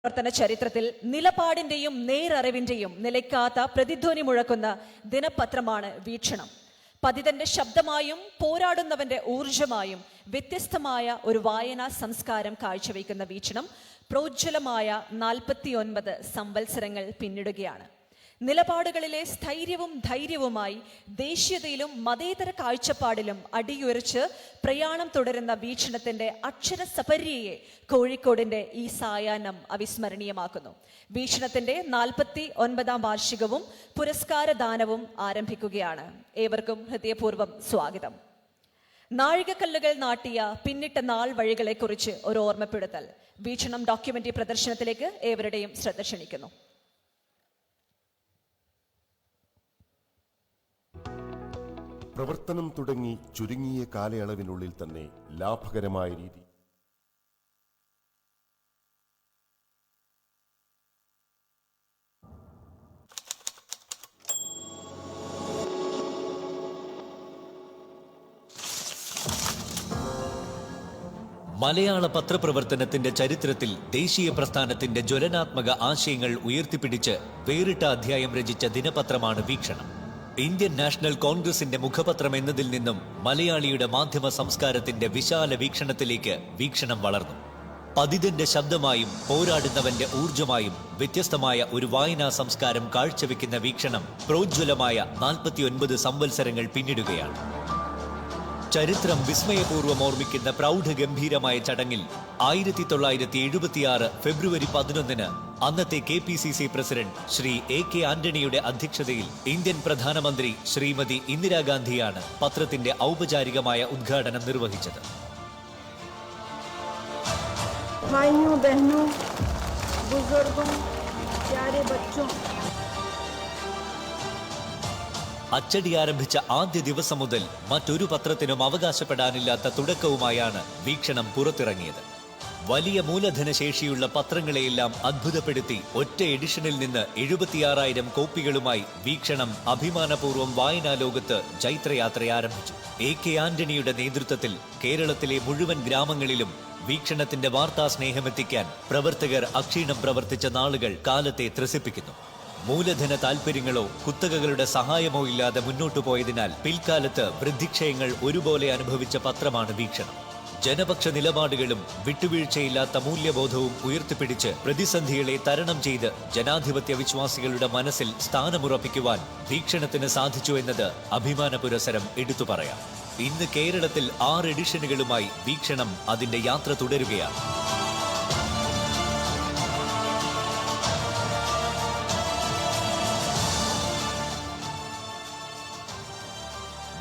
പ്രവർത്തന ചരിത്രത്തിൽ നിലപാടിന്റെയും നേരറിവിന്റെയും നിലയ്ക്കാത്ത പ്രതിധ്വനി മുഴക്കുന്ന ദിനപത്രമാണ് വീക്ഷണം. പതിതന്റെ ശബ്ദമായും പോരാടുന്നവന്റെ ഊർജമായും വ്യത്യസ്തമായ ഒരു വായനാ സംസ്കാരം കാഴ്ചവെക്കുന്ന വീക്ഷണം പ്രോജ്വലമായ 49 സംവത്സരങ്ങൾ പിന്നിടുകയാണ്. നിലപാടുകളിലെ സ്ഥൈര്യവും ധൈര്യവുമായി ദേശീയതയിലും മതേതര കാഴ്ചപ്പാടിലും അടിയുറച്ച് പ്രയാണം തുടരുന്ന വീക്ഷണത്തിന്റെ അക്ഷരസപര്യയെ കോഴിക്കോടിന്റെ ഈ സായാഹ്നം അവിസ്മരണീയമാക്കുന്നു. വീക്ഷണത്തിന്റെ 49ാം വാർഷികവും പുരസ്കാരദാനവും ആരംഭിക്കുകയാണ്. ഏവർക്കും ഹൃദയപൂർവ്വം സ്വാഗതം. നാഴികക്കല്ലുകൾ നാട്ടിയ പിന്നിട്ട നാൾ വഴികളെക്കുറിച്ച് ഒരു ഓർമ്മപ്പെടുത്തൽ. വീക്ഷണം ഡോക്യുമെന്ററി പ്രദർശനത്തിലേക്ക് ഏവരുടെയും ശ്രദ്ധ ക്ഷണിക്കുന്നു. പ്രവർത്തനം തുടങ്ങി ചുരുങ്ങിയ കാലയളവിനുള്ളിൽ തന്നെ ലാഭകരമായ രീതി മലയാള പത്രപ്രവർത്തനത്തിന്റെ ചരിത്രത്തിൽ ദേശീയ പ്രസ്ഥാനത്തിന്റെ ജ്വലനാത്മക ആശയങ്ങൾ ഉയർത്തിപ്പിടിച്ച് വേറിട്ട അധ്യായം രചിച്ച ദിനപത്രമാണ് വീക്ഷണം. ഇന്ത്യൻ നാഷണൽ കോൺഗ്രസിന്റെ മുഖപത്രം എന്നതിൽ നിന്നും മലയാളിയുടെ മാധ്യമ സംസ്കാരത്തിന്റെ വിശാല വീക്ഷണത്തിലേക്ക് വീക്ഷണം വളർന്നു. പതിതന്റെ ശബ്ദമായും പോരാടുന്നവന്റെ ഊർജമായും വ്യത്യസ്തമായ ഒരു വായനാ സംസ്കാരം കാഴ്ചവെക്കുന്ന വീക്ഷണം പ്രോജ്വലമായ 49 സംവത്സരങ്ങൾ പിന്നിടുകയാണ്. ചരിത്രം വിസ്മയപൂർവ്വം ഓർമ്മിക്കുന്ന പ്രൗഢഗംഭീരമായ ചടങ്ങിൽ 1976 ഫെബ്രുവരി 11 അന്നത്തെ KPCC പ്രസിഡന്റ് ശ്രീ AK ആന്റണിയുടെ അധ്യക്ഷതയിൽ ഇന്ത്യൻ പ്രധാനമന്ത്രി ശ്രീമതി ഇന്ദിരാഗാന്ധിയാണ് പത്രത്തിന്റെ ഔപചാരികമായ ഉദ്ഘാടനം നിർവഹിച്ചത്. भाइयों बहनों बुजुर्गों प्यारे बच्चों, അച്ചടി ആരംഭിച്ച ആദ്യ ദിവസം മുതൽ മറ്റൊരു പത്രത്തിനും അവകാശപ്പെടാനില്ലാത്ത തുടക്കവുമായാണ് വീക്ഷണം പുറത്തിറങ്ങിയത്. വലിയ മൂലധനശേഷിയുള്ള പത്രങ്ങളെയെല്ലാം അത്ഭുതപ്പെടുത്തി ഒറ്റ എഡിഷനിൽ നിന്ന് 76,000 കോപ്പികളുമായി വീക്ഷണം അഭിമാനപൂർവ്വം വായനാ ലോകത്ത് ജൈത്രയാത്ര ആരംഭിച്ചു. AK ആന്റണിയുടെ നേതൃത്വത്തിൽ കേരളത്തിലെ മുഴുവൻ ഗ്രാമങ്ങളിലും വീക്ഷണത്തിന്റെ വാർത്താ സ്നേഹമെത്തിക്കാൻ പ്രവർത്തകർ അക്ഷീണം പ്രവർത്തിച്ച നാളുകൾ കാലത്തെ ത്രസിപ്പിക്കുന്നു. മൂലധന താൽപര്യങ്ങളോ കുത്തകകളുടെ സഹായമോ ഇല്ലാതെ മുന്നോട്ടു പോയതിനാൽ പിൽക്കാലത്ത് വൃദ്ധിക്ഷയങ്ങൾ ഒരുപോലെ അനുഭവിച്ച പത്രമാണ് വീക്ഷണം. ജനപക്ഷ നിലപാടുകളും വിട്ടുവീഴ്ചയില്ലാത്ത മൂല്യബോധവും ഉയർത്തിപ്പിടിച്ച് പ്രതിസന്ധികളെ തരണം ചെയ്ത് ജനാധിപത്യ വിശ്വാസികളുടെ മനസ്സിൽ സ്ഥാനമുറപ്പിക്കുവാൻ വീക്ഷണത്തിന് സാധിച്ചു എന്നത് അഭിമാന പുരസരം എടുത്തു പറയാം. ഇന്ന് കേരളത്തിൽ 6 എഡിഷനുകളുമായി വീക്ഷണം അതിന്റെ യാത്ര തുടരുകയാണ്.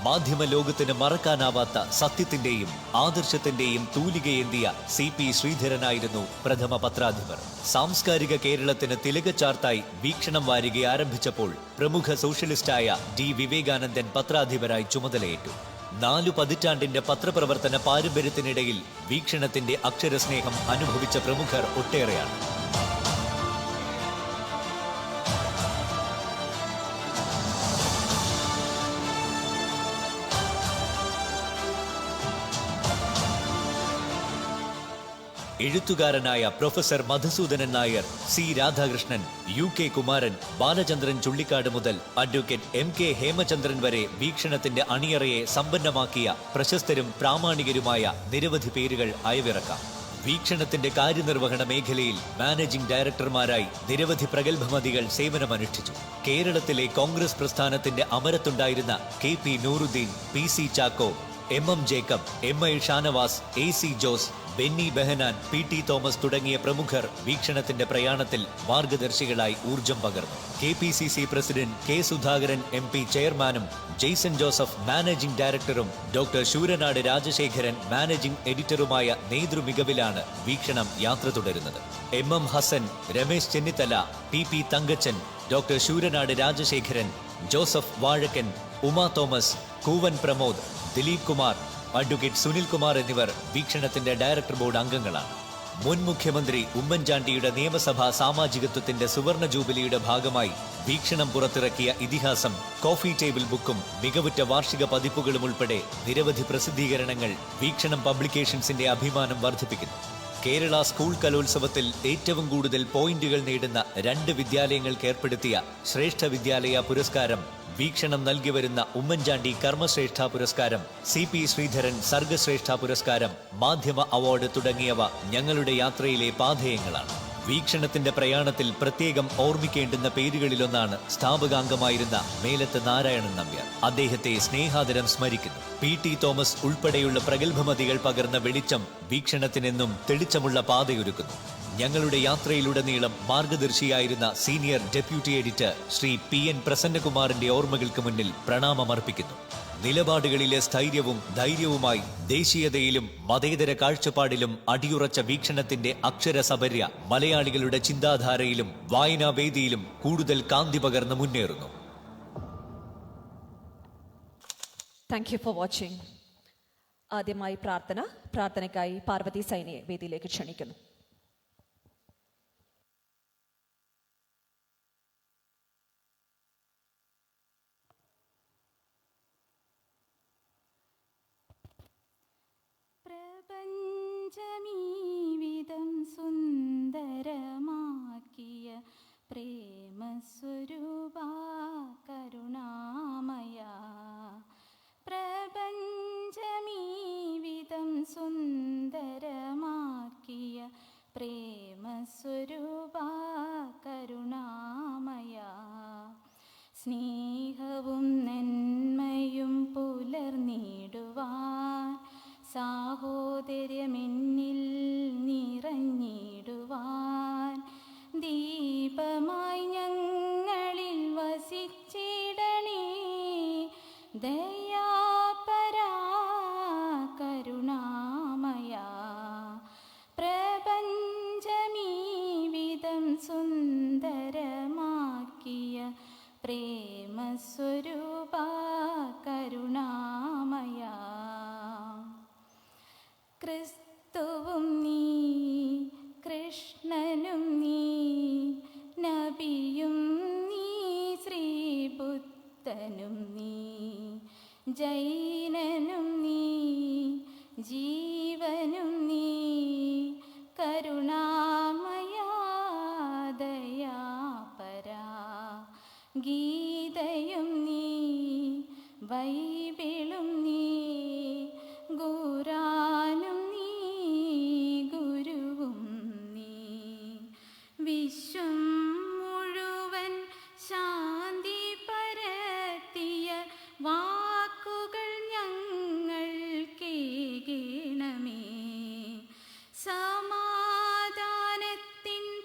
മാധ്യമ ലോകത്തിന് മറക്കാനാവാത്ത സത്യത്തിന്റെയും ആദർശത്തിന്റെയും തൂലികയേന്തിയ CP ശ്രീധരനായിരുന്നു പ്രഥമ പത്രാധിപർ. സാംസ്കാരിക കേരളത്തിന് തിലകച്ചാർത്തായി വീക്ഷണം വാരിക ആരംഭിച്ചപ്പോൾ പ്രമുഖ സോഷ്യലിസ്റ്റായ D വിവേകാനന്ദൻ പത്രാധിപരായി ചുമതലയേറ്റു. 4 പതിറ്റാണ്ടിന്റെ പത്രപ്രവർത്തന പാരമ്പര്യത്തിനിടയിൽ വീക്ഷണത്തിന്റെ അക്ഷരസ്നേഹം അനുഭവിച്ച പ്രമുഖർ ഒട്ടേറെയാണ്. എഴുത്തുകാരനായ professor Madhusoodanan Nair, C Radhakrishnan, UK Kumaran, Balachandran Chullikkad മുതൽ അഡ്വക്കേറ്റ് MK ഹേമചന്ദ്രൻ വരെ വീക്ഷണത്തിന്റെ അണിയറയെ സമ്പന്നമാക്കിയ പ്രശസ്തരും പ്രാമാണികരുമായ നിരവധി പേരുകൾ അയവിറക്കാം. വീക്ഷണത്തിന്റെ കാര്യനിർവഹണ മേഖലയിൽ മാനേജിംഗ് ഡയറക്ടർമാരായി നിരവധി പ്രഗത്ഭമതികൾ സേവനമനുഷ്ഠിച്ചു. കേരളത്തിലെ കോൺഗ്രസ് പ്രസ്ഥാനത്തിന്റെ അമരത്തുണ്ടായിരുന്ന KP Nooruddin, PC Chacko, MM Jacob, MI Shanavas, AC Jose, Benny Behanan, PT Thomas തുടങ്ങിയ പ്രമുഖർ വീക്ഷണത്തിന്റെ പ്രയാണത്തിൽ മാർഗദർശികളായി ഊർജം പകർന്നു. KPCC president K Sudhakaran MP ചെയർമാനും ജെയ്സൺ ജോസഫ് മാനേജിംഗ് ഡയറക്ടറും ഡോക്ടർ ശൂരനാട് രാജശേഖരൻ മാനേജിംഗ് എഡിറ്ററുമായ നേതൃമികവിലാണ് വീക്ഷണം യാത്ര തുടരുന്നത്. MM Hassan, Ramesh Chennithala, PP Thankachan, doctor Sooranad Rajasekharan, Joseph Vazhakkan, Uma Thomas, Koovan Pramod, Dileep Kumar, advocate Sunil Kumar എന്നിവർ വീക്ഷണത്തിന്റെ ഡയറക്ടർ ബോർഡ് അംഗങ്ങളാണ്. മുൻ മുഖ്യമന്ത്രി ഉമ്മൻചാണ്ടിയുടെ നിയമസഭാ സാമാജികത്വത്തിന്റെ സുവർണ ജൂബിലിയുടെ ഭാഗമായി വീക്ഷണം പുറത്തിറക്കിയ ഇതിഹാസം, കോഫി ടേബിൾ ബുക്കും മികവുറ്റ വാർഷിക പതിപ്പുകളും ഉൾപ്പെടെ നിരവധി പ്രസിദ്ധീകരണങ്ങൾ വീക്ഷണം പബ്ലിക്കേഷൻസിന്റെ അഭിമാനം വർദ്ധിപ്പിക്കുന്നു. കേരള സ്കൂൾ കലോത്സവത്തിൽ ഏറ്റവും കൂടുതൽ പോയിന്റുകൾ നേടുന്ന 2 വിദ്യാലയങ്ങൾക്ക് ഏർപ്പെടുത്തിയ ശ്രേഷ്ഠ വിദ്യാലയ പുരസ്കാരം, വീക്ഷണം നൽകി വരുന്ന ഉമ്മൻചാണ്ടി കർമ്മശ്രേഷ്ഠ പുരസ്കാരം, CP ശ്രീധരൻ സർഗശ്രേഷ്ഠ പുരസ്കാരം, മാധ്യമ അവാർഡ് തുടങ്ങിയവ ഞങ്ങളുടെ യാത്രയിലെ പാഥേയങ്ങളാണ്. വീക്ഷണത്തിന്റെ പ്രയാണത്തിൽ പ്രത്യേകം ഓർമ്മിക്കേണ്ടുന്ന പേരുകളിലൊന്നാണ് സ്ഥാപകാംഗമായിരുന്ന മേലത്ത് നാരായണൻ നമ്പ്യാർ. അദ്ദേഹത്തെ സ്നേഹാദരം സ്മരിക്കുന്നു. PT തോമസ് ഉൾപ്പെടെയുള്ള പ്രഗത്ഭമതികൾ പകർന്ന വെളിച്ചം വീക്ഷണത്തിനെന്നും തെളിച്ചമുള്ള പാതയൊരുക്കുന്നു. ഞങ്ങളുടെ യാത്രയിലുടനീളം മാർഗദർശിയായിരുന്ന senior deputy editor Shri PN പ്രസന്നകുമാറിന്റെ ഓർമ്മകൾക്ക് മുന്നിൽ പ്രണാമമർപ്പിക്കുന്നു. നിലപാടുകളിലെ സ്ഥൈര്യവും ധൈര്യവുമായി ദേശീയതയിലും മതേതര കാഴ്ചപ്പാടിലും അടിയുറച്ച വീക്ഷണത്തിന്റെ അക്ഷരസപര്യ മലയാളികളുടെ ചിന്താധാരയിലും വായനാവേദിയിലും കൂടുതൽ കാന്തി പകർന്ന് മുന്നേറുന്നു. Thank you for watching. ആദ്യമായി പ്രാർത്ഥനയ്ക്കായി പാർവതി സൈനിയെ വേദിയിലേക്ക് ക്ഷണിക്കുന്നു. പ്രപഞ്ചമീവിധം സുന്ദരമാക്കിയ പ്രേമസ്വരൂപാ കരുണാമയ. പ്രപഞ്ചമീവിധം സുന്ദരമാക്കിയ പ്രേമസ്വരൂപാ കരുണാമയ. സ്നേഹവും നന്മയും പുലർന്നിടുവാൻ, സാഹോദര്യമെന്നിൽ നിറഞ്ഞിടുവാൻ, ദീപമായി ഞങ്ങളിൽ വസിച്ചിടണേ ദയാപരാ കരുണാമയ. പ്രപഞ്ചമീവിധം സുന്ദരമാക്കിയ പ്രേമസ്വരൂപാ കരുണാമയ. ക്രിസ്തുവും നീ, കൃഷ്ണനും നീ, നബിയും നീ, ശ്രീബുദ്ധനും നീ, ജൈനനും നീ, ജീവനും നീ, കരുണാമയ ദയാപരാ. ഗീതയും നീ, ബൈബിളും നീ, ഖുർആനും നീ, ഗുരുവും നീ. വിശ്വം മുഴുവൻ ശാന്തി പരത്തിയ വാക്കുകൾ ഞങ്ങൾ കേൾക്കണമേ. സമാധാനത്തിൻ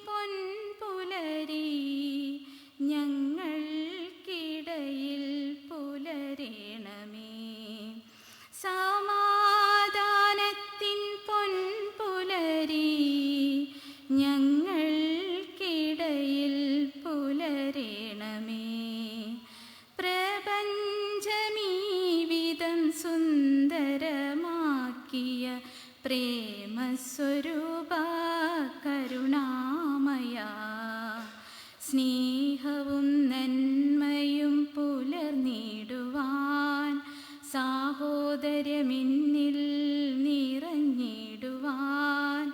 പൊൻപുലരി ഞങ്ങൾക്കിടയിൽ പുലരണമേ. സമാധാനത്തിൻ പൊൻപുലരി ഞങ്ങൾക്കിടയിൽ പുലരണമേ. പ്രപഞ്ചമീവിധം സുന്ദരമാക്കിയ പ്രേമസ്വരൂപാ കരുണാമയ. സ്നേഹവും നന്മയും പുലർന്നിടുവാൻ, സാഹോദര്യമെന്നിൽ നിറഞ്ഞിടുവാൻ,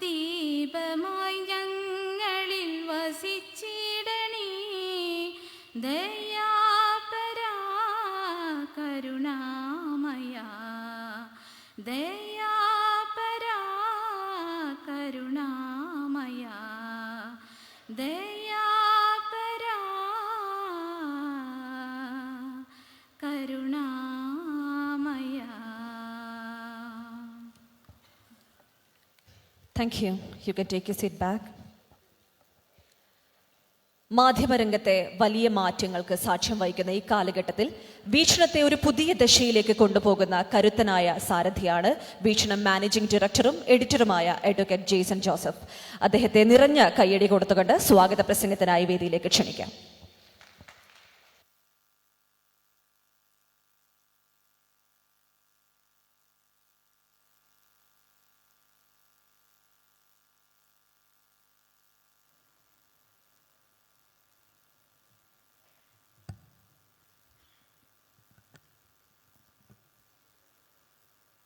ദീപമായി ഞങ്ങളിൽ വസിച്ചിടണേ ദയാപരാ കരുണാമയ. ദയാപരാ കരുണാമയ. ദയാപരാ കരുണാമയ. Thank you. You can take you seat back. മാധ്യമരംഗത്തെ വലിയ മാറ്റങ്ങൾക്ക് സാക്ഷ്യം വഹിക്കുന്ന ഈ കാലഘട്ടത്തിൽ വീക്ഷണത്തെ ഒരു പുതിയ ദശയിലേക്ക് കൊണ്ടുപോകുന്ന കരുത്തനായ സാരഥിയാണ് വീക്ഷണം മാനേജിംഗ് ഡയറക്ടറും എഡിറ്ററുമായ അഡ്വക്കേറ്റ് ജെയ്സൺ ജോസഫ്. അദ്ദേഹത്തെ നിറഞ്ഞ കയ്യടി കൊടുത്തുകൊണ്ട് സ്വാഗത പ്രസംഗത്തിനായി വേദിയിലേക്ക് ക്ഷണിക്കാം.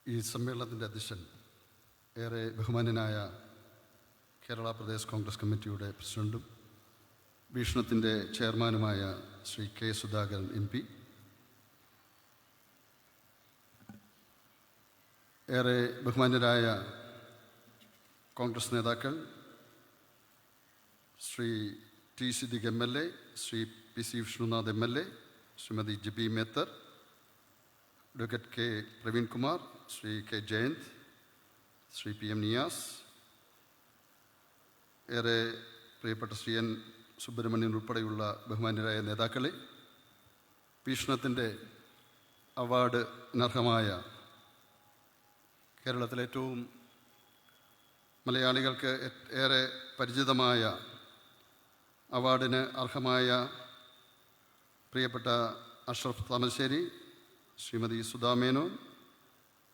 ഈ സമ്മേളനത്തിൻ്റെ അധ്യക്ഷൻ ഏറെ ബഹുമാന്യനായ കേരള പ്രദേശ് കോൺഗ്രസ് കമ്മിറ്റിയുടെ പ്രസിഡന്റും വീക്ഷണത്തിൻ്റെ ചെയർമാനുമായ ശ്രീ കെ സുധാകരൻ MP, ഏറെ ബഹുമാന്യരായ കോൺഗ്രസ് നേതാക്കൾ Shri T Siddique MLA, Shri PC Vishnunath MLA, Shrimati Jebi Mather, advocate K Praveenkumar, Shri K Jayanth, Shri PM Niyas, ഏറെ പ്രിയപ്പെട്ട ശ്രീ N സുബ്രഹ്മണ്യൻ ഉൾപ്പെടെയുള്ള ബഹുമാന്യരായ നേതാക്കളെ, വീക്ഷണത്തിൻ്റെ അവാർഡിനർഹമായ കേരളത്തിലെ ഏറ്റവും മലയാളികൾക്ക് ഏറെ പരിചിതമായ അവാർഡിന് അർഹമായ പ്രിയപ്പെട്ട അഷ്റഫ് താമരശ്ശേരി, ശ്രീമതി സുധാ മേനോൻ,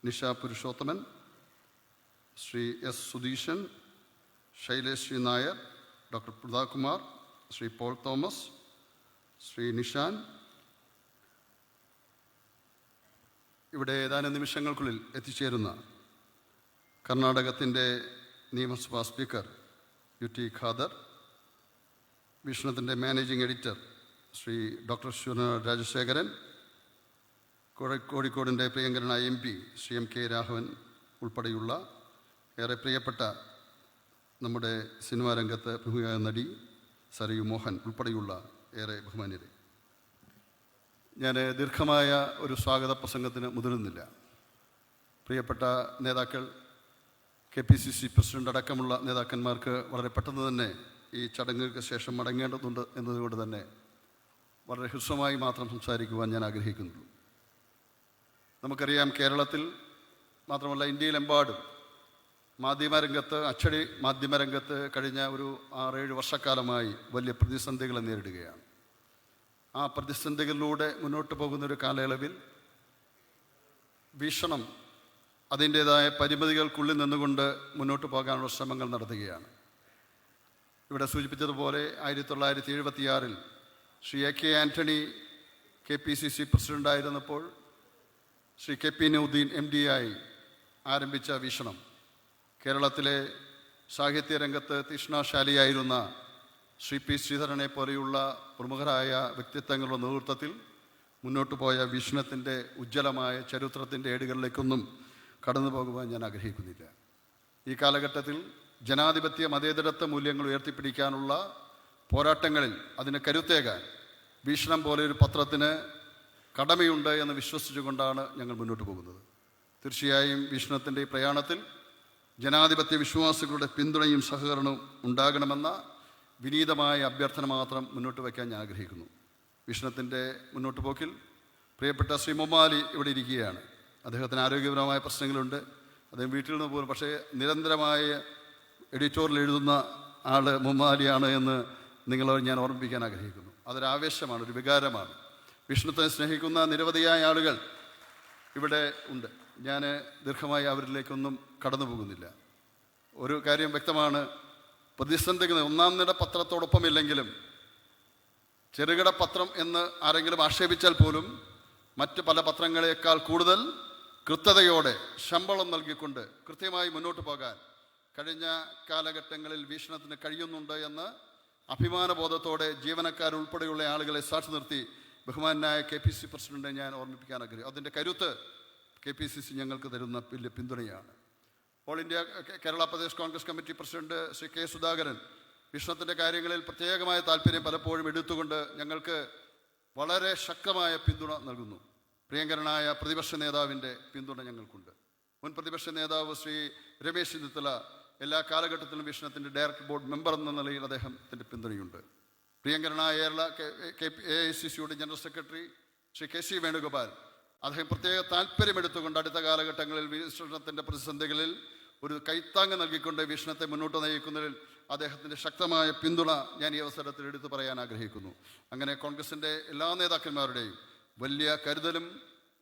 നിഷ പുരുഷോത്തമൻ, ശ്രീ S സുധീഷൻ, ശൈലേഷ് ശ്രീ നായർ, ഡോക്ടർ പ്രതാകുമാർ, ശ്രീ പോൾ തോമസ്, ശ്രീ നിഷാൻ, ഇവിടെ ഏതാനും നിമിഷങ്ങൾക്കുള്ളിൽ എത്തിച്ചേരുന്ന കർണാടകത്തിൻ്റെ നിയമസഭാ സ്പീക്കർ UT ഖാദർ, വീക്ഷണത്തിൻ്റെ managing editor Shri doctor Rajasekharan, കോഴിക്കോടിൻ്റെ പ്രിയങ്കരനായ MP ശ്രീ MK രാഘവൻ ഉൾപ്പെടെയുള്ള ഏറെ പ്രിയപ്പെട്ട നമ്മുടെ സിനിമാ രംഗത്ത് പ്രമുഖ നടി സരയു മോഹൻ ഉൾപ്പെടെയുള്ള ഏറെ ബഹുമാന്യരെ, ഞാൻ ദീർഘമായ ഒരു സ്വാഗത പ്രസംഗത്തിന് മുതിരുന്നില്ല. പ്രിയപ്പെട്ട നേതാക്കൾ, KPCC പ്രസിഡന്റ് അടക്കമുള്ള നേതാക്കന്മാർക്ക് വളരെ പെട്ടെന്ന് തന്നെ ഈ ചടങ്ങുകൾക്ക് ശേഷം മടങ്ങേണ്ടതുണ്ട് എന്നതുകൊണ്ട് തന്നെ വളരെ ഹ്രസ്വമായി മാത്രം സംസാരിക്കുവാൻ ഞാൻ ആഗ്രഹിക്കുന്നു. നമുക്കറിയാം, കേരളത്തിൽ മാത്രമല്ല ഇന്ത്യയിലെമ്പാടും മാധ്യമരംഗത്ത്, അച്ചടി മാധ്യമരംഗത്ത് കഴിഞ്ഞ ഒരു 6-7 വർഷക്കാലമായി വലിയ പ്രതിസന്ധികളെ നേരിടുകയാണ്. ആ പ്രതിസന്ധികളിലൂടെ മുന്നോട്ട് പോകുന്നൊരു കാലയളവിൽ വീക്ഷണം അതിൻ്റേതായ പരിമിതികൾക്കുള്ളിൽ നിന്നുകൊണ്ട് മുന്നോട്ട് പോകാനുള്ള ശ്രമങ്ങൾ നടത്തുകയാണ്. ഇവിടെ സൂചിപ്പിച്ചതുപോലെ 1976 Shri AK Antony KPCC പ്രസിഡൻ്റായിരുന്നപ്പോൾ Shri KP നൗദ്ദീൻ MD ആയി ആരംഭിച്ച വീക്ഷണം കേരളത്തിലെ സാഹിത്യരംഗത്ത് തീക്ഷ്ണശാലിയായിരുന്ന ശ്രീ P ശ്രീധരനെ പോലെയുള്ള പ്രമുഖരായ വ്യക്തിത്വങ്ങളുടെ നേതൃത്വത്തിൽ മുന്നോട്ട് പോയ വീക്ഷണത്തിൻ്റെ ഉജ്ജ്വലമായ ചരിത്രത്തിൻ്റെ ഏടുകളിലേക്കൊന്നും കടന്നു പോകുവാൻ ഞാൻ ആഗ്രഹിക്കുന്നില്ല. ഈ കാലഘട്ടത്തിൽ ജനാധിപത്യ മതേതരത്വ മൂല്യങ്ങൾ ഉയർത്തിപ്പിടിക്കാനുള്ള പോരാട്ടങ്ങളിൽ അതിന് കരുത്തേകാൻ വീക്ഷണം പോലെ ഒരു പത്രത്തിന് കടമയുണ്ട് എന്ന് വിശ്വസിച്ചുകൊണ്ടാണ് ഞങ്ങൾ മുന്നോട്ട് പോകുന്നത്. തീർച്ചയായും വീക്ഷണത്തിൻ്റെ ഈ പ്രയാണത്തിൽ ജനാധിപത്യ വിശ്വാസികളുടെ പിന്തുണയും സഹകരണവും ഉണ്ടാകണമെന്ന വിനീതമായ അഭ്യർത്ഥന മാത്രം മുന്നോട്ട് വയ്ക്കാൻ ഞാൻ ആഗ്രഹിക്കുന്നു. വീക്ഷണത്തിൻ്റെ മുന്നോട്ട് പോക്കിൽ പ്രിയപ്പെട്ട ശ്രീ മൊമാലി ഇവിടെ ഇരിക്കുകയാണ്. അദ്ദേഹത്തിന് ആരോഗ്യപരമായ പ്രശ്നങ്ങളുണ്ട്. അദ്ദേഹം വീട്ടിൽ നിന്ന് പോകും. പക്ഷേ നിരന്തരമായ എഡിറ്റോറിയൽ എഴുതുന്ന ആൾ മൊമാലിയാണ് എന്ന് നിങ്ങളോട് ഞാൻ ഓർമ്മിപ്പിക്കാൻ ആഗ്രഹിക്കുന്നു. അതൊരാവേശമാണ്, ഒരു വികാരമാണ്. വീക്ഷണത്തെ സ്നേഹിക്കുന്ന നിരവധിയായ ആളുകൾ ഇവിടെ ഉണ്ട്. ഞാൻ ദീർഘമായി അവരിലേക്കൊന്നും കടന്നു പോകുന്നില്ല. ഒരു കാര്യം വ്യക്തമാണ്, പ്രതിസന്ധികൾ ഒന്നാം നിര പത്രത്തോടൊപ്പമില്ലെങ്കിലും ചെറുകിട പത്രം എന്ന് ആരെങ്കിലും ആക്ഷേപിച്ചാൽ പോലും മറ്റ് പല പത്രങ്ങളെക്കാൾ കൂടുതൽ കൃത്യതയോടെ ശമ്പളം നൽകിക്കൊണ്ട് കൃത്യമായി മുന്നോട്ട് പോകാൻ കഴിഞ്ഞ കാലഘട്ടങ്ങളിൽ വീക്ഷണത്തിന് കഴിയുന്നുണ്ട് എന്ന് അഭിമാനബോധത്തോടെ ജീവനക്കാരുൾപ്പെടെയുള്ള ആളുകളെ സാക്ഷി നിർത്തി ബഹുമാനായ KPCC പ്രസിഡന്റിനെ ഞാൻ ഓർമ്മിപ്പിക്കാൻ ആഗ്രഹിക്കും. അതിൻ്റെ കരുത്ത് KPCC ഞങ്ങൾക്ക് തരുന്ന വലിയ പിന്തുണയാണ്. All India Kerala Pradesh Congress Committee president Shri K Sudhakaran വീക്ഷണത്തിൻ്റെ കാര്യങ്ങളിൽ പ്രത്യേകമായ താല്പര്യം പലപ്പോഴും എടുത്തുകൊണ്ട് ഞങ്ങൾക്ക് വളരെ ശക്തമായ പിന്തുണ നൽകുന്നു. പ്രിയങ്കരനായ പ്രതിപക്ഷ നേതാവിൻ്റെ പിന്തുണ ഞങ്ങൾക്കുണ്ട്. മുൻ പ്രതിപക്ഷ നേതാവ് ശ്രീ രമേശ് ചെന്നിത്തല എല്ലാ കാലഘട്ടത്തിലും വീക്ഷണത്തിൻ്റെ ഡയറക്ടർ ബോർഡ് മെമ്പർ എന്ന നിലയിൽ അദ്ദേഹത്തിൻ്റെ പിന്തുണയുണ്ട്. പ്രിയങ്കരനായ കേരള AICCയുടെ general secretary Shri KC Venugopal, അദ്ദേഹം പ്രത്യേക താല്പര്യമെടുത്തുകൊണ്ട് അടുത്ത കാലഘട്ടങ്ങളിൽ വീക്ഷണത്തിൻ്റെ പ്രതിസന്ധികളിൽ ഒരു കൈത്താങ്ങ് നൽകിക്കൊണ്ട് വീക്ഷണത്തെ മുന്നോട്ട് നയിക്കുന്നതിൽ അദ്ദേഹത്തിൻ്റെ ശക്തമായ പിന്തുണ ഞാൻ ഈ അവസരത്തിൽ എടുത്തു പറയാൻ ആഗ്രഹിക്കുന്നു. അങ്ങനെ കോൺഗ്രസിൻ്റെ എല്ലാ നേതാക്കന്മാരുടെയും വലിയ കരുതലും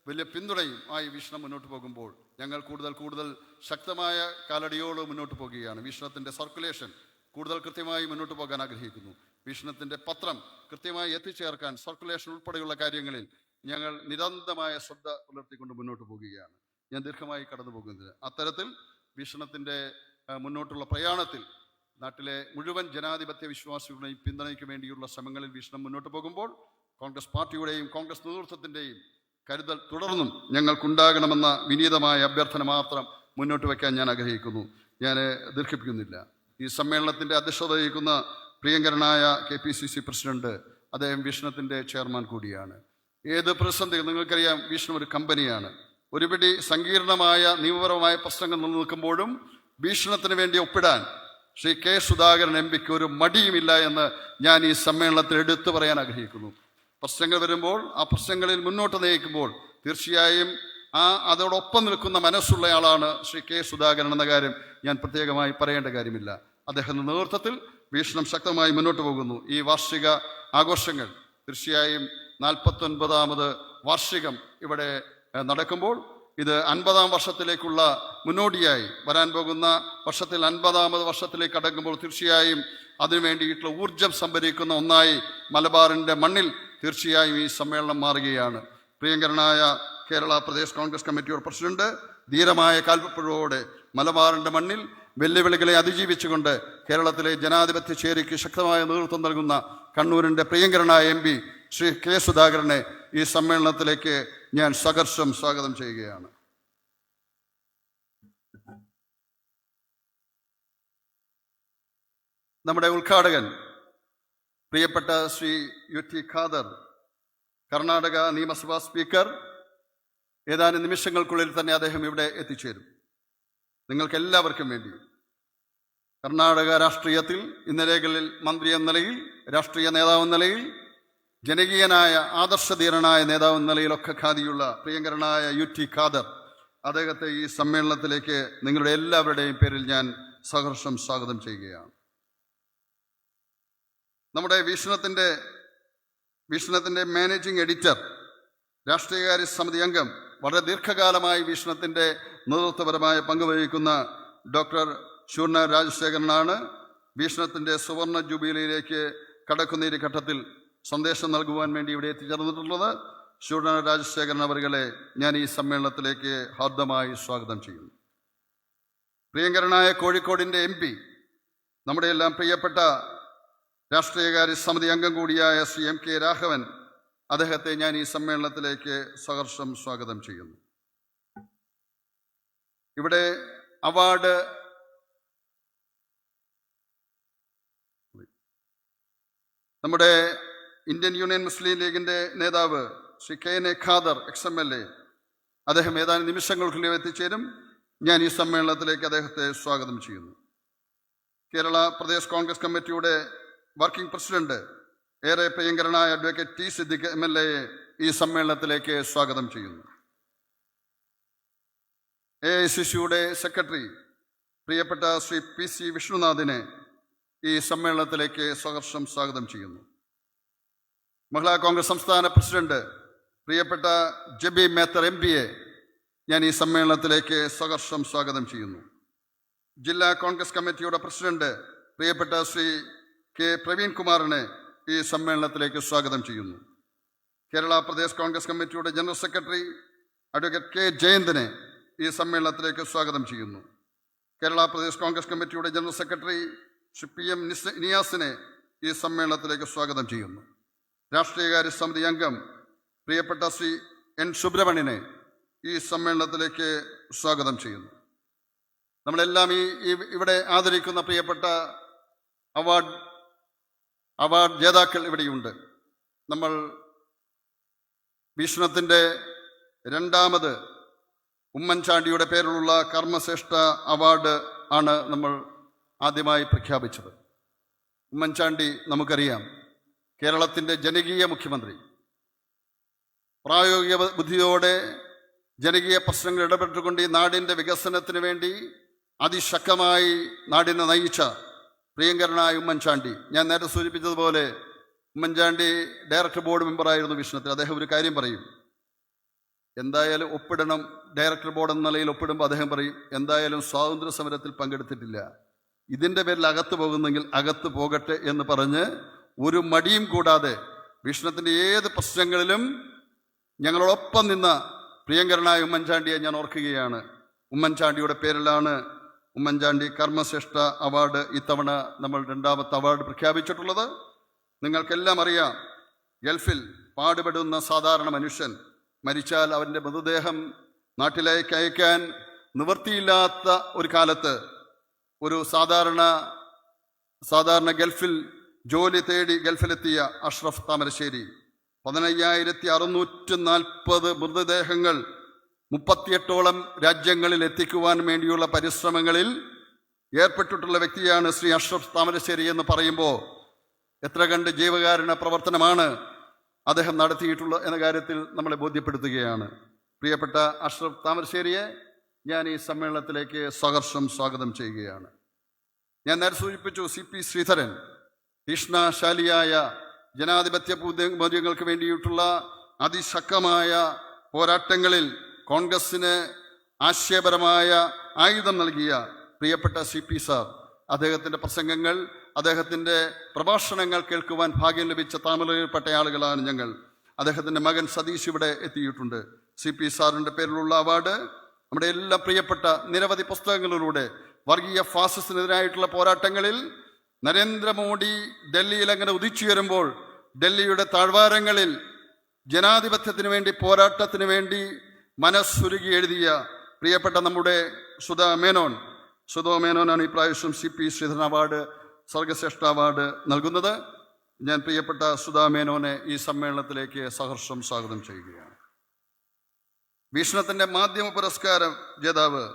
വലിയ പിന്തുണയും ആയി വീക്ഷണം മുന്നോട്ട് പോകുമ്പോൾ ഞങ്ങൾ കൂടുതൽ ശക്തമായ കാലടിയോട് മുന്നോട്ട് പോകുകയാണ്. വീക്ഷണത്തിൻ്റെ സർക്കുലേഷൻ കൂടുതൽ കൃത്യമായി മുന്നോട്ട് പോകാൻ ആഗ്രഹിക്കുന്നു. വീക്ഷണത്തിൻ്റെ പത്രം കൃത്യമായി എത്തിച്ചേർക്കാൻ സർക്കുലേഷൻ ഉൾപ്പെടെയുള്ള കാര്യങ്ങളിൽ ഞങ്ങൾ നിരന്തരമായ ശ്രദ്ധ പുലർത്തിക്കൊണ്ട് മുന്നോട്ട് പോകുകയാണ്. ഞാൻ ദീർഘമായി കടന്നു പോകുന്നത് അത്തരത്തിൽ വീക്ഷണത്തിൻ്റെ മുന്നോട്ടുള്ള പ്രയാണത്തിൽ നാട്ടിലെ മുഴുവൻ ജനാധിപത്യ വിശ്വാസികളുടെയും പിന്തുണയ്ക്ക് വേണ്ടിയുള്ള ശ്രമങ്ങളിൽ വീക്ഷണം മുന്നോട്ട് പോകുമ്പോൾ കോൺഗ്രസ് പാർട്ടിയുടെയും കോൺഗ്രസ് നേതൃത്വത്തിൻ്റെയും കരുതൽ തുടർന്നും ഞങ്ങൾക്കുണ്ടാകണമെന്ന വിനീതമായ അഭ്യർത്ഥന മാത്രം മുന്നോട്ട് വയ്ക്കാൻ ഞാൻ ആഗ്രഹിക്കുന്നു. ഞാൻ ദീർഘിപ്പിക്കുന്നില്ല. ഈ സമ്മേളനത്തിൻ്റെ അധ്യക്ഷത വഹിക്കുന്ന പ്രിയങ്കരനായ KPCC പ്രസിഡന്റ്, അദ്ദേഹം വീക്ഷണത്തിൻ്റെ ചെയർമാൻ കൂടിയാണ്. ഏത് പ്രതിസന്ധി, നിങ്ങൾക്കറിയാം, വീക്ഷണം ഒരു കമ്പനിയാണ്. ഒരുപിടി സങ്കീർണമായ നിയമപരമായ പ്രശ്നങ്ങൾ നിലനിൽക്കുമ്പോഴും വീക്ഷണത്തിന് വേണ്ടി ഒപ്പിടാൻ ശ്രീ K. സുധാകരൻ MP ഒരു മടിയുമില്ല എന്ന് ഞാൻ ഈ സമ്മേളനത്തിൽ എടുത്തു പറയാൻ ആഗ്രഹിക്കുന്നു. പ്രശ്നങ്ങൾ വരുമ്പോൾ ആ പ്രശ്നങ്ങളിൽ മുന്നോട്ട് നയിക്കുമ്പോൾ തീർച്ചയായും അതോടൊപ്പം നിൽക്കുന്ന മനസ്സുള്ളയാളാണ് ശ്രീ K. സുധാകരൻ എന്ന കാര്യം ഞാൻ പ്രത്യേകമായി പറയേണ്ട കാര്യമില്ല. അദ്ദേഹത്തിൻ്റെ നേതൃത്വത്തിൽ വീക്ഷണം ശക്തമായി മുന്നോട്ട് പോകുന്നു. ഈ വാർഷിക ആഘോഷങ്ങൾ തീർച്ചയായും 49ാമത് വാർഷികം ഇവിടെ നടക്കുമ്പോൾ ഇത് 50ാം വർഷത്തിലേക്കുള്ള മുന്നോടിയായി വരാൻ പോകുന്ന വർഷത്തിൽ 50ാമത് വർഷത്തിലേക്ക് കടക്കുമ്പോൾ തീർച്ചയായും അതിനു വേണ്ടിയിട്ടുള്ള ഊർജം സംഭരിക്കുന്ന ഒന്നായി മലബാറിൻ്റെ മണ്ണിൽ തീർച്ചയായും ഈ സമ്മേളനം മാറുകയാണ്. പ്രിയങ്കരനായ കേരള പ്രദേശ് കോൺഗ്രസ് കമ്മിറ്റിയുടെ പ്രസിഡന്റ് ധീരമായ കാൽവെപ്പോടെ മലബാറിൻ്റെ മണ്ണിൽ വെല്ലുവിളികളെ അതിജീവിച്ചുകൊണ്ട് കേരളത്തിലെ ജനാധിപത്യ ചേരിക്ക് ശക്തമായ നേതൃത്വം നൽകുന്ന കണ്ണൂരിൻ്റെ പ്രിയങ്കരനായ MP ശ്രീ K. സുധാകരനെ ഈ സമ്മേളനത്തിലേക്ക് ഞാൻ സഹർഷം സ്വാഗതം ചെയ്യുകയാണ്. നമ്മുടെ ഉദ്ഘാടകൻ പ്രിയപ്പെട്ട ശ്രീ UT ഖാദർ, കർണാടക നിയമസഭാ സ്പീക്കർ, ഏതാനും നിമിഷങ്ങൾക്കുള്ളിൽ തന്നെ അദ്ദേഹം ഇവിടെ എത്തിച്ചേരും. നിങ്ങൾക്കെല്ലാവർക്കും വേണ്ടി കർണാടക രാഷ്ട്രീയത്തിൽ ഇന്നലെകളിൽ മന്ത്രി എന്ന നിലയിൽ, രാഷ്ട്രീയ നേതാവ് എന്ന നിലയിൽ, ജനകീയനായ ആദർശധീരനായ നേതാവ് എന്ന നിലയിലൊക്കെ ഖ്യാതിയുള്ള പ്രിയങ്കരനായ UT ഖാദർ, അദ്ദേഹത്തെ ഈ സമ്മേളനത്തിലേക്ക് നിങ്ങളുടെ എല്ലാവരുടെയും പേരിൽ ഞാൻ സഹർഷം സ്വാഗതം ചെയ്യുകയാണ്. നമ്മുടെ വീക്ഷണത്തിൻ്റെ മാനേജിംഗ് എഡിറ്റർ, രാഷ്ട്രീയകാര്യ സമിതി അംഗം, വളരെ ദീർഘകാലമായി വീക്ഷണത്തിൻ്റെ നേതൃത്വപരമായ പങ്കുവഹിക്കുന്ന ഡോക്ടർ ശൂർണ രാജശേഖരനാണ്. വീക്ഷണത്തിൻ്റെ സുവർണ ജൂബിലിയിലേക്ക് കടക്കുന്ന ഈ ഘട്ടത്തിൽ സന്ദേശം നൽകുവാൻ വേണ്ടി ഇവിടെ എത്തിച്ചേർന്നിട്ടുള്ളത് ശൂർണ രാജശേഖരൻ അവരുകളെ ഞാൻ ഈ സമ്മേളനത്തിലേക്ക് ഹാർദമായി സ്വാഗതം ചെയ്യുന്നു. പ്രിയങ്കരനായ കോഴിക്കോടിൻ്റെ MP, നമ്മുടെ എല്ലാം പ്രിയപ്പെട്ട രാഷ്ട്രീയകാര്യ സമിതി അംഗം കൂടിയായ ശ്രീ MK രാഘവൻ, അദ്ദേഹത്തെ ഞാൻ ഈ സമ്മേളനത്തിലേക്ക് സഹർഷം സ്വാഗതം ചെയ്യുന്നു. ഇവിടെ അവാർഡ് നമ്മുടെ ഇന്ത്യൻ യൂണിയൻ മുസ്ലിം ലീഗിൻ്റെ നേതാവ് ശ്രീ KN ഖാദർ XMLA, അദ്ദേഹം ഏതാനും നിമിഷങ്ങൾക്കുള്ളിൽ എത്തിച്ചേരും. ഞാൻ ഈ സമ്മേളനത്തിലേക്ക് അദ്ദേഹത്തെ സ്വാഗതം ചെയ്യുന്നു. കേരള പ്രദേശ് കോൺഗ്രസ് കമ്മിറ്റിയുടെ വർക്കിംഗ് പ്രസിഡന്റ്, ഏറെ പ്രിയങ്കരനായ അഡ്വക്കേറ്റ് T. സിദ്ദിഖ് MLA ഈ സമ്മേളനത്തിലേക്ക് സ്വാഗതം ചെയ്യുന്നു. AICCയുടെ സെക്രട്ടറി പ്രിയപ്പെട്ട ശ്രീ PC വിഷ്ണുനാഥിനെ ഈ സമ്മേളനത്തിലേക്ക് സഹർഷം സ്വാഗതം ചെയ്യുന്നു. മഹിളാ കോൺഗ്രസ് സംസ്ഥാന പ്രസിഡന്റ് പ്രിയപ്പെട്ട ജബി മേത്തർ MPയെ ഞാൻ ഈ സമ്മേളനത്തിലേക്ക് സഹർഷം സ്വാഗതം ചെയ്യുന്നു. ജില്ലാ കോൺഗ്രസ് കമ്മിറ്റിയുടെ പ്രസിഡന്റ് പ്രിയപ്പെട്ട ശ്രീ K. പ്രവീൺ കുമാറിനെ ഈ സമ്മേളനത്തിലേക്ക് സ്വാഗതം ചെയ്യുന്നു. കേരള പ്രദേശ് കോൺഗ്രസ് കമ്മിറ്റിയുടെ ജനറൽ സെക്രട്ടറി അഡ്വക്കേറ്റ് K. ജയന്തിനെ ഈ സമ്മേളനത്തിലേക്ക് സ്വാഗതം ചെയ്യുന്നു. കേരള പ്രദേശ് കോൺഗ്രസ് കമ്മിറ്റിയുടെ ജനറൽ സെക്രട്ടറി ശ്രീ PM നിയാസിനെ ഈ സമ്മേളനത്തിലേക്ക് സ്വാഗതം ചെയ്യുന്നു. രാഷ്ട്രീയകാര്യ സമിതി അംഗം പ്രിയപ്പെട്ട ശ്രീ N. സുബ്രഹ്മണ്യനെ ഈ സമ്മേളനത്തിലേക്ക് സ്വാഗതം ചെയ്യുന്നു. നമ്മളെല്ലാം ഇവിടെ ആദരിക്കുന്ന പ്രിയപ്പെട്ട അവാർഡ് ജേതാക്കൾ ഇവിടെയുണ്ട്. നമ്മൾ വീക്ഷണത്തിൻ്റെ 2ാമത് ഉമ്മൻചാണ്ടിയുടെ പേരിലുള്ള കർമ്മശ്രേഷ്ഠ അവാർഡ് ആണ് നമ്മൾ ആദ്യമായി പ്രഖ്യാപിച്ചത്. ഉമ്മൻചാണ്ടി നമുക്കറിയാം, കേരളത്തിൻ്റെ ജനകീയ മുഖ്യമന്ത്രി, പ്രായോഗിക ബുദ്ധിയോടെ ജനകീയ പ്രശ്നങ്ങൾ ഇടപെട്ടുകൊണ്ട് ഈ നാടിൻ്റെ വികസനത്തിന് വേണ്ടി അതിശക്തമായി നാടിനെ നയിച്ച പ്രിയങ്കരനായ ഉമ്മൻചാണ്ടി. ഞാൻ നേരത്തെ സൂചിപ്പിച്ചതുപോലെ ഉമ്മൻചാണ്ടി ഡയറക്ടർ ബോർഡ് മെമ്പറായിരുന്നു വീക്ഷണത്തിൽ. അദ്ദേഹം ഒരു കാര്യം പറയും, എന്തായാലും ഒപ്പിടണം, ഡയറക്ടർ ബോർഡ് എന്ന നിലയിൽ ഒപ്പിടുമ്പോൾ അദ്ദേഹം പറയും, എന്തായാലും സ്വാതന്ത്ര്യ സമരത്തിൽ പങ്കെടുത്തിട്ടില്ല, ഇതിൻ്റെ പേരിൽ അകത്ത് പോകുന്നെങ്കിൽ അകത്ത് പോകട്ടെ എന്ന് പറഞ്ഞ് ഒരു മടിയും കൂടാതെ വീക്ഷണത്തിൻ്റെ ഏത് പ്രശ്നങ്ങളിലും ഞങ്ങളോടൊപ്പം നിന്ന പ്രിയങ്കരനായ ഉമ്മൻചാണ്ടിയെ ഞാൻ ഓർക്കുകയാണ്. ഉമ്മൻചാണ്ടിയുടെ പേരിലാണ് ഉമ്മൻചാണ്ടി കർമ്മശ്രേഷ്ഠ അവാർഡ് ഇത്തവണ നമ്മൾ 2ാമത്തെ അവാർഡ് പ്രഖ്യാപിച്ചിട്ടുള്ളത്. നിങ്ങൾക്കെല്ലാം അറിയാം, ഗൾഫിൽ പാടുപെടുന്ന സാധാരണ മനുഷ്യൻ മരിച്ചാൽ അവൻ്റെ മൃതദേഹം നാട്ടിലേക്ക് അയക്കാൻ നിവൃത്തിയില്ലാത്ത ഒരു കാലത്ത് ഒരു സാധാരണ ഗൾഫിൽ ജോലി തേടി ഗൾഫിലെത്തിയ അഷ്റഫ് താമരശ്ശേരി 15,640 മൃതദേഹങ്ങൾ 38ഓളം രാജ്യങ്ങളിൽ എത്തിക്കുവാൻ വേണ്ടിയുള്ള പരിശ്രമങ്ങളിൽ ഏർപ്പെട്ടിട്ടുള്ള വ്യക്തിയാണ് ശ്രീ അഷ്റഫ് താമരശ്ശേരി എന്ന് പറയുമ്പോൾ എത്ര കണ്ട് ജീവകാരുണ്യ പ്രവർത്തനമാണ് അദ്ദേഹം നടത്തിയിട്ടുള്ളത് എന്ന കാര്യത്തിൽ നമ്മളെ ബോധ്യപ്പെടുത്തുകയാണ്. പ്രിയപ്പെട്ട അഷ്റഫ് താമരശ്ശേരിയെ ഞാൻ ഈ സമ്മേളനത്തിലേക്ക് സഹർഷം സ്വാഗതം ചെയ്യുകയാണ്. ഞാൻ നേരെ സൂചിപ്പിച്ചു, CP ശ്രീധരൻ തീഷ്ണശാലിയായ ജനാധിപത്യ മൂല്യങ്ങൾക്ക് വേണ്ടിയിട്ടുള്ള അതിശക്തമായ പോരാട്ടങ്ങളിൽ കോൺഗ്രസിന് ആശയപരമായ ആയുധം നൽകിയ പ്രിയപ്പെട്ട CP സാർ, അദ്ദേഹത്തിൻ്റെ പ്രസംഗങ്ങൾ, അദ്ദേഹത്തിൻ്റെ പ്രഭാഷണങ്ങൾ കേൾക്കുവാൻ ഭാഗ്യം ലഭിച്ച താമരയിൽപ്പെട്ട ആളുകളാണ് ഞങ്ങൾ. അദ്ദേഹത്തിൻ്റെ മകൻ സതീഷ് ഇവിടെ എത്തിയിട്ടുണ്ട്. CP സാറിൻ്റെ പേരിലുള്ള അവാർഡ് നമ്മുടെ എല്ലാ പ്രിയപ്പെട്ട നിരവധി പുസ്തകങ്ങളിലൂടെ വർഗീയ ഫാസിസത്തിനെതിരായിട്ടുള്ള പോരാട്ടങ്ങളിൽ നരേന്ദ്രമോദി ഡൽഹിയിൽ അങ്ങനെ ഉദിച്ചുയരുമ്പോൾ ഡൽഹിയുടെ താഴ്വാരങ്ങളിൽ ജനാധിപത്യത്തിന് വേണ്ടി പോരാട്ടത്തിന് വേണ്ടി മനസ്സുരുകി എഴുതിയ പ്രിയപ്പെട്ട നമ്മുടെ സുധാ മേനോനാണ് ഈ പ്രാവശ്യം CP ശ്രീധരൻ അവാർഡ്, സർഗശ്രേഷ്ഠ അവാർഡ് നൽകുന്നത്. ഞാൻ പ്രിയപ്പെട്ട സുധാ മേനോനെ ഈ സമ്മേളനത്തിലേക്ക് സഹർഷം സ്വാഗതം ചെയ്യുകയാണ്. വീക്ഷണത്തിൻ്റെ മാധ്യമ പുരസ്കാരം ജേതാവ്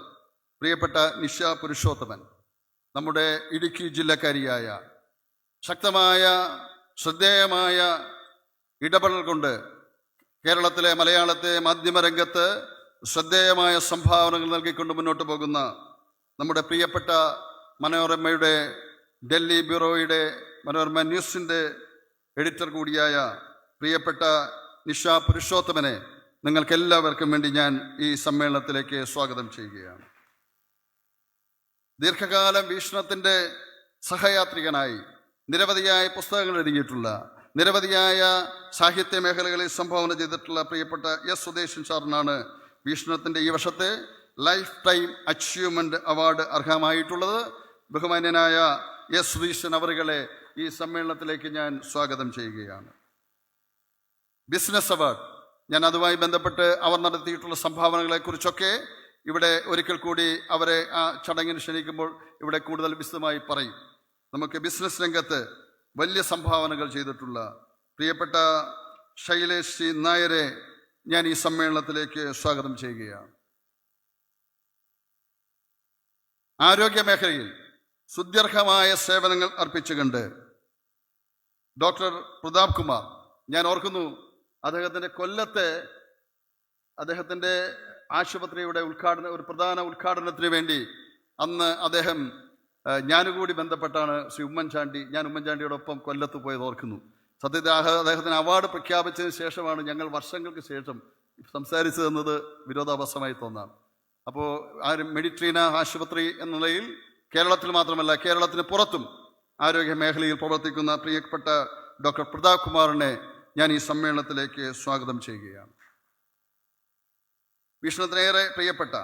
പ്രിയപ്പെട്ട നിഷ പുരുഷോത്തമൻ, നമ്മുടെ ഇടുക്കി ജില്ലക്കാരിയായ, ശക്തമായ ശ്രദ്ധേയമായ ഇടപെടൽ കൊണ്ട് കേരളത്തിലെ മലയാളത്തെ മാധ്യമരംഗത്ത് ശ്രദ്ധേയമായ സംഭാവനകൾ നൽകിക്കൊണ്ട് മുന്നോട്ട് പോകുന്ന നമ്മുടെ പ്രിയപ്പെട്ട മനോരമയുടെ ഡൽഹി ബ്യൂറോയുടെ മനോരമ ന്യൂസിൻ്റെ എഡിറ്റർ കൂടിയായ പ്രിയപ്പെട്ട നിഷ പുരുഷോത്തമനെ നിങ്ങൾക്കെല്ലാവർക്കും വേണ്ടി ഞാൻ ഈ സമ്മേളനത്തിലേക്ക് സ്വാഗതം ചെയ്യുകയാണ്. ദീർഘകാലം വീക്ഷണത്തിൻ്റെ സഹയാത്രികനായി നിരവധിയായ പുസ്തകങ്ങൾ എഴുതിയിട്ടുള്ള, നിരവധിയായ സാഹിത്യ മേഖലകളിൽ സംഭാവന ചെയ്തിട്ടുള്ള പ്രിയപ്പെട്ട സുദേശൻ സാറിനാണ് വീക്ഷണത്തിൻ്റെ ഈ വർഷത്തെ ലൈഫ് ടൈം അച്ചീവ്മെൻ്റ് അവാർഡ് അർഹമായിട്ടുള്ളത്. ബഹുമാന്യനായ സുദേശൻ അവറുകളെ ഈ സമ്മേളനത്തിലേക്ക് ഞാൻ സ്വാഗതം ചെയ്യുകയാണ്. ബിസിനസ് അവാർഡ്, ഞാൻ അതുമായി ബന്ധപ്പെട്ട് അവർ നടത്തിയിട്ടുള്ള സംഭാവനകളെക്കുറിച്ചൊക്കെ ഇവിടെ ഒരിക്കൽ കൂടി അവരെ ആ ചടങ്ങിന് ക്ഷണിക്കുമ്പോൾ ഇവിടെ കൂടുതൽ വിശദമായി പറയും. നമുക്ക് ബിസിനസ് രംഗത്ത് വലിയ സംഭാവനകൾ ചെയ്തിട്ടുള്ള പ്രിയപ്പെട്ട ശൈലേഷ് നായരെ ഞാൻ ഈ സമ്മേളനത്തിലേക്ക് സ്വാഗതം ചെയ്യുകയാണ്. ആരോഗ്യ മേഖലയിൽ സുദീർഘമായ സേവനങ്ങൾ അർപ്പിച്ചുകൊണ്ട് ഡോക്ടർ പ്രതാപ് കുമാർ, ഞാൻ ഓർക്കുന്നു അദ്ദേഹത്തിൻ്റെ കൊല്ലത്തെ അദ്ദേഹത്തിൻ്റെ ആശുപത്രിയുടെ ഒരു പ്രധാന ഉദ്ഘാടനത്തിന് വേണ്ടി അന്ന് അദ്ദേഹം ഞാനുകൂടി ബന്ധപ്പെട്ടാണ് ഞാൻ ഉമ്മൻചാണ്ടിയോടൊപ്പം കൊല്ലത്ത് പോയത് ഓർക്കുന്നു. സത്യത്തിൽ അദ്ദേഹത്തിന് അവാർഡ് പ്രഖ്യാപിച്ചതിന് ശേഷമാണ് ഞങ്ങൾ വർഷങ്ങൾക്ക് ശേഷം സംസാരിച്ചതെന്നത് വിരോധാഭാസമായി തോന്നാം. അപ്പോൾ മെഡിട്രീന ആശുപത്രി എന്ന നിലയിൽ കേരളത്തിൽ മാത്രമല്ല കേരളത്തിന് പുറത്തും ആരോഗ്യ മേഖലയിൽ പ്രവർത്തിക്കുന്ന പ്രിയപ്പെട്ട ഡോക്ടർ പ്രതാപ് കുമാറിനെ ഞാൻ ഈ സമ്മേളനത്തിലേക്ക് സ്വാഗതം ചെയ്യുകയാണ്. വീക്ഷണത്തിനേറെ പ്രിയപ്പെട്ട,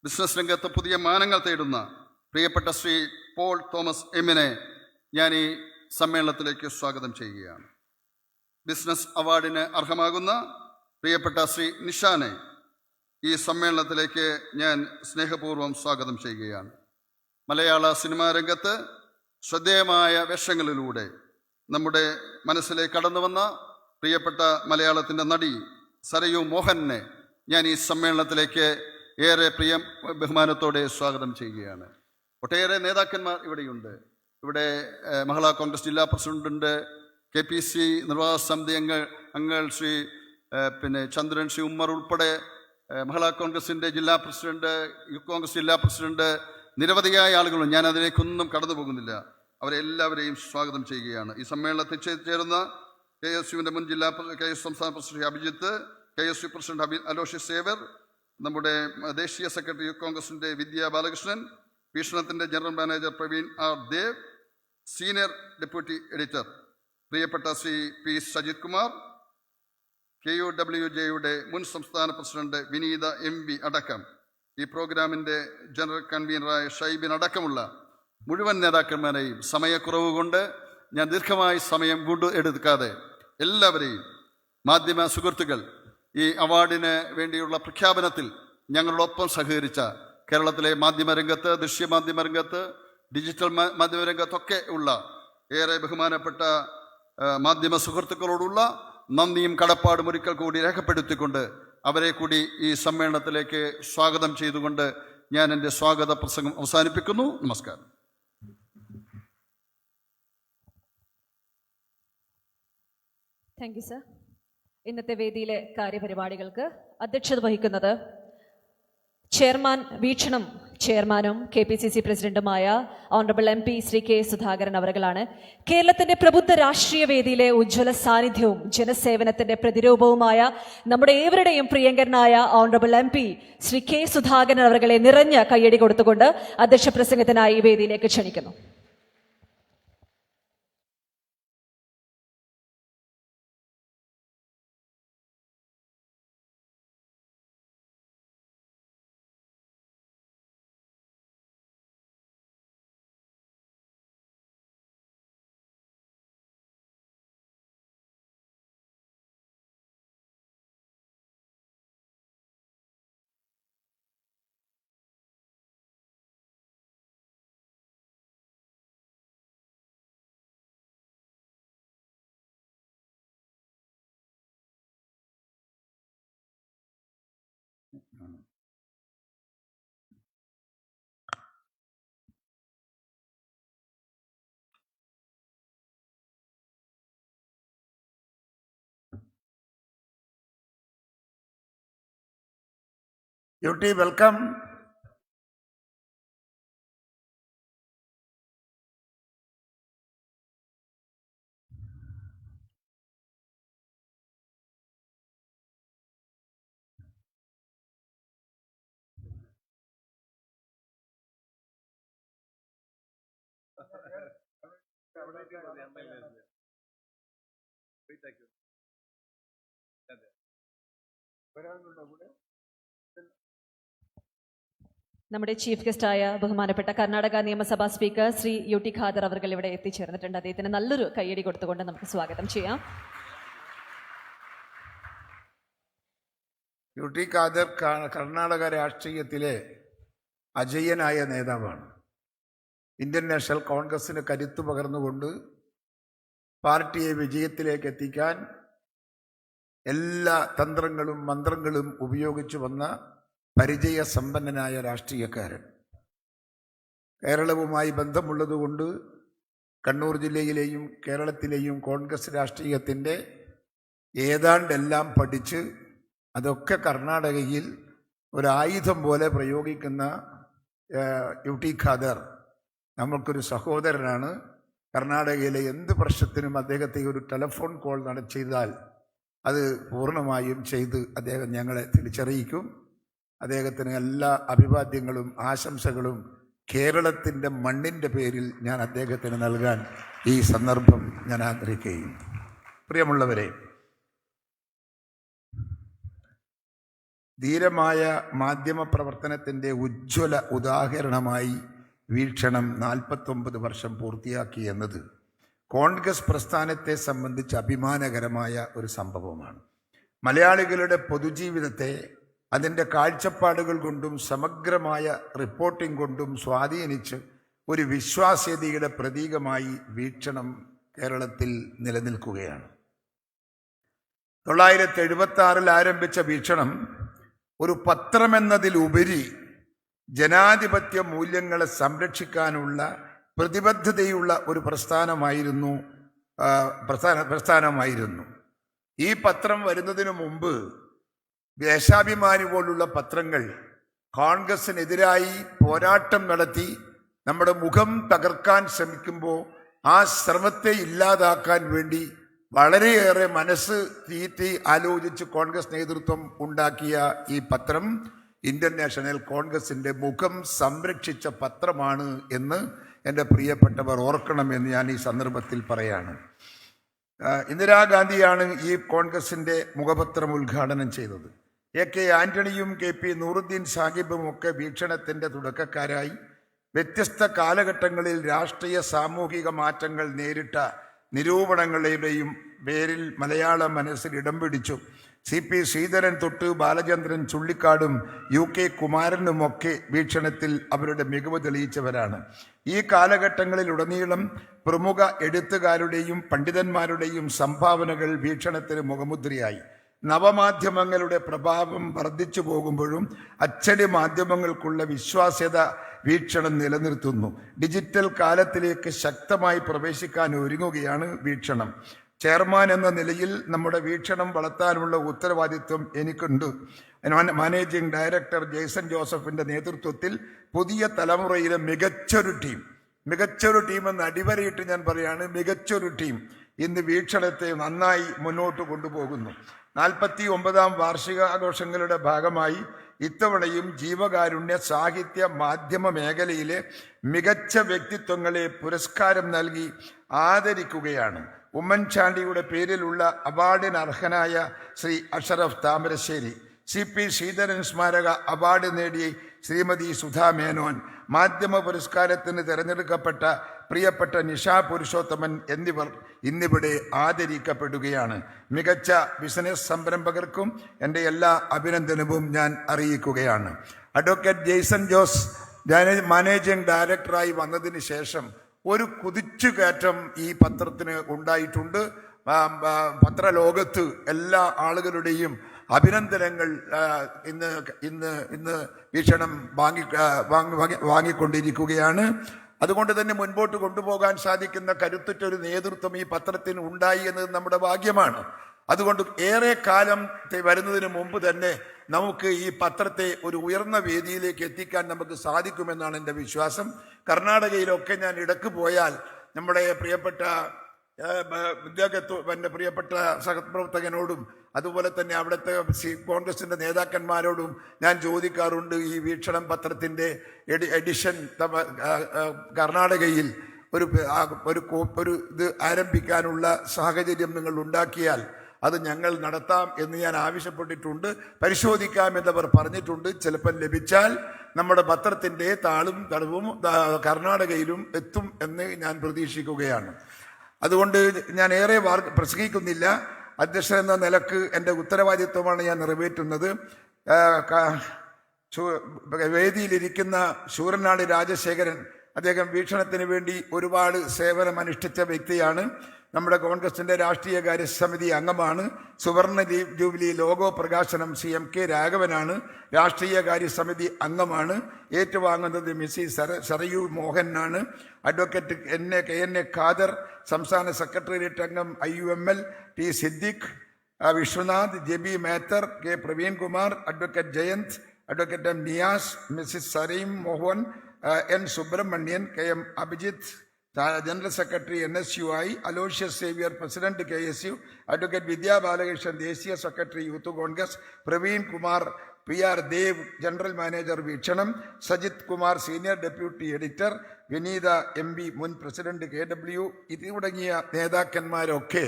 ബിസിനസ് രംഗത്ത് പുതിയ മാനങ്ങൾ തേടുന്ന പ്രിയപ്പെട്ട ശ്രീ പോൾ തോമസ് എമ്മിനെ ഞാൻ ഈ സമ്മേളനത്തിലേക്ക് സ്വാഗതം ചെയ്യുകയാണ്. ബിസിനസ് അവാർഡിന് അർഹമാകുന്ന പ്രിയപ്പെട്ട ശ്രീ നിഷാനെ ഈ സമ്മേളനത്തിലേക്ക് ഞാൻ സ്നേഹപൂർവ്വം സ്വാഗതം ചെയ്യുകയാണ്. മലയാള സിനിമാ രംഗത്ത് ശ്രദ്ധേയമായ വേഷങ്ങളിലൂടെ നമ്മുടെ മനസ്സിലേക്ക് കടന്നു വന്ന പ്രിയപ്പെട്ട മലയാളത്തിൻ്റെ നടി സരയു മോഹനെ ഞാൻ ഈ സമ്മേളനത്തിലേക്ക് ഏറെ ബഹുമാനത്തോടെ സ്വാഗതം ചെയ്യുകയാണ്. ഒട്ടേറെ നേതാക്കന്മാർ ഇവിടെയുണ്ട്. ഇവിടെ മഹിളാ കോൺഗ്രസ് ജില്ലാ പ്രസിഡന്റ്, KPC നിർവാഹക സമിതി അംഗങ്ങൾ ശ്രീ ചന്ദ്രൻ, ശ്രീ ഉമ്മർ ഉൾപ്പെടെ മഹിളാ കോൺഗ്രസിൻ്റെ ജില്ലാ പ്രസിഡന്റ്, യൂത്ത് കോൺഗ്രസ് ജില്ലാ പ്രസിഡന്റ്, നിരവധിയായ ആളുകളും, ഞാൻ അതിലേക്കൊന്നും കടന്നു പോകുന്നില്ല. അവരെല്ലാവരെയും സ്വാഗതം ചെയ്യുകയാണ്. ഈ സമ്മേളനത്തിൽ ചേരുന്ന KSUവിൻ്റെ മുൻ KS സംസ്ഥാന president Abhijith, KSU president Aloysius Xavier, നമ്മുടെ ദേശീയ സെക്രട്ടറി യൂത്ത് കോൺഗ്രസിൻ്റെ വിദ്യാ ബാലകൃഷ്ണൻ, വീക്ഷണത്തിൻ്റെ general manager Praveen R. Dev, senior deputy editor പ്രിയപ്പെട്ട ശ്രീ P. സജിത് കുമാർ, KUWJ മുൻ സംസ്ഥാന പ്രസിഡന്റ് വിനീത MB അടക്കം ഈ പ്രോഗ്രാമിൻ്റെ ജനറൽ കൺവീനറായ ഷൈബിൻ അടക്കമുള്ള മുഴുവൻ നേതാക്കന്മാരെയും സമയക്കുറവ് കൊണ്ട് ഞാൻ ദീർഘമായി സമയം എടുക്കാതെ എല്ലാവരെയും മാധ്യമ സുഹൃത്തുക്കൾ ഈ അവാർഡിന് വേണ്ടിയുള്ള പ്രഖ്യാപനത്തിൽ ഞങ്ങളോടൊപ്പം സഹകരിച്ച കേരളത്തിലെ മാധ്യമരംഗത്ത്, ദൃശ്യമാധ്യമരംഗത്ത്, ഡിജിറ്റൽ മാധ്യമരംഗത്തൊക്കെ ഉള്ള ഏറെ ബഹുമാനപ്പെട്ട മാധ്യമ സുഹൃത്തുക്കളോടുള്ള നന്ദിയും കടപ്പാടും ഒരിക്കൽ കൂടി രേഖപ്പെടുത്തിക്കൊണ്ട് അവരെ കൂടി ഈ സമ്മേളനത്തിലേക്ക് സ്വാഗതം ചെയ്തുകൊണ്ട് ഞാൻ എൻ്റെ സ്വാഗത പ്രസംഗം അവസാനിപ്പിക്കുന്നു. നമസ്കാരം. Thank you sir. ഇന്നത്തെ വേദിയിലെ കാര്യപരിപാടികൾക്ക് അധ്യക്ഷത വഹിക്കുന്നത് വീക്ഷണം ചെയർമാനും KPCC പ്രസിഡന്റുമായ honourable MP Shri K Sudhakaran അവറുകളാണ്. കേരളത്തിന്റെ പ്രബുദ്ധ രാഷ്ട്രീയ വേദിയിലെ ഉജ്ജ്വല സാന്നിധ്യവും ജനസേവനത്തിന്റെ പ്രതിരൂപവുമായ നമ്മുടെ ഏവരുടെയും പ്രിയങ്കരനായ honourable MP Shri K Sudhakaran അവറുകളെ നിറഞ്ഞ കയ്യടി കൊടുത്തുകൊണ്ട് അധ്യക്ഷ പ്രസംഗത്തിനായി വേദിയിലേക്ക് ക്ഷണിക്കുന്നു. UT, welcome. നമ്മുടെ ചീഫ് ഗസ്റ്റായ ബഹുമാനപ്പെട്ട കർണാടക നിയമസഭാ സ്പീക്കർ ശ്രീ UT ഖാദർ അവർ ഇവിടെ എത്തിച്ചേർന്നിട്ടുണ്ട്. അദ്ദേഹത്തിന് നല്ലൊരു കയ്യടി കൊടുത്തുകൊണ്ട് നമുക്ക് സ്വാഗതം ചെയ്യാം. UT ഖാദർ കർണാടക രാഷ്ട്രീയത്തിലെ അജയ്യനായ നേതാവാണ്. ഇന്ത്യൻ നാഷണൽ കോൺഗ്രസിന് കരുത്തു പകർന്നുകൊണ്ട് പാർട്ടിയെ വിജയത്തിലേക്ക് എത്തിക്കാൻ എല്ലാ തന്ത്രങ്ങളും മന്ത്രങ്ങളും ഉപയോഗിച്ചു വന്ന പരിചയസമ്പന്നനായ രാഷ്ട്രീയക്കാരൻ. കേരളവുമായി ബന്ധമുള്ളതുകൊണ്ട് കണ്ണൂർ ജില്ലയിലെയും കേരളത്തിലെയും കോൺഗ്രസ് രാഷ്ട്രീയത്തിൻ്റെ ഏതാണ്ടെല്ലാം പഠിച്ച് അതൊക്കെ കർണാടകയിൽ ഒരായുധം പോലെ പ്രയോഗിക്കുന്ന UT ഖാദർ നമുക്കൊരു സഹോദരനാണ്. കർണാടകയിലെ എന്ത് പ്രശ്നത്തിനും അദ്ദേഹത്തെ ഒരു ടെലിഫോൺ കോൾ ചെയ്താൽ അത് പൂർണ്ണമായും ചെയ്ത് അദ്ദേഹം ഞങ്ങളെ തിരിച്ചറിയിക്കും. അദ്ദേഹത്തിന് എല്ലാ അഭിവാദ്യങ്ങളും ആശംസകളും കേരളത്തിൻ്റെ മണ്ണിൻ്റെ പേരിൽ ഞാൻ അദ്ദേഹത്തിന് നൽകാൻ ഈ സന്ദർഭം ഞാൻ ആഗ്രഹിക്കുകയും. പ്രിയമുള്ളവരെ, ധീരമായ മാധ്യമപ്രവർത്തനത്തിൻ്റെ ഉജ്ജ്വല ഉദാഹരണമായി വീക്ഷണം 49 വർഷം പൂർത്തിയാക്കി എന്നത് കോൺഗ്രസ് പ്രസ്ഥാനത്തെ സംബന്ധിച്ച് അഭിമാനകരമായ ഒരു സംഭവമാണ്. മലയാളികളുടെ പൊതുജീവിതത്തെ അതിൻ്റെ കാഴ്ചപ്പാടുകൾ കൊണ്ടും സമഗ്രമായ റിപ്പോർട്ടിംഗ് കൊണ്ടും സ്വാധീനിച്ച് ഒരു വിശ്വാസ്യതയുടെ പ്രതീകമായി വീക്ഷണം കേരളത്തിൽ നിലനിൽക്കുകയാണ്. 1976 ആരംഭിച്ച വീക്ഷണം ഒരു പത്രമെന്നതിലുപരി ജനാധിപത്യ മൂല്യങ്ങളെ സംരക്ഷിക്കാനുള്ള പ്രതിബദ്ധതയുള്ള ഒരു പ്രസ്ഥാനമായിരുന്നു. ഈ പത്രം വരുന്നതിനു മുമ്പ് ദേശാഭിമാനി പോലുള്ള പത്രങ്ങൾ കോൺഗ്രസിനെതിരായി പോരാട്ടം നടത്തി നമ്മുടെ മുഖം തകർക്കാൻ ശ്രമിക്കുമ്പോൾ ആ ശ്രമത്തെ ഇല്ലാതാക്കാൻ വേണ്ടി വളരെയേറെ മനസ്സ് തീറ്റി ആലോചിച്ച് കോൺഗ്രസ് നേതൃത്വം ഉണ്ടാക്കിയ ഈ പത്രം ഇന്ത്യൻ നാഷണൽ കോൺഗ്രസിൻ്റെ മുഖം സംരക്ഷിച്ച പത്രമാണ് എന്ന് എൻ്റെ പ്രിയപ്പെട്ടവർ ഓർക്കണമെന്ന് ഞാൻ ഈ സന്ദർഭത്തിൽ പറയാണ്. ഇന്ദിരാഗാന്ധിയാണ് ഈ കോൺഗ്രസിൻ്റെ മുഖപത്രം ഉദ്ഘാടനം ചെയ്തത്. AK ആന്റണിയും KP നൂറുദ്ദീൻ സാഹിബും ഒക്കെ വീക്ഷണത്തിൻ്റെ തുടക്കക്കാരായി വ്യത്യസ്ത കാലഘട്ടങ്ങളിൽ രാഷ്ട്രീയ സാമൂഹിക മാറ്റങ്ങൾ നേരിട്ട നിരൂപണങ്ങളുടെയും പേരിൽ മലയാള മനസ്സിൽ ഇടം പിടിച്ചു. CP ശ്രീധരൻ തൊട്ട് ബാലചന്ദ്രൻ ചുള്ളിക്കാടും UK കുമാരനുമൊക്കെ വീക്ഷണത്തിൽ അവരുടെ മികവ് തെളിയിച്ചവരാണ്. ഈ കാലഘട്ടങ്ങളിലുടനീളം പ്രമുഖ എഴുത്തുകാരുടെയും പണ്ഡിതന്മാരുടെയും സംഭാവനകൾ വീക്ഷണത്തിന് മുഖമുദ്രയായി. നവമാധ്യമങ്ങളുടെ പ്രഭാവം വർദ്ധിച്ചു പോകുമ്പോഴും അച്ചടി മാധ്യമങ്ങൾക്കുള്ള വിശ്വാസ്യത വീക്ഷണം നിലനിർത്തുന്നു. ഡിജിറ്റൽ കാലത്തിലേക്ക് ശക്തമായി പ്രവേശിക്കാൻ ഒരുങ്ങുകയാണ് വീക്ഷണം. ചെയർമാൻ എന്ന നിലയിൽ നമ്മുടെ വീക്ഷണം വളർത്താനുള്ള ഉത്തരവാദിത്വം എനിക്കുണ്ട്. മാനേജിംഗ് ഡയറക്ടർ ജെയ്സൺ ജോസഫിൻ്റെ നേതൃത്വത്തിൽ പുതിയ തലമുറയിലെ മികച്ചൊരു ടീം എന്ന് അടിവരയിട്ട് ഞാൻ പറയാണ്, മികച്ചൊരു ടീം ഇന്ന് വീക്ഷണത്തെ നന്നായി മുന്നോട്ട് കൊണ്ടുപോകുന്നു. 49ാം വാർഷികാഘോഷങ്ങളുടെ ഭാഗമായി ഇത്തവണയും ജീവകാരുണ്യ സാഹിത്യ മാധ്യമ മേഖലയിലെ മികച്ച വ്യക്തിത്വങ്ങളെ പുരസ്കാരം നൽകി ആദരിക്കുകയാണ്. ഉമ്മൻചാണ്ടിയുടെ പേരിലുള്ള അവാർഡിന് അർഹനായ ശ്രീ അഷറഫ് താമരശ്ശേരി, CP ശ്രീധരൻ സ്മാരക അവാർഡ് നേടി ശ്രീമതി സുധാ മേനോൻ, മാധ്യമ പുരസ്കാരത്തിന് തിരഞ്ഞെടുക്കപ്പെട്ട പ്രിയപ്പെട്ട നിഷ പുരുഷോത്തമൻ എന്നിവർ ഇന്നിവിടെ ആദരിക്കപ്പെടുകയാണ്. മികച്ച ബിസിനസ് സംരംഭകർക്കും എൻ്റെ എല്ലാ അഭിനന്ദനവും ഞാൻ അറിയിക്കുകയാണ്. അഡ്വക്കേറ്റ് ജെയ്സൺ ജോസ് മാനേജിംഗ് ഡയറക്ടറായി വന്നതിന് ശേഷം ഒരു കുതിച്ചുകയറ്റം ഈ പത്രത്തിന് ഉണ്ടായിട്ടുണ്ട്. പത്രലോകത്ത് എല്ലാ ആളുകളുടെയും അഭിനന്ദനങ്ങൾ ഇന്ന് വീക്ഷണം വാങ്ങിക്കൊണ്ടിരിക്കുകയാണ്. അതുകൊണ്ട് തന്നെ മുൻപോട്ട് കൊണ്ടുപോകാൻ സാധിക്കുന്ന കരുത്തുറ്റൊരു നേതൃത്വം ഈ പത്രത്തിന് ഉണ്ടായി എന്നത് നമ്മുടെ ഭാഗ്യമാണ്. അതുകൊണ്ട് ഏറെ കാലം വരുന്നതിന് മുമ്പ് തന്നെ നമുക്ക് ഈ പത്രത്തെ ഒരു ഉയർന്ന വേദിയിലേക്ക് എത്തിക്കാൻ നമുക്ക് സാധിക്കുമെന്നാണ് എൻ്റെ വിശ്വാസം. കർണാടകയിലൊക്കെ ഞാൻ ഇടക്ക് പോയാൽ നമ്മുടെ പ്രിയപ്പെട്ട എൻ്റെ പ്രിയപ്പെട്ട സഹപ്രവർത്തകനോടും അതുപോലെ തന്നെ അവിടുത്തെ കോൺഗ്രസിൻ്റെ നേതാക്കന്മാരോടും ഞാൻ ചോദിക്കാറുണ്ട്, ഈ വീക്ഷണം പത്രത്തിൻ്റെ എഡിഷൻ കർണാടകയിൽ ഒരു ഇത് ആരംഭിക്കാനുള്ള സാഹചര്യം നിങ്ങൾ ഉണ്ടാക്കിയാൽ അത് ഞങ്ങൾ നടത്താം എന്ന് ഞാൻ ആവശ്യപ്പെട്ടിട്ടുണ്ട്. പരിശോധിക്കാമെന്നവർ പറഞ്ഞിട്ടുണ്ട്. ചിലപ്പോൾ ലഭിച്ചാൽ നമ്മുടെ പത്രത്തിൻ്റെ താളും തടവും കർണാടകയിലും എത്തും എന്ന് ഞാൻ പ്രതീക്ഷിക്കുകയാണ്. അതുകൊണ്ട് ഞാൻ ഏറെ പ്രസംഗിക്കുന്നില്ല. അധ്യക്ഷൻ എന്ന നിലക്ക് എൻ്റെ ഉത്തരവാദിത്വമാണ് ഞാൻ നിറവേറ്റുന്നത്. വേദിയിലിരിക്കുന്ന ശൂരനാട് രാജശേഖരൻ, അദ്ദേഹം വീക്ഷണത്തിന് വേണ്ടി ഒരുപാട് സേവനം അനുഷ്ഠിച്ച വ്യക്തിയാണ്. നമ്മുടെ കോൺഗ്രസിൻ്റെ രാഷ്ട്രീയകാര്യ സമിതി അംഗമാണ്. സുവർണ ജൂബിലി ലോഗോ പ്രകാശനം CMK രാഘവനാണ്. രാഷ്ട്രീയകാര്യ സമിതി അംഗമാണ്. ഏറ്റുവാങ്ങുന്നത് മിസ്സിസ് സരയു മോഹനാണ്. അഡ്വക്കേറ്റ് KN ഖാദർ, സംസ്ഥാന സെക്രട്ടേറിയറ്റ് അംഗം IUML T Siddique, Vishwanath, JB Mather, K Praveenkumar, advocate Jayanth, advocate M Niyas, Mrs Sareem Mohan, N Subramanian, KM Abhijith, general secretary NSUI, Aloysius Xavier, president KSU, advocate Vidya Balakrishnan, ദേശീയ secretary youth Congress, Praveen Kumar, PR Dev, general manager Veekshanam, Sajith Kumar, senior deputy editor, Vineetha MB, മുൻ പ്രസിഡന്റ് KW, ഇത് തുടങ്ങിയ നേതാക്കന്മാരൊക്കെ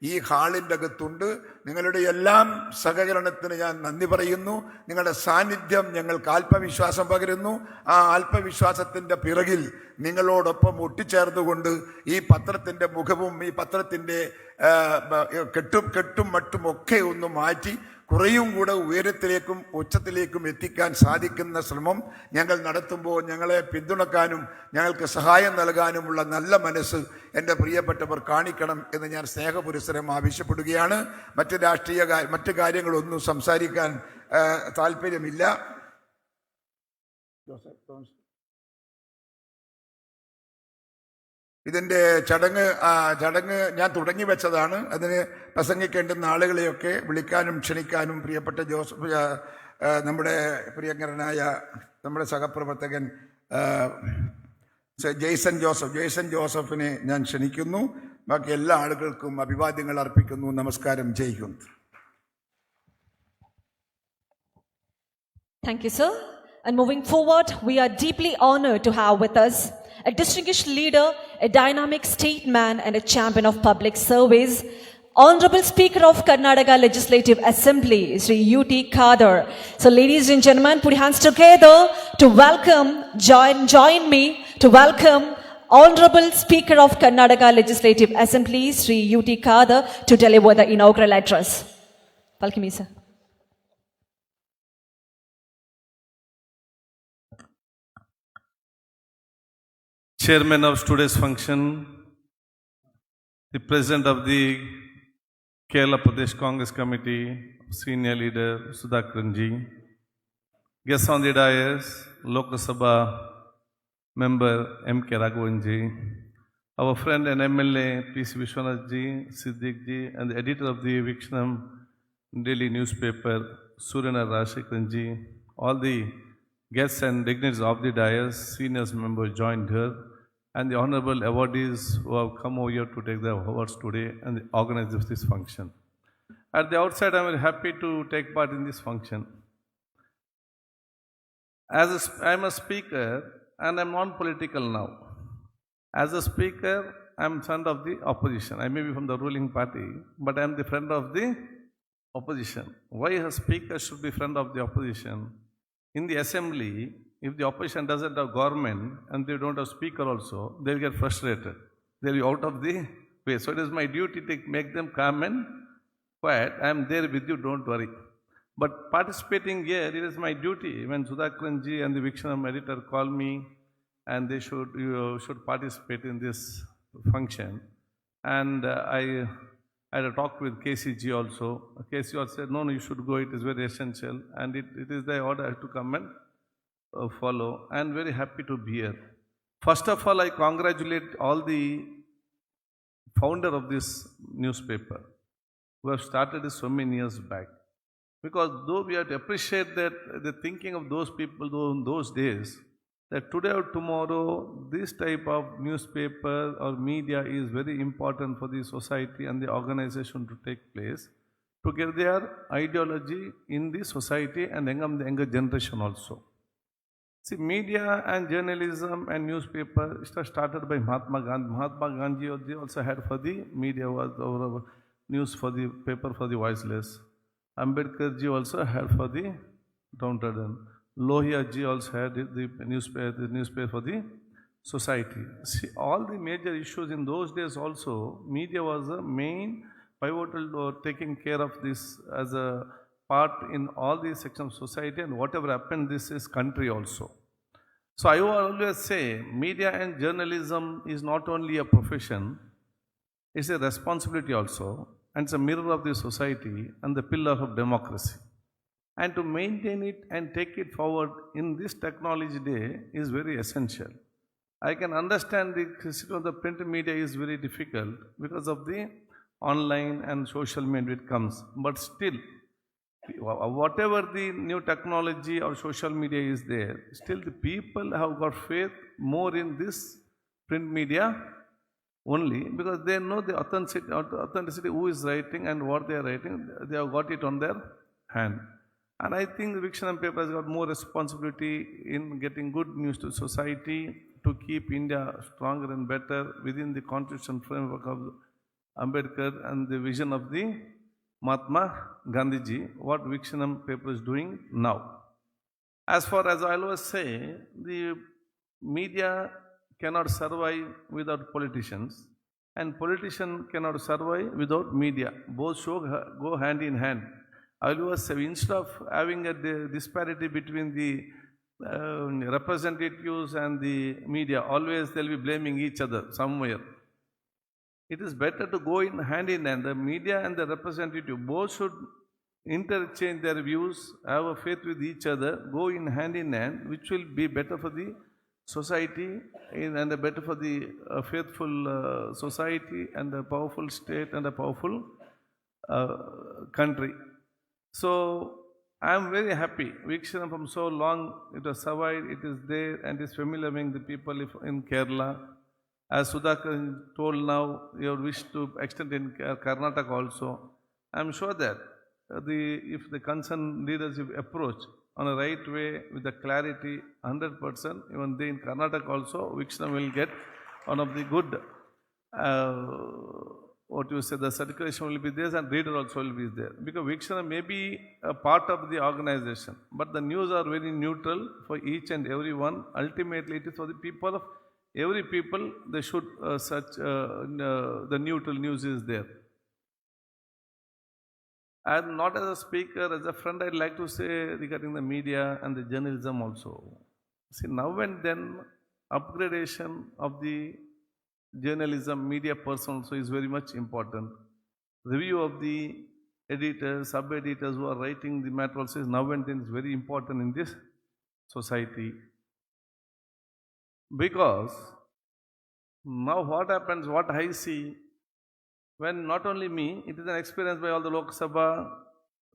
ഈ ഹാളിൻ്റെ അകത്തുണ്ട്. നിങ്ങളുടെ എല്ലാം സഹകരണത്തിന് ഞാൻ നന്ദി പറയുന്നു. നിങ്ങളുടെ സാന്നിധ്യം ഞങ്ങൾക്ക് ആത്മവിശ്വാസം പകരുന്നു. ആ ആത്മവിശ്വാസത്തിൻ്റെ പിറകിൽ നിങ്ങളോടൊപ്പം ഒട്ടിച്ചേർന്നുകൊണ്ട് ഈ പത്രത്തിൻ്റെ മുഖവും ഈ പത്രത്തിൻ്റെ കെട്ടും മട്ടുമൊക്കെ ഒന്ന് മാറ്റി കുറേയും കൂടെ ഉയരത്തിലേക്കും ഉച്ചത്തിലേക്കും എത്തിക്കാൻ സാധിക്കുന്ന ശ്രമം ഞങ്ങൾ നടത്തുമ്പോൾ ഞങ്ങളെ പിന്തുണക്കാനും ഞങ്ങൾക്ക് സഹായം നൽകാനുമുള്ള നല്ല മനസ്സ് എൻ്റെ പ്രിയപ്പെട്ടവർ കാണിക്കണം എന്ന് ഞാൻ സ്നേഹപുരസ്സരം ആവശ്യപ്പെടുകയാണ്. മറ്റ് കാര്യങ്ങളൊന്നും സംസാരിക്കാൻ താല്പര്യമില്ല. ഇതിൻ്റെ ചടങ്ങ് ഞാൻ തുടങ്ങി വെച്ചതാണ്. അതിന് പ്രസംഗിക്കേണ്ടുന്ന ആളുകളെയൊക്കെ വിളിക്കാനും ക്ഷണിക്കാനും പ്രിയപ്പെട്ട നമ്മുടെ പ്രിയങ്കരനായ നമ്മുടെ സഹപ്രവർത്തകൻ ജെയ്സൺ ജോസഫിനെ ഞാൻ ക്ഷണിക്കുന്നു. ബാക്കി എല്ലാ ആളുകൾക്കും അഭിവാദ്യങ്ങൾ അർപ്പിക്കുന്നു. നമസ്കാരം. ജയ് Hind. Thank you, sir. And moving forward, we are deeply honored to have with us a distinguished leader, a dynamic statesman, and a champion of public service, Honorable Speaker of Karnataka Legislative Assembly, Sri U.T. Khadar. So ladies and gentlemen, put your hands together to welcome, join me to welcome Honorable Speaker of Karnataka Legislative Assembly, Sri U.T. Khadar, to deliver the inaugural address. Welcome, me, sir. Chairman of today's function, the President of the Kerala Pradesh Congress Committee, Senior Leader Sudhakaran, guests on the dais, Lok Sabha Member M.K. Raghavan, our friend and MLA P.C. Vishwanath ji, Siddiq ji, and the editor of the Vikshanam daily newspaper, Surana Rajshekharan ji, all the guests and dignitaries of the dais, seniors members joined here, and the honorable awardees who have come over here to take the awards today and organize this function. At the outset, I am very happy to take part in this function. I am a speaker and I am non-political now. As a speaker, I am friend of the opposition. I may be from the ruling party, but I am the friend of the opposition. Why a speaker should be friend of the opposition? In the assembly, if the opposition doesn't have government and they don't have speaker also, they will get frustrated. They will be out of the way. So it is my duty to make them calm and quiet. I am there with you, don't worry. But participating here, it is my duty. When Sudhakaran ji and the Vikshanam editor call me and they you should participate in this function. And I had a talk with KCG also. KCG also said, no, you should go, it is very essential. And it is the order I have to come and follow. And very happy to be here. First of all, I congratulate all the founder of this newspaper who have started this so many years back. Because though we have to appreciate that the thinking of those people in those days, that today or tomorrow, this type of newspaper or media is very important for the society and the organization to take place, to get their ideology in the society and engage the younger generation also. See, media and journalism and newspaper started by Mahatma Gandhi. Mahatma Gandhi also had for the media, was news for the paper for the voiceless. Ambedkar ji also had for the downtrodden. Lohia ji also had the newspaper for the society. See, all the major issues in those days also, media was the main pivotal taking care of this as a part in all these sections of society, and whatever happened, this is country also. So I will always say, media and journalism is not only a profession, it's a responsibility also, and it's a mirror of the society and the pillar of democracy. And to maintain it and take it forward in this technology day is very essential. I can understand the system of the print media is very difficult because of the online and social media it comes. But still, whatever the new technology or social media is there, still the people have got faith more in this print media only because they know the authenticity who is writing and what they are writing. They have got it on their hand. And I think the Vikshanam paper has got more responsibility in getting good news to society to keep India stronger and better within the constitution framework of Ambedkar and the vision of the Mahatma Gandhiji, what Vikshanam paper is doing now. As far as I always say, the media cannot survive without politicians and politicians cannot survive without media. Both should go hand in hand. I always say, instead of having a disparity between the representatives and the media, always they'll be blaming each other somewhere. It is better to go in hand. The media and the representative both should interchange their views, have a faith with each other, go in hand, which will be better for the society and better for the faithful society and a powerful state and a powerful country. So I am very happy. Vikshanam from so long, it has survived, it is there and is familiar among the people in Kerala. As Sudhakaran told now, your wish to extend in Karnataka also. I am sure that if the concerned leadership approach on a right way with the clarity, 100%, even they in Karnataka also, Vikshanam will get one of the good what you say, the circulation will be there and reader also will be there. Because Vikshanam may be a part of the organization, but the news are very neutral for each and every one. Ultimately, it is for the people of every people, they should the neutral news is there. And not as a speaker, as a friend, I'd like to say regarding the media and the journalism also. See, now and then, upgradation of the journalism, media person also is very much important. Review of the editors, sub-editors who are writing the matter also is now and then is very important in this society. Because now what happens, what I see, when not only me, it is an experience by all the Lok Sabha,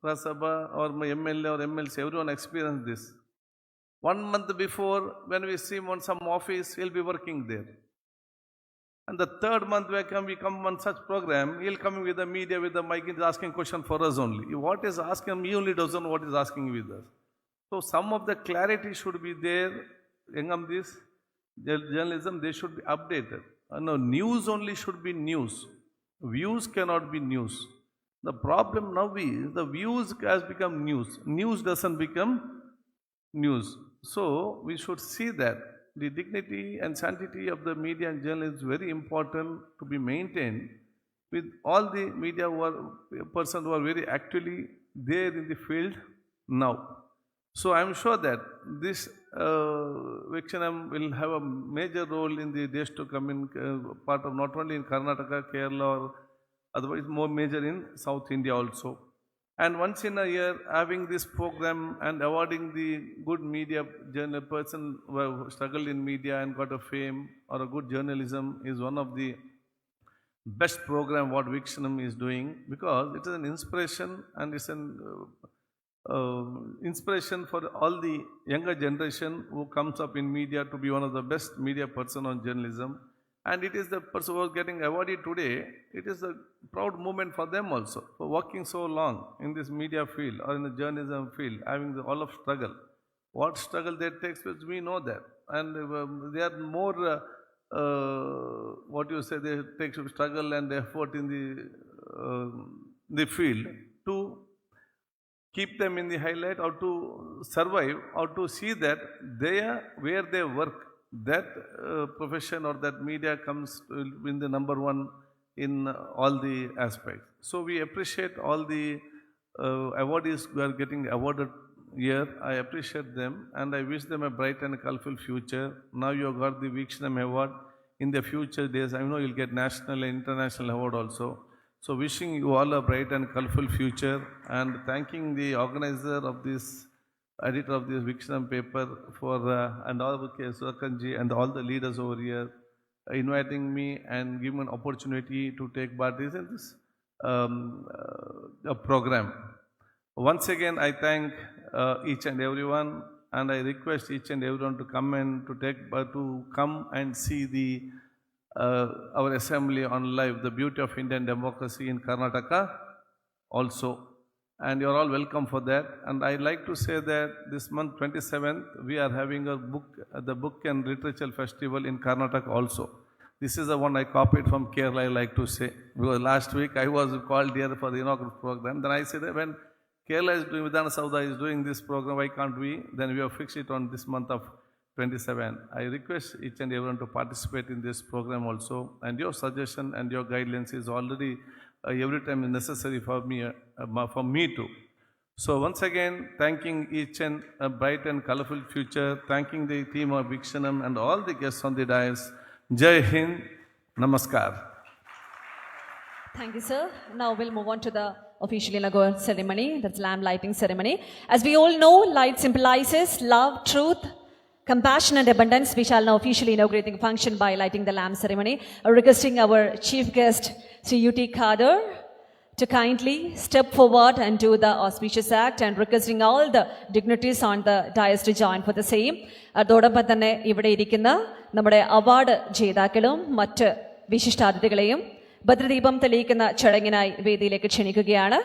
Rajya Sabha, or my MLA or MLC, everyone experienced this. 1 month before, when we see him on some office, he'll be working there. And the 3rd month we come on such program, he'll come with the media, with the mic, he's asking question for us only. What is asking him, he only doesn't know what is asking with us. So some of the clarity should be there. Engam this journalism, they should be updated. No, news only should be news. Views cannot be news. The problem now is the views has become news. News doesn't become news. So we should see that the dignity and sanctity of the media and journalism is very important to be maintained with all the media persons who are very actually there in the field now. So I am sure that this Vikshanam will have a major role in the days to come in part of not only in Karnataka, Kerala, or otherwise more major in South India also. And once in a year, having this program and awarding the good media journal person who have struggled in media and got a fame or a good journalism is one of the best program what Vikshanam is doing, because it is an inspiration and it's an inspiration for all the younger generation who comes up in media to be one of the best media person on journalism. And it is the person who is getting awarded today, it is a proud moment for them also, for working so long in this media field or in the journalism field, having all of struggle. What struggle they take, we know that. And they are more, what you say, they take struggle and effort in the field to keep them in the highlight or to survive or to see that they are where they work, that profession or that media comes in the number one in all the aspects. So we appreciate all the awardees who are getting awarded here. I appreciate them and I wish them a bright and colorful future. Now you have got the Vikshanam award. In the future days, I know you'll get national and international award also. So wishing you all a bright and colorful future and thanking the organizer of this, editor of this Vikshanam paper for and all the Surakanji and all the leaders over here inviting me and giving me an opportunity to take part in this program. Once again, I thank each and everyone, and I request each and everyone to come and to come and see the our assembly on live, the beauty of Indian democracy in Karnataka also. And you're all welcome for that. And I'd like to say that this month 27th, we are having a book, the Book and Literature Festival in Karnataka also. This is the one I copied from Kerala, I like to say. Because last week I was called here for the inaugural program. Then I said that when Kerala is doing, Vidhana Saudha is doing this program, why can't we? Then we have fixed it on this month of 27. I request each and everyone to participate in this program also. And your suggestion and your guidelines is already every time necessary for me too. So once again, thanking each and a bright and colorful future, thanking the team of Vikshanam and all the guests on the dais. Jai Hind, Namaskar. Thank you, sir. Now we'll move on to the official inaugural ceremony, that's lamp lighting ceremony. As we all know, light symbolizes love, truth, compassion and abundance. We shall now officially inaugurate the function by lighting the lamp ceremony. Requesting our chief guest, Sri U.T. Khader, to kindly step forward and do the auspicious act, and requesting all the dignitaries on the dais to join for the same. അതോടൊപ്പം തന്നെ ഇവിടെ ഇരിക്കുന്ന നമ്മുടെ award ജേതാക്കളും മറ്റ് വിശിഷ്ടാതിഥികളെയും ഭദ്രദീപം തെളിയിക്കുന്ന ചടങ്ങിനായി വേദിയിലേക്ക് ക്ഷണിക്കുകയാണ്.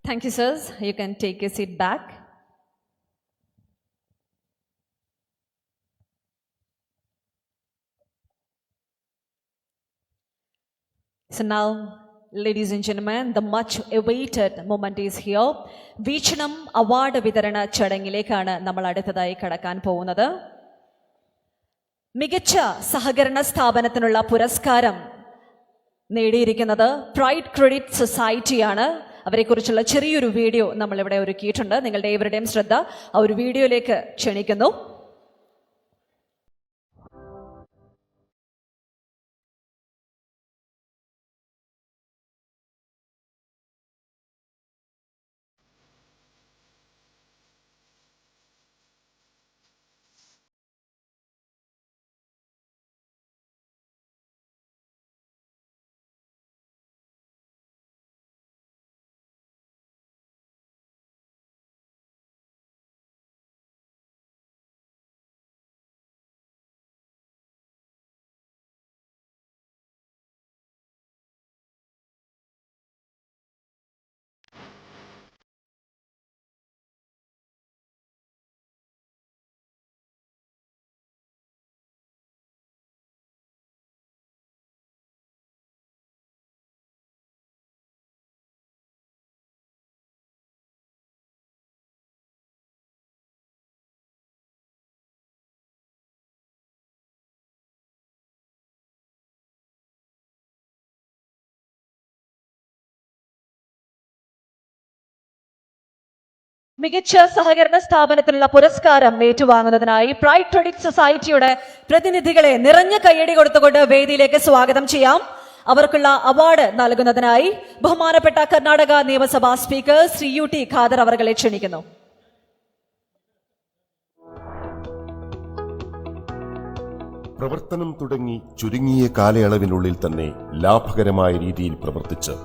Thank you, sirs. You can take your seat back. So now, ladies and gentlemen, the much awaited moment is here. വീക്ഷണം അവാർഡ് വിതരണ ചടങ്ങിലേക്കാണ് നമ്മൾ അടുത്തതായി കടക്കാൻ പോകുന്നത്. മികച്ച സഹകരണ സ്ഥാപനത്തിനുള്ള പുരസ്കാരം നേടിയിരിക്കുന്നത് പ്രൈഡ് ക്രെഡിറ്റ് സൊസൈറ്റിയാണ്. അവരെക്കുറിച്ചുള്ള ചെറിയൊരു വീഡിയോ നമ്മളിവിടെ ഒരുക്കിയിട്ടുണ്ട്. നിങ്ങളുടെ ഏവരുടെയും ശ്രദ്ധ ആ ഒരു വീഡിയോയിലേക്ക് ക്ഷണിക്കുന്നു. മികച്ച സഹകരണ സ്ഥാപനത്തിനുള്ള പുരസ്കാരം ഏറ്റുവാങ്ങുന്നതിനായി പ്രൈഡ് ക്രെഡിറ്റ് സൊസൈറ്റിയുടെ പ്രതിനിധികളെ നിറഞ്ഞ കയ്യടി കൊടുത്തുകൊണ്ട് വേദിയിലേക്ക് സ്വാഗതം ചെയ്യാം. അവർക്കുള്ള അവാർഡ് നൽകുന്നതിനായി ബഹുമാനപ്പെട്ട കർണാടക നിയമസഭാ സ്പീക്കർ ശ്രീ UT ഖാദർ അവർകളെ ക്ഷണിക്കുന്നു. പ്രവർത്തനം തുടങ്ങി ചുരുങ്ങിയ കാലയളവിനുള്ളിൽ തന്നെ ലാഭകരമായ രീതിയിൽ പ്രവർത്തിച്ച്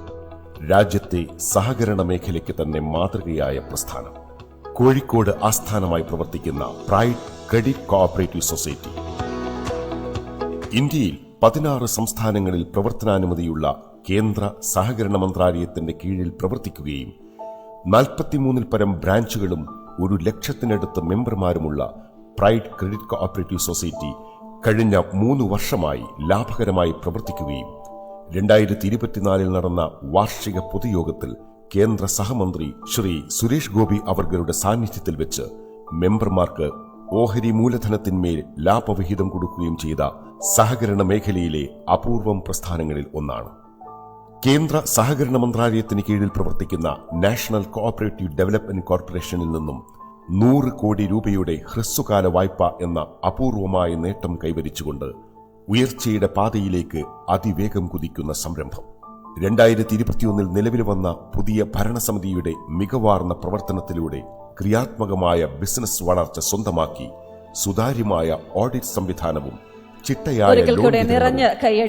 രാജ്യത്തെ സഹകരണ മേഖലയ്ക്ക് തന്നെ മാതൃകയായ പ്രസ്ഥാനം കോഴിക്കോട് ആസ്ഥാനമായി പ്രവർത്തിക്കുന്ന പ്രൈഡ് ക്രെഡിറ്റ് കോഓപ്പറേറ്റീവ് സൊസൈറ്റി. ഇന്ത്യയിൽ 16 സംസ്ഥാനങ്ങളിൽ പ്രവർത്തനാനുമതിയുള്ള കേന്ദ്ര സഹകരണ മന്ത്രാലയത്തിന്റെ കീഴിൽ പ്രവർത്തിക്കുകയും 43-ൽ പരം ബ്രാഞ്ചുകളും 100,000-നടുത്ത് മെമ്പർമാരുമുള്ള പ്രൈഡ് ക്രെഡിറ്റ് കോഓപ്പറേറ്റീവ് സൊസൈറ്റി കഴിഞ്ഞ 3 വർഷമായി ലാഭകരമായി പ്രവർത്തിക്കുകയും 2024 നടന്ന വാർഷിക പൊതുയോഗത്തിൽ കേന്ദ്ര സഹമന്ത്രി ശ്രീ സുരേഷ് ഗോപി അവർകളുടെ സാന്നിധ്യത്തിൽ വെച്ച് മെമ്പർമാർക്ക് ഓഹരി മൂലധനത്തിന്മേൽ ലാഭവിഹിതം കൊടുക്കുകയും ചെയ്ത സഹകരണ മേഖലയിലെ അപൂർവം പ്രസ്ഥാനങ്ങളിൽ ഒന്നാണ്. കേന്ദ്ര സഹകരണ മന്ത്രാലയത്തിന് കീഴിൽ പ്രവർത്തിക്കുന്ന നാഷണൽ കോഓപ്പറേറ്റീവ് ഡെവലപ്മെന്റ് കോർപ്പറേഷനിൽ നിന്നും 100 കോടി രൂപയുടെ ഹ്രസ്വകാല വായ്പ എന്ന അപൂർവമായ നേട്ടം കൈവരിച്ചുകൊണ്ട് ഉയർച്ചയുടെ പാതയിലേക്ക് അതിവേഗം കുതിക്കുന്ന സംരംഭം. 2021 നിലവിൽ വന്ന പുതിയ ഭരണസമിതിയുടെ മികവാർന്ന പ്രവർത്തനത്തിലൂടെ ക്രിയാത്മകമായ ബിസിനസ് വളർച്ച സ്വന്തമാക്കി സുതാര്യമായ ഓഡിറ്റ് സംവിധാനവും ചിട്ടയായ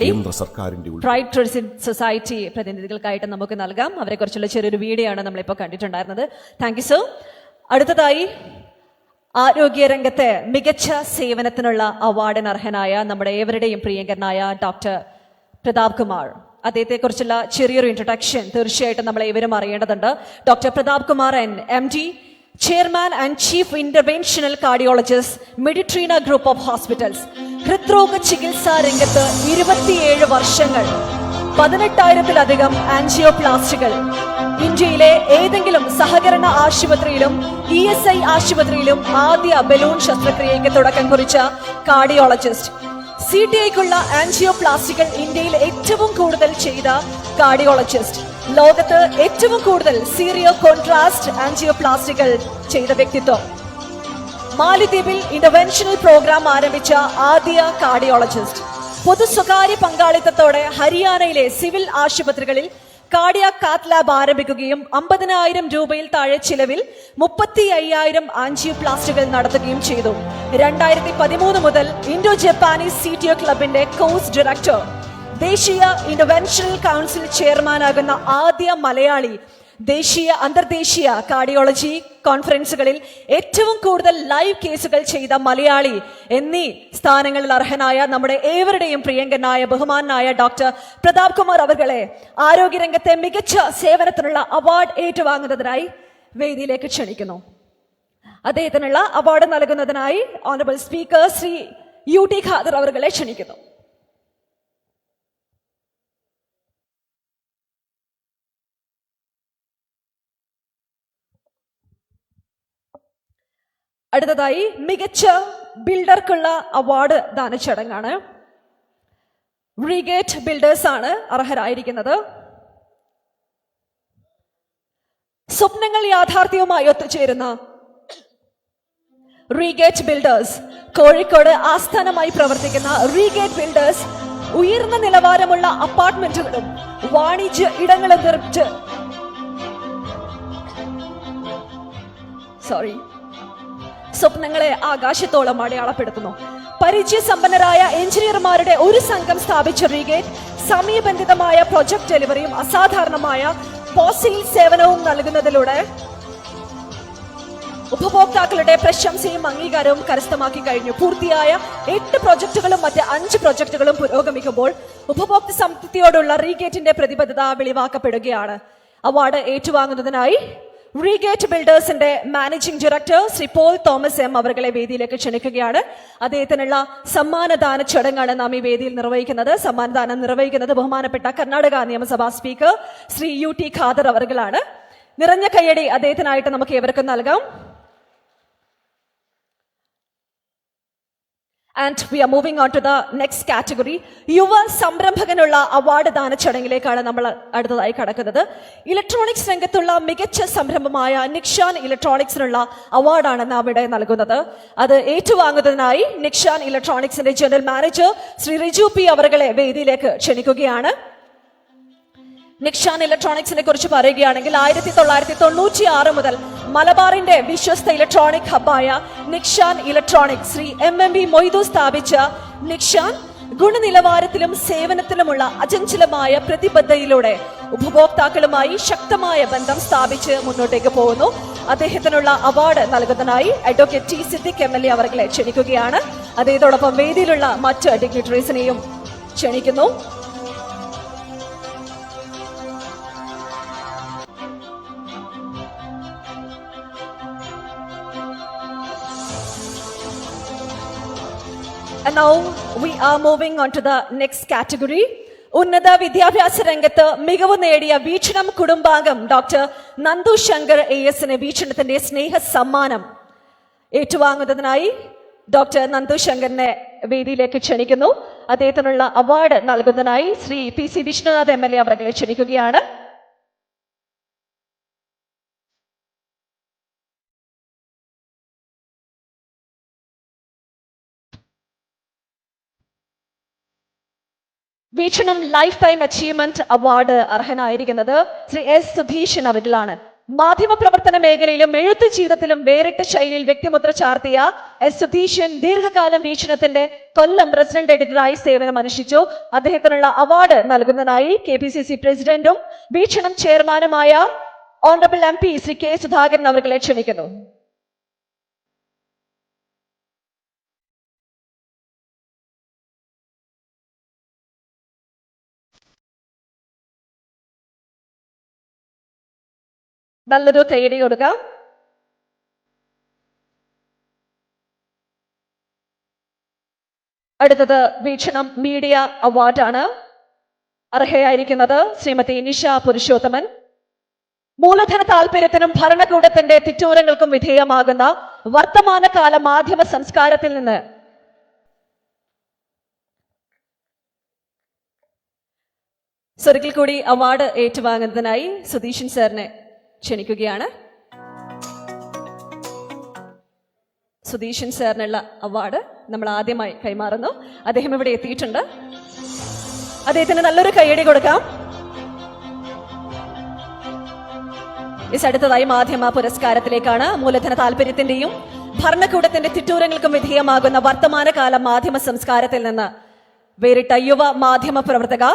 കേന്ദ്ര സർക്കാരിന്റെ പ്രൈഡ് ക്രെഡിറ്റ് സൊസൈറ്റി പ്രതിനിധികൾക്കായിട്ട് നമുക്ക് നൽകാം. അവരെക്കുറിച്ചുള്ള ചെറിയൊരു വീഡിയോ ആണ് നമ്മളിപ്പോൾ കണ്ടിട്ടുണ്ടായിരുന്നത്. Thank you sir. അടുത്തതായി ആരോഗ്യരംഗത്തെ മികച്ച സേവനത്തിനുള്ള അവാർഡിന് അർഹനായ നമ്മുടെ ഏവരുടെയും പ്രിയങ്കരനായ ഡോക്ടർ പ്രതാപ് കുമാർ. അദ്ദേഹത്തെക്കുറിച്ചുള്ള ചെറിയൊരു ഇൻട്രൊഡക്ഷൻ തീർച്ചയായിട്ടും നമ്മൾ ഏവരും അറിയേണ്ടതുണ്ട്. Doctor Pratap Kumar MD, chairman and chief interventional cardiologist, Meditrina Group of Hospitals. ഹൃദ്രോഗ ചികിത്സാ രംഗത്ത് 27 വർഷങ്ങൾ, 18,000-ലധികം ആൻജിയോപ്ലാസ്റ്റികൾ. ഇന്ത്യയിലെ ഏതെങ്കിലും സഹകരണ ആശുപത്രിയിലും ESI ആശുപത്രിയിലും ആദ്യ ബലൂൺ ശസ്ത്രക്രിയയ്ക്ക് തുടക്കം കുറിച്ച കാർഡിയോളജിസ്റ്റ്. CTIക്കുള്ള ആൻജിയോപ്ലാസ്റ്റികൾ ഇന്ത്യയിൽ ഏറ്റവും കൂടുതൽ ചെയ്ത കാർഡിയോളജിസ്റ്റ്. ലോകത്ത് ഏറ്റവും കൂടുതൽ സീറിയോ കോൺട്രാസ്റ്റ് ആൻജിയോപ്ലാസ്റ്റികൾ ചെയ്ത വ്യക്തിത്വം. മാലിദ്വീപിൽ ഇന്റർവെൻഷണൽ പ്രോഗ്രാം ആരംഭിച്ച ആദ്യ കാർഡിയോളജിസ്റ്റ്. പൊതു സ്വകാര്യ പങ്കാളിത്തത്തോടെ ഹരിയാനയിലെ സിവിൽ ആശുപത്രികളിൽ കാർഡിയാക് കാത്ത് ലാബ് ആരംഭിക്കുകയും 50,000 രൂപയിൽ താഴെ ചിലവിൽ 35,000 ആൻജിയോപ്ലാസ്റ്റികൾ നടത്തുകയും ചെയ്തു. 2013 മുതൽ ഇൻഡോ ജപ്പാനീസ് CTO ക്ലബിന്റെ കോഴ്സ് ഡയറക്ടർ, ദേശീയ ഇന്റർവെൻഷണൽ കൗൺസിൽ ചെയർമാനാകുന്ന ആദ്യ മലയാളി, ദേശീയ അന്തർദേശീയ കാർഡിയോളജി കോൺഫറൻസുകളിൽ ഏറ്റവും കൂടുതൽ ലൈവ് കേസുകൾ ചെയ്ത മലയാളി എന്നീ സ്ഥാനങ്ങളിൽ അർഹനായ നമ്മുടെ ഏവരുടെയും പ്രിയങ്കനായ ബഹുമാനായ ഡോക്ടർ പ്രതാപ് കുമാർ അവർകളെ ആരോഗ്യരംഗത്തെ മികച്ച സേവനത്തിനുള്ള അവാർഡ് ഏറ്റുവാങ്ങുന്നതിനായി വേദിയിലേക്ക് ക്ഷണിക്കുന്നു. അദ്ദേഹത്തിനുള്ള അവാർഡ് നൽകുന്നതിനായി honourable speaker Shri UT Khader അവർകളെ ക്ഷണിക്കുന്നു. അടുത്തതായി മികച്ച ബിൽഡർക്കുള്ള അവാർഡ് ദാന ചടങ്ങാണ്. റീഗേറ്റ് ബിൽഡേഴ്സ് ആണ് അർഹരായിരിക്കുന്നത്. സ്വപ്നങ്ങൾ യാഥാർത്ഥ്യവുമായി ഒത്തുചേരുന്ന റീഗേറ്റ് ബിൽഡേഴ്സ്, കോഴിക്കോട് ആസ്ഥാനമായി പ്രവർത്തിക്കുന്ന റീഗേറ്റ് ബിൽഡേഴ്സ് ഉയർന്ന നിലവാരമുള്ള അപ്പാർട്ട്മെന്റുകളും വാണിജ്യ ഇടങ്ങളും നിർമ്മിച്ച് സ്വപ്നങ്ങളെ ആകാശത്തോളം അടയാളപ്പെടുത്തുന്നു. പരിചയസമ്പന്നരായ എഞ്ചിനീയർമാരുടെ ഒരു സംഘം സ്ഥാപിച്ച റീഗേറ്റ് സമയബന്ധിതമായ പ്രൊജക്ട് ഡെലിവറിയും അസാധാരണമായ പോസ്റ്റൽ സേവനവും നൽകുന്നതിലൂടെ ഉപഭോക്താക്കളുടെ പ്രശംസയും അംഗീകാരവും കരസ്ഥമാക്കി കഴിഞ്ഞു. പൂർത്തിയായ 8 പ്രൊജക്ടുകളും മറ്റ് 5 പ്രൊജക്ടുകളും പുരോഗമിക്കുമ്പോൾ ഉപഭോക്തൃ സംതൃപ്തിയോടുള്ള റീഗേറ്റിന്റെ പ്രതിബദ്ധത വെളിവാക്കപ്പെടുകയാണ്. അവാർഡ് ഏറ്റുവാങ്ങുന്നതിനായി റീഗേറ്റ് ബിൽഡേഴ്സിന്റെ managing director Shri Paul Thomas M അവരുടെ വേദിയിലേക്ക് ക്ഷണിക്കുകയാണ്. അദ്ദേഹത്തിനുള്ള സമ്മാനദാന ചടങ്ങാണ് നാം ഈ വേദിയിൽ നിർവഹിക്കുന്നത്. സമ്മാനദാനം നിർവഹിക്കുന്നത് ബഹുമാനപ്പെട്ട കർണാടക നിയമസഭാ സ്പീക്കർ ശ്രീ UT ഖാദർ അവർകളാണ്. നിറഞ്ഞ കയ്യടി അദ്ദേഹത്തിനായിട്ട് നമുക്ക് ഏവർക്കും നൽകാം. And we are moving on to the next category. യുവ സംരംഭകനുള്ള അവാർഡ് ദാന ചടങ്ങിലേക്കാണ് നമ്മൾ അടുത്തതായി കടക്കുന്നത്. ഇലക്ട്രോണിക്സ് രംഗത്തുള്ള മികച്ച സംരംഭമായ നിക്ഷാൻ ഇലക്ട്രോണിക്സിനുള്ള അവാർഡാണ് നാം ഇവിടെ നൽകുന്നത്. അത് ഏറ്റുവാങ്ങുന്നതിനായി നിക്ഷാൻ ഇലക്ട്രോണിക്സിന്റെ general manager Shri Riju P അവരുടെ വേദിയിലേക്ക് ക്ഷണിക്കുകയാണ്. നിക്ഷാൻ ഇലക്ട്രോണിക്സിനെ കുറിച്ച് പറയുകയാണെങ്കിൽ 1996 മുതൽ മലബാറിന്റെ വിശ്വസ്ത ഇലക്ട്രോണിക് ഹബ്ബായ നിക്ഷാൻ ഇലക്ട്രോണിക് ശ്രീ MMB മൊയ്തു സ്ഥാപിച്ച നിക്ഷാൻ ഗുണനിലവാരത്തിലും സേവനത്തിലുമുള്ള അചഞ്ചലമായ പ്രതിബദ്ധതയിലൂടെ ഉപഭോക്താക്കളുമായി ശക്തമായ ബന്ധം സ്ഥാപിച്ച് മുന്നോട്ടേക്ക് പോകുന്നു. അദ്ദേഹത്തിനുള്ള അവാർഡ് നൽകുന്നതിനായി അഡ്വക്കേറ്റ് T സിദ്ദിഖ് MLA അവരെ ക്ഷണിക്കുകയാണ്. അദ്ദേഹത്തോടൊപ്പം വേദിയിലുള്ള മറ്റ് ഡിഗ്നിറ്ററീസിനെയും ക്ഷണിക്കുന്നു. And now we are moving on to the next category. ഉന്നത വിദ്യാഭ്യാസ രംഗത്ത് മികവ് നേടിയ വീക്ഷണം കുടുംബാംഗം ഡോക്ടർ നന്ദു ശങ്കർ ASന് വീക്ഷണത്തിന്റെ സ്നേഹ സമ്മാനം ഏറ്റുവാങ്ങുന്നതിനായി ഡോക്ടർ നന്ദു ശങ്കറിനെ വേദിയിലേക്ക് ക്ഷണിക്കുന്നു. അദ്ദേഹത്തിനുള്ള അവാർഡ് നൽകുന്നതിനായി ശ്രീ PC വിഷ്ണുനാഥ് MLA അവരെ ക്ഷണിക്കുകയാണ്. Veekshanam lifetime achievement award അർഹനായിരിക്കുന്നത് ശ്രീ S സുധീഷൻ അവരിലാണ്. മാധ്യമപ്രവർത്തന മേഖലയിലും എഴുത്ത് ജീവിതത്തിലും വേറിട്ട ശൈലിയിൽ വ്യക്തിമുദ്ര ചാർത്തിയ S സുധീഷൻ ദീർഘകാലം വീക്ഷണത്തിന്റെ കൊല്ലം പ്രസിഡന്റ് എഡിറ്ററായി സേവനം അനുഷ്ഠിച്ചു. അദ്ദേഹത്തിനുള്ള അവാർഡ് നൽകുന്നതിനായി KPCC പ്രസിഡന്റും വീക്ഷണം ചെയർമാനുമായ honourable MP Shri K Sudhakaran അവരെ ക്ഷണിക്കുന്നു. നല്ലൊരു കൈയടി കൊടുക്കാം. അടുത്തത് വീക്ഷണം മീഡിയ അവാർഡാണ്. അർഹയായിരിക്കുന്നത് ശ്രീമതി നിഷ പുരുഷോത്തമൻ. മൂലധന താല്പര്യത്തിനും ഭരണകൂടത്തിന്റെ തിറ്റൂരങ്ങൾക്കും വിധേയമാകുന്ന വർത്തമാനകാല മാധ്യമ സംസ്കാരത്തിൽ നിന്ന് ഒരിക്കൽ കൂടി അവാർഡ് ഏറ്റുവാങ്ങുന്നതിനായി സുധീഷൻ സാറിനെ ക്ഷണിക്കുകയാണ്. സുധീഷൻ സാറിനുള്ള അവാർഡ് നമ്മൾ ആദ്യമായി കൈമാറുന്നു. അദ്ദേഹം ഇവിടെ എത്തിയിട്ടുണ്ട്. അദ്ദേഹത്തിന് നല്ലൊരു കയ്യടി കൊടുക്കാം. അടുത്തതായി മാധ്യമ പുരസ്കാരത്തിലേക്കാണ്. മൂലധന താല്പര്യത്തിന്റെയും ഭരണകൂടത്തിന്റെ തിട്ടൂരങ്ങൾക്കും വിധേയമാകുന്ന വർത്തമാനകാല മാധ്യമ സംസ്കാരത്തിൽ നിന്ന് വേറിട്ട യുവ മാധ്യമ പ്രവർത്തക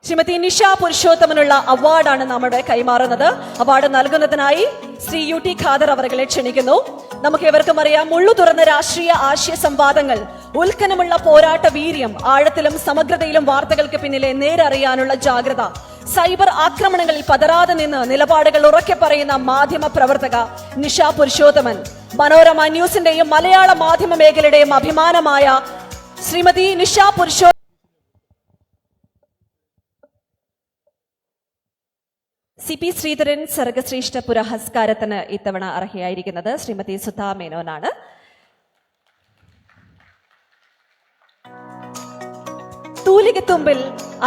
ശ്രീമതി നിഷ പുരുഷോത്തമനുള്ള അവാർഡാണ് നമ്മുടെ കൈമാറുന്നത്. അവാർഡ് നൽകുന്നതിനായി ശ്രീ UT ഖാദർ അവരെ ക്ഷണിക്കുന്നു. നമുക്ക് ഏവർക്കും അറിയാം, മുള്ളു തുറന്ന രാഷ്ട്രീയ ആശയ സംവാദങ്ങൾ, ഉൽക്കനമുള്ള പോരാട്ട വീര്യം, ആഴത്തിലും സമഗ്രതയിലും വാർത്തകൾക്ക് പിന്നിലെ നേരറിയാനുള്ള ജാഗ്രത, സൈബർ ആക്രമണങ്ങളിൽ പതറാതെ നിന്ന് നിലപാടുകൾ ഉറക്കെ പറയുന്ന മാധ്യമ പ്രവർത്തക നിഷ പുരുഷോത്തമൻ, മനോരമ ന്യൂസിന്റെയും മലയാള മാധ്യമ മേഖലയുടെയും അഭിമാനമായ ശ്രീമതി നിഷ പുരുഷോത്തമൻ CP ശ്രീധരൻ സർഗശ്രേഷ്ഠ പുരസ്കാരത്തിന് ഇത്തവണ അർഹയായിരിക്കുന്നത് ശ്രീമതി സുധാ മേനോനാണ്. തൂലികത്തുമ്പിൽ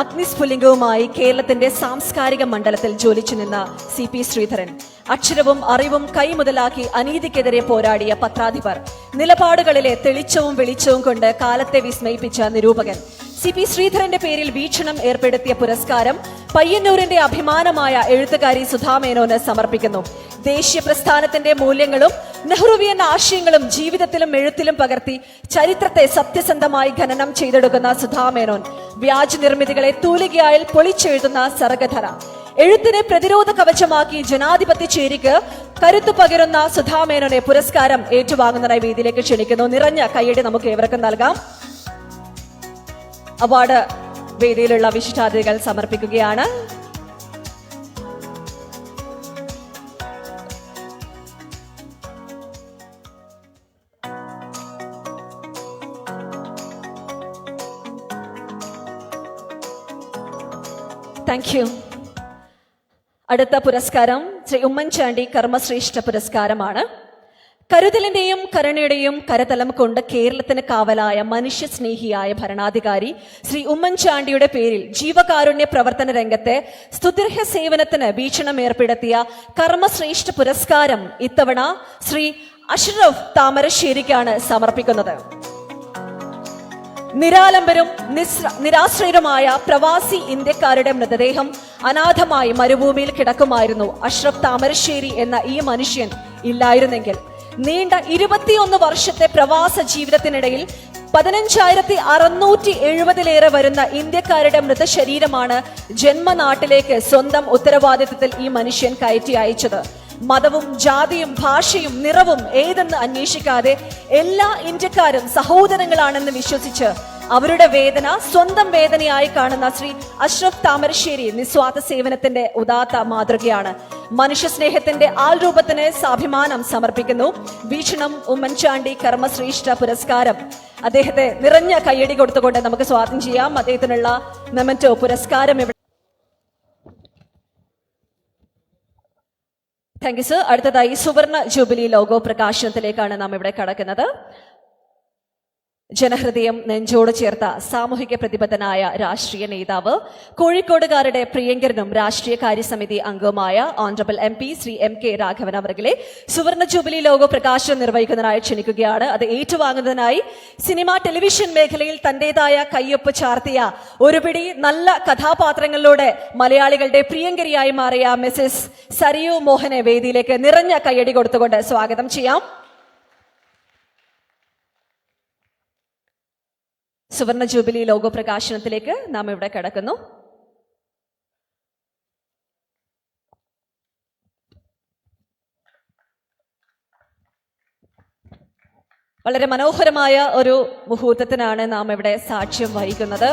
അഗ്നിസ്ഫുലിംഗവുമായി കേരളത്തിന്റെ സാംസ്കാരിക മണ്ഡലത്തിൽ ജ്വലിച്ചു നിന്ന CP ശ്രീധരൻ, അക്ഷരവും അറിവും കൈമുതലാക്കി അനീതിക്കെതിരെ പോരാടിയ പത്രാധിപർ, നിലപാടുകളിലെ തെളിച്ചവും വെളിച്ചവും കൊണ്ട് കാലത്തെ വിസ്മയിപ്പിച്ച നിരൂപകൻ, CP ശ്രീധരന്റെ പേരിൽ വീക്ഷണം ഏർപ്പെടുത്തിയ പുരസ്കാരം പയ്യന്നൂരിന്റെ അഭിമാനമായ എഴുത്തുകാരി സുധാ മേനോന് സമർപ്പിക്കുന്നു. ദേശീയ പ്രസ്ഥാനത്തിന്റെ മൂല്യങ്ങളും നെഹ്റുവിയൻ ആശയങ്ങളും ജീവിതത്തിലും എഴുത്തിലും പകർത്തി ചരിത്രത്തെ സത്യസന്ധമായി ഖനനം ചെയ്തെടുക്കുന്ന സുധാ മേനോൻ, വ്യാജ നിർമ്മിതികളെ തൂലികയായിൽ പൊളിച്ചെഴുതുന്ന സർഗധര, എഴുത്തിനെ പ്രതിരോധ കവചമാക്കി ജനാധിപത്യ ചേരിക്ക് കരുത്തു പകരുന്ന സുധാ മേനോനെ പുരസ്കാരം ഏറ്റുവാങ്ങുന്നതിനായി വേദിയിലേക്ക് ക്ഷണിക്കുന്നു. നിറഞ്ഞ കയ്യടി നമുക്ക് ഏവർക്കും നൽകാം. അവാർഡ് വേദിയിലുള്ള വിശിഷ്ടാതിഥികൾ സമർപ്പിക്കുകയാണ്. Thank you. അടുത്ത പുരസ്കാരം ശ്രീ ഉമ്മൻചാണ്ടി കർമ്മശ്രേഷ്ഠ പുരസ്കാരമാണ്. കരുതലിന്റെയും കരുണയുടെയും കരതലം കൊണ്ട് കേരളത്തിന് കാവലായ മനുഷ്യസ്നേഹിയായ ഭരണാധികാരി ശ്രീ ഉമ്മൻചാണ്ടിയുടെ പേരിൽ ജീവകാരുണ്യ പ്രവർത്തന രംഗത്തെ സ്തുത്യർഹ സേവനത്തിന് വീക്ഷണം ഏർപ്പെടുത്തിയ കർമ്മശ്രേഷ്ഠ പുരസ്കാരം ഇത്തവണ ശ്രീ അഷ്റഫ് താമരശ്ശേരിക്കാണ് സമർപ്പിക്കുന്നത്. നിരാലംബരും നിരാശ്രയരുമായ പ്രവാസി ഇന്ത്യക്കാരുടെ മൃതദേഹം അനാഥമായി മരുഭൂമിയിൽ കിടക്കുമായിരുന്നു. അഷ്റഫ് താമരശ്ശേരി എന്ന ഈ മനുഷ്യൻ ഇല്ലായിരുന്നെങ്കിൽ നീണ്ട 21 വർഷത്തെ പ്രവാസ ജീവിതത്തിനിടയിൽ 15,670 വരുന്ന ഇന്ത്യക്കാരുടെ മൃതശരീരമാണ് ജന്മനാട്ടിലേക്ക് സ്വന്തം ഉത്തരവാദിത്വത്തിൽ ഈ മനുഷ്യൻ കയറ്റി അയച്ചത്. മതവും ജാതിയും ഭാഷയും നിറവും ഏതെന്ന് അന്വേഷിക്കാതെ എല്ലാ ഇന്ത്യക്കാരും സഹോദരങ്ങളാണെന്ന് വിശ്വസിച്ച് അവരുടെ വേദന സ്വന്തം വേദനയായി കാണുന്ന ശ്രീ അഷ്റഫ് താമരശ്ശേരി നിസ്വാർത്ഥ സേവനത്തിന്റെ ഉദാത്ത മാതൃകയാണ്. മനുഷ്യസ്നേഹത്തിന്റെ ആൾരൂപത്തിന് സ്വാഭിമാനം സമർപ്പിക്കുന്നു. വീക്ഷണം ഉമ്മൻചാണ്ടി കർമ്മശ്രേഷ്ഠ പുരസ്കാരം. അദ്ദേഹത്തെ നിറഞ്ഞ കയ്യടി കൊടുത്തുകൊണ്ട് നമുക്ക് സ്വാഗതം ചെയ്യാം. അദ്ദേഹത്തിനുള്ള മെമന്റോ പുരസ്കാരം ഇവിടെ. Thank you sir. അടുത്തതായി സുവർണ ജൂബിലി ലോഗോ പ്രകാശനത്തിലേക്കാണ് നാം ഇവിടെ കടക്കുന്നത്. ജനഹൃദയം നെഞ്ചോട് ചേർത്ത സാമൂഹിക പ്രതിബദ്ധനായ രാഷ്ട്രീയ നേതാവ്, കോഴിക്കോടുകാരുടെ പ്രിയങ്കരനും രാഷ്ട്രീയ കാര്യസമിതി അംഗവുമായ honourable MP Shri MK Raghavan അവരെ സുവർണ ജൂബിലി ലോഗോ പ്രകാശനം നിർവഹിക്കുന്നതിനായി ക്ഷണിക്കുകയാണ്. അത് ഏറ്റുവാങ്ങുന്നതിനായി സിനിമ ടെലിവിഷൻ മേഖലയിൽ തന്റേതായ കയ്യൊപ്പ് ചാർത്തിയ ഒരുപിടി നല്ല കഥാപാത്രങ്ങളിലൂടെ മലയാളികളുടെ പ്രിയങ്കരിയായി മാറിയ മിസസ് സരിയു മോഹനെ വേദിയിലേക്ക് നിറഞ്ഞ കയ്യടി കൊടുത്തുകൊണ്ട് സ്വാഗതം ചെയ്യാം. സുവർണ ജൂബിലി ലോഗോ പ്രകാശനത്തിലേക്ക് നാം ഇവിടെ കടക്കുന്നു. വളരെ മനോഹരമായ ഒരു മുഹൂർത്തത്തിനാണ് നാം ഇവിടെ സാക്ഷ്യം വഹിക്കുന്നത്.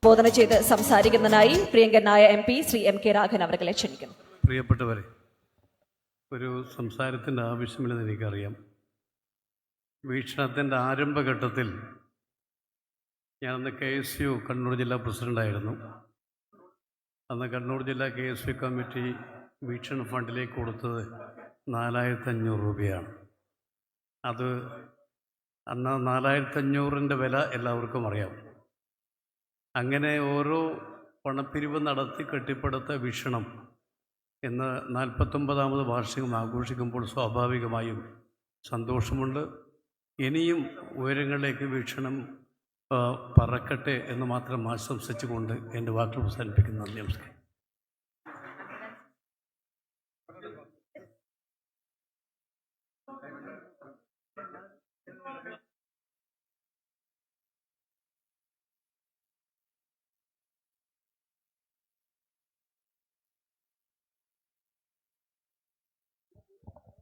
ബോധന ചെയ്ത് സംസാരിക്കുന്നതിനായി പ്രിയങ്കരനായ MP ശ്രീ MK രാഘവൻ അവരെ ക്ഷണിക്കുന്നു. പ്രിയപ്പെട്ടവരെ, ഒരു സംസാരത്തിൻ്റെ ആവശ്യമില്ലെന്ന് എനിക്കറിയാം. വീക്ഷണത്തിൻ്റെ ആരംഭഘട്ടത്തിൽ ഞാനന്ന് KSU കണ്ണൂർ ജില്ലാ പ്രസിഡൻ്റായിരുന്നു. അന്ന് കണ്ണൂർ ജില്ലാ KSU കമ്മിറ്റി വീക്ഷണ ഫണ്ടിലേക്ക് കൊടുത്തത് 4,500 രൂപയാണ്. അത് അന്ന് 4500 വില എല്ലാവർക്കും അറിയാം. അങ്ങനെ ഓരോ പണപ്പിരിവ് നടത്തി കെട്ടിപ്പടുത്ത വീക്ഷണം ഇന്ന് 49ാമത് വാർഷികം ആഘോഷിക്കുമ്പോൾ സ്വാഭാവികമായും സന്തോഷമുണ്ട്. ഇനിയും ഉയരങ്ങളിലേക്ക് വീക്ഷണം പറക്കട്ടെ എന്ന് മാത്രം ആശംസിച്ചുകൊണ്ട് എൻ്റെ വാക്കുകൾ അവസാനിപ്പിക്കുന്നു. നന്ദി, നമസ്കാരം.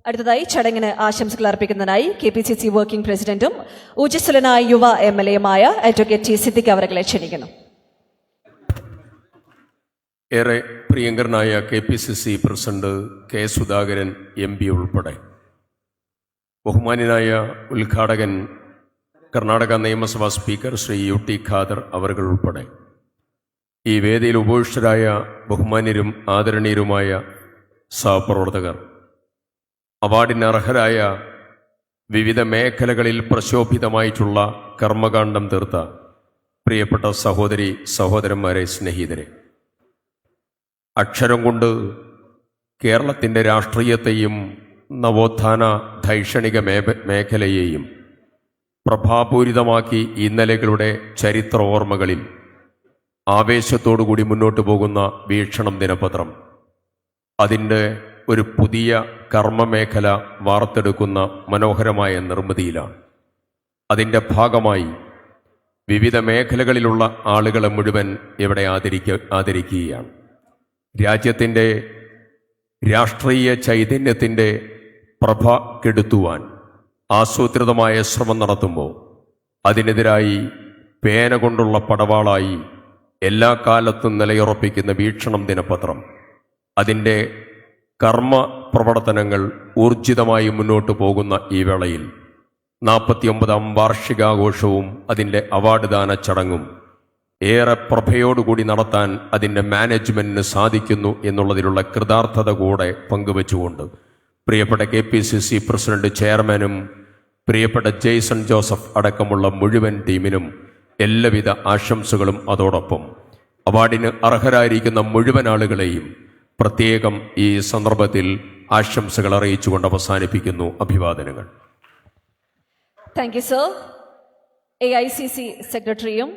അടുത്തതായി ചടങ്ങിന് ആശംസകൾ അർപ്പിക്കുന്നതിനായി KPCC വർക്കിംഗ് പ്രസിഡന്റും ഊർജ്ജസ്വലനായ യുവ MLA-യുമായ അഡ്വക്കേറ്റ് ടി സിദ്ദിഖ് അവരെ ക്ഷണിക്കുന്നു. ഏറെ പ്രിയങ്കരനായ KPCC president K. Sudhakaran MP ഉൾപ്പെടെ ബഹുമാന്യനായ ഉദ്ഘാടകൻ കർണാടക നിയമസഭാ സ്പീക്കർ ശ്രീ UT ഖാദർ അവർ ഉൾപ്പെടെ ഈ വേദിയിൽ ഉപവിഷ്ടരായ ബഹുമാന്യരും ആദരണീയരുമായ സഹപ്രവർത്തകർ, അവാർഡിന് അർഹരായ വിവിധ മേഖലകളിൽ പ്രശോഭിതമായിട്ടുള്ള കർമ്മകാണ്ഡം തീർത്ത പ്രിയപ്പെട്ട സഹോദരി സഹോദരന്മാരെ, സ്നേഹിതരെ, അക്ഷരം കൊണ്ട് കേരളത്തിൻ്റെ രാഷ്ട്രീയത്തെയും നവോത്ഥാന ധൈഷണിക മേഖലയെയും പ്രഭാപൂരിതമാക്കി ഇന്നലെകളുടെ ചരിത്ര ഓർമ്മകളിൽ ആവേശത്തോടുകൂടി മുന്നോട്ടു പോകുന്ന വീക്ഷണം ദിനപത്രം അതിൻ്റെ ഒരു പുതിയ കർമ്മമേഖല വാർത്തെടുക്കുന്ന മനോഹരമായ നിർമ്മിതിയിലാണ്. അതിൻ്റെ ഭാഗമായി വിവിധ മേഖലകളിലുള്ള ആളുകളെ മുഴുവൻ ഇവിടെ ആദരിക്കുകയാണ്. രാജ്യത്തിൻ്റെ രാഷ്ട്രീയ ചൈതന്യത്തിൻ്റെ പ്രഭ കെടുത്തുവാൻ ആസൂത്രിതമായ ശ്രമം നടത്തുമ്പോൾ അതിനെതിരായി പേന കൊണ്ടുള്ള പടവാളായി എല്ലാ കാലത്തും നിലയുറപ്പിക്കുന്ന വീക്ഷണം ദിനപത്രം അതിൻ്റെ കർമ്മ പ്രവർത്തനങ്ങൾ ഊർജിതമായി മുന്നോട്ടു പോകുന്ന ഈ വേളയിൽ 49ാം വാർഷികാഘോഷവും അതിൻ്റെ അവാർഡ് ദാന ചടങ്ങും ഏറെ പ്രഭയോടുകൂടി നടത്താൻ അതിൻ്റെ മാനേജ്മെൻറ്റിന് സാധിക്കുന്നു എന്നുള്ളതിലുള്ള കൃതാർത്ഥത കൂടെ പങ്കുവെച്ചുകൊണ്ട് പ്രിയപ്പെട്ട KPCC പ്രസിഡന്റ് ചെയർമാനും പ്രിയപ്പെട്ട ജെയ്സൺ ജോസഫ് അടക്കമുള്ള മുഴുവൻ ടീമിനും എല്ലാവിധ ആശംസകളും അതോടൊപ്പം അവാർഡിന് അർഹരായിരിക്കുന്ന മുഴുവൻ ആളുകളെയും പ്രത്യേകം ഈ സന്ദർഭത്തിൽ ആശംസകൾ അറിയിച്ചുകൊണ്ട് അവസാനിപ്പിക്കുന്നു. അഭിവാദനങ്ങൾ. Thank you sir. AICC സെക്രട്ടറിയും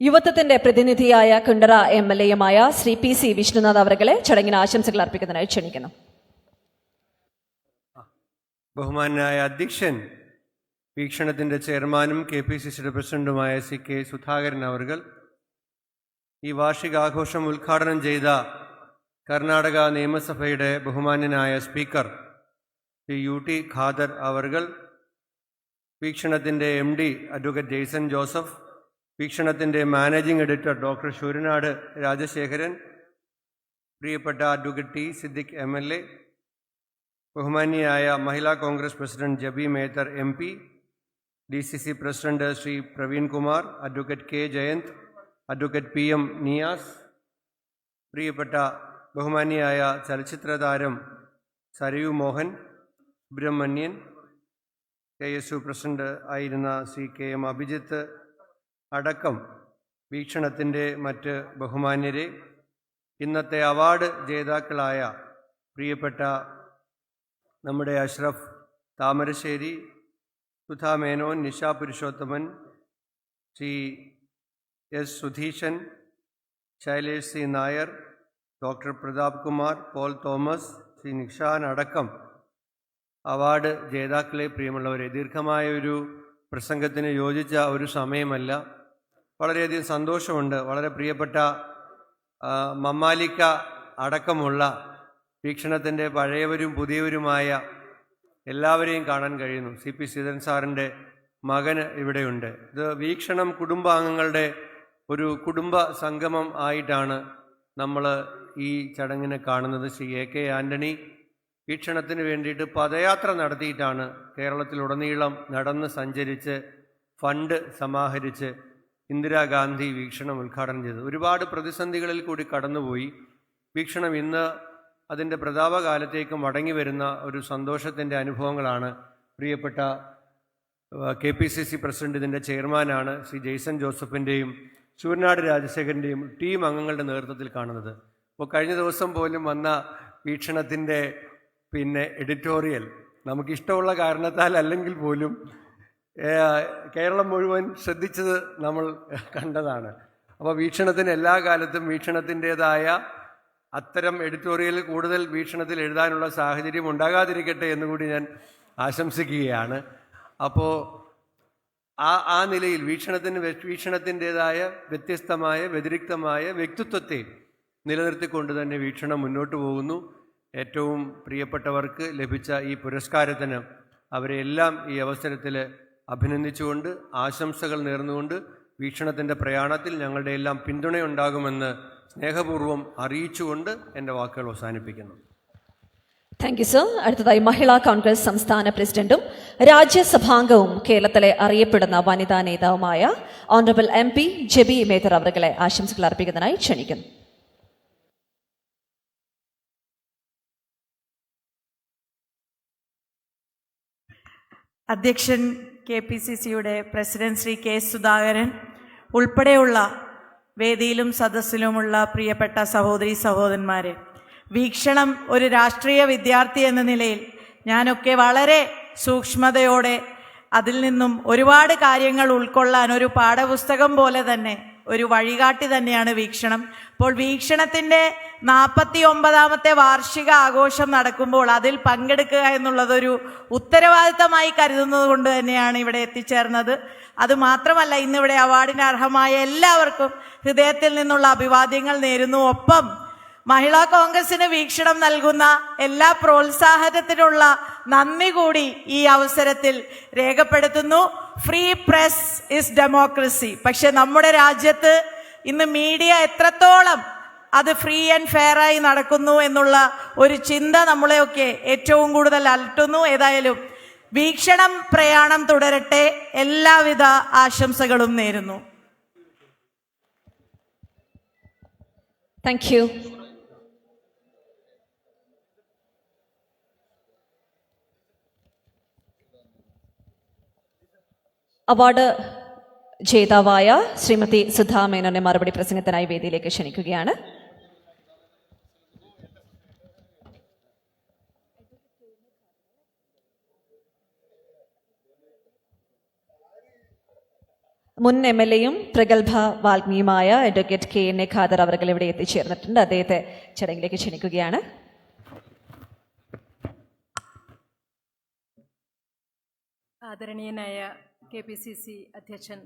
യുവത്വത്തിന്റെ പ്രതിനിധിയായ കുണ്ടറ MLA-യുമായ ശ്രീ PC വിഷ്ണുനാഥ് അവരെ ചടങ്ങിന് ആശംസകൾ അർപ്പിക്കുന്നതിനായി ക്ഷണിക്കുന്നു. ബഹുമാനായ അധ്യക്ഷൻ, വീക്ഷണത്തിൻ്റെ ചെയർമാനും KPCCയുടെ പ്രസിഡന്റുമായ K. സുധാകരൻ അവർ, ഈ വാർഷികാഘോഷം ഉദ്ഘാടനം ചെയ്ത കർണാടക നിയമസഭയുടെ ബഹുമാന്യനായ സ്പീക്കർ ശ്രീ UT ഖാദർ അവർ, വീക്ഷണത്തിൻ്റെ MD അഡ്വക്കേറ്റ് ജെയ്സൺ ജോസഫ്, വീക്ഷണത്തിൻ്റെ managing editor doctor Sooranad Rajasekharan, പ്രിയപ്പെട്ട അഡ്വക്കേറ്റ് ടി സിദ്ദിഖ് MLA, ബഹുമാന്യയായ Mahila Congress president Jebi Mather MP, DCC president Shri Praveen Kumar, advocate K. Jayanth, advocate PM Niyas, പ്രിയപ്പെട്ട ബഹുമാന്യയായ ചലച്ചിത്ര താരം സരയു മോഹൻ, സുബ്രഹ്മണ്യൻ, KSU പ്രസിഡന്റ് ആയിരുന്ന ശ്രീ KM അഭിജിത്ത് അടക്കം വീക്ഷണത്തിൻ്റെ മറ്റ് ബഹുമാന്യരെ, ഇന്നത്തെ അവാർഡ് ജേതാക്കളായ പ്രിയപ്പെട്ട നമ്മുടെ Ashraf Thamarassery, Sudha Menon, Nisha Purushothaman, Shri S. Sudheeshan, Shailesh C. Nair, doctor Pratap Kumar, Paul Thomas, Shri Nishan അടക്കം അവാർഡ് ജേതാക്കളെ, പ്രിയമുള്ളവരെ, ദീർഘമായ ഒരു പ്രസംഗത്തിന് യോജിച്ച ഒരു സമയമല്ല. വളരെയധികം സന്തോഷമുണ്ട്. വളരെ പ്രിയപ്പെട്ട മമ്മാലിക്ക അടക്കമുള്ള വീക്ഷണത്തിൻ്റെ പഴയവരും പുതിയവരുമായ എല്ലാവരെയും കാണാൻ കഴിയുന്നു. CP ശ്രീധരൻ സാറിൻ്റെ മകന് ഇവിടെയുണ്ട്. ഇത് വീക്ഷണം കുടുംബാംഗങ്ങളുടെ ഒരു കുടുംബ സംഗമം ആയിട്ടാണ് നമ്മൾ ഈ ചടങ്ങിനെ കാണുന്നത്. ശ്രീ AK ആൻ്റണി വീക്ഷണത്തിന് വേണ്ടിയിട്ട് പദയാത്ര നടത്തിയിട്ടാണ് കേരളത്തിലുടനീളം നടന്ന് സഞ്ചരിച്ച് ഫണ്ട് സമാഹരിച്ച് ഇന്ദിരാഗാന്ധി വീക്ഷണം ഉദ്ഘാടനം ചെയ്തത്. ഒരുപാട് പ്രതിസന്ധികളിൽ കൂടി കടന്നുപോയി. വീക്ഷണം ഇന്ന് അതിൻ്റെ പ്രതാപകാലത്തേക്ക് മടങ്ങി വരുന്ന ഒരു സന്തോഷത്തിൻ്റെ അനുഭവങ്ങളാണ് പ്രിയപ്പെട്ട KPCC പ്രസിഡന്റ്, ഇതിൻ്റെ ചെയർമാനാണ് ശ്രീ ജെയ്സൺ ജോസഫിൻ്റെയും ശൂരനാട് രാജശേഖരൻ്റെയും ടീം അംഗങ്ങളുടെ നേതൃത്വത്തിൽ കാണുന്നത്. അപ്പോൾ കഴിഞ്ഞ ദിവസം പോലും വന്ന വീക്ഷണത്തിൻ്റെ എഡിറ്റോറിയൽ നമുക്കിഷ്ടമുള്ള കാരണത്താൽ അല്ലെങ്കിൽ പോലും കേരളം മുഴുവൻ ശ്രദ്ധിച്ചത് നമ്മൾ കണ്ടതാണ്. അപ്പോൾ വീക്ഷണത്തിന് എല്ലാ കാലത്തും വീക്ഷണത്തിൻ്റേതായ അത്തരം എഡിറ്റോറിയൽ കൂടുതൽ വീക്ഷണത്തിൽ എഴുതാനുള്ള സാഹചര്യം ഉണ്ടാകാതിരിക്കട്ടെ എന്നുകൂടി ഞാൻ ആശംസിക്കുകയാണ്. അപ്പോൾ ആ നിലയിൽ വീക്ഷണത്തിൻ്റേതായ വ്യത്യസ്തമായ വ്യതിരിക്തമായ വ്യക്തിത്വത്തെ നിലനിർത്തിക്കൊണ്ട് തന്നെ വീക്ഷണം മുന്നോട്ട് പോകുന്നു. ഏറ്റവും പ്രിയപ്പെട്ടവർക്ക് ലഭിച്ച ഈ പുരസ്കാരത്തിന് അവരെല്ലാം ഈ അവസരത്തിൽ അഭിനന്ദിച്ചുകൊണ്ട് ആശംസകൾ നേർന്നുകൊണ്ട് വീക്ഷണത്തിൻ്റെ പ്രയാണത്തിൽ ഞങ്ങളുടെ എല്ലാം പിന്തുണയുണ്ടാകുമെന്ന് സ്നേഹപൂർവ്വം അറിയിച്ചുകൊണ്ട് എൻ്റെ വാക്കുകൾ അവസാനിപ്പിക്കുന്നു. Thank you sir. അടുത്തതായി മഹിളാ കോൺഗ്രസ് സംസ്ഥാന പ്രസിഡന്റും രാജ്യസഭാംഗവും കേരളത്തിലെ അറിയപ്പെടുന്ന വനിതാ നേതാവുമായ ഓണറബിൾ MP ജെബി മേത്തർ അവരുടെ ആശംസകൾ അർപ്പിക്കുന്നതിനായി ക്ഷണിക്കുന്നു. അധ്യക്ഷൻ KPCCയുടെ പ്രസിഡന്റ് ശ്രീ K. സുധാകരൻ ഉൾപ്പെടെയുള്ള വേദിയിലും സദസ്സിലുമുള്ള പ്രിയപ്പെട്ട സഹോദരീ സഹോദരന്മാരെ, വീക്ഷണം ഒരു രാഷ്ട്രീയ വിദ്യാർത്ഥി എന്ന നിലയിൽ ഞാനൊക്കെ വളരെ സൂക്ഷ്മതയോടെ അതിൽ നിന്നും ഒരുപാട് കാര്യങ്ങൾ ഉൾക്കൊള്ളാൻ ഒരു പാഠപുസ്തകം പോലെ തന്നെ ഒരു വഴികാട്ടി തന്നെയാണ് വീക്ഷണം. അപ്പോൾ വീക്ഷണത്തിൻ്റെ 49ാമത്തെ വാർഷിക ആഘോഷം നടക്കുമ്പോൾ അതിൽ പങ്കെടുക്കുക എന്നുള്ളതൊരു ഉത്തരവാദിത്തമായി കരുതുന്നത് കൊണ്ട് തന്നെയാണ് ഇവിടെ എത്തിച്ചേർന്നത്. അതുമാത്രമല്ല, ഇന്നിവിടെ അവാർഡിന് അർഹമായ എല്ലാവർക്കും ഹൃദയത്തിൽ നിന്നുള്ള അഭിവാദ്യങ്ങൾ നേരുന്നു. ഒപ്പം മഹിളാ കോൺഗ്രസിന് വീക്ഷണം നൽകുന്ന എല്ലാ പ്രോത്സാഹനത്തിനുള്ള നന്ദി കൂടി ഈ അവസരത്തിൽ രേഖപ്പെടുത്തുന്നു. Free press is democracy. പക്ഷെ നമ്മുടെ രാജ്യത്ത് ഇന്ന് മീഡിയ എത്രത്തോളം അത് ഫ്രീ ആൻഡ് ഫെയർ ആയി നടക്കുന്നു എന്നുള്ള ഒരു ചിന്ത നമ്മളെയൊക്കെ ഏറ്റവും കൂടുതൽ അലട്ടുന്നു. ഏതായാലും വീക്ഷണം പ്രയാണം തുടരട്ടെ. എല്ലാവിധ ആശംസകളും നേരുന്നു. Thank you. അവാർഡ് ജേതാവായ ശ്രീമതി സുധാ മേനോനെ മറുപടി പ്രസംഗത്തിനായി വേദിയിലേക്ക് ക്ഷണിക്കുകയാണ്. മുൻ MLAയും പ്രഗത്ഭ വാഗ്മിയുമായ അഡ്വക്കേറ്റ് KN ഖാദർ അവർ ഇവിടെ എത്തിച്ചേർന്നിട്ടുണ്ട്. അദ്ദേഹത്തെ ചടങ്ങിലേക്ക് ക്ഷണിക്കുകയാണ്. ആദരണീയനായ KPCC അധ്യക്ഷൻ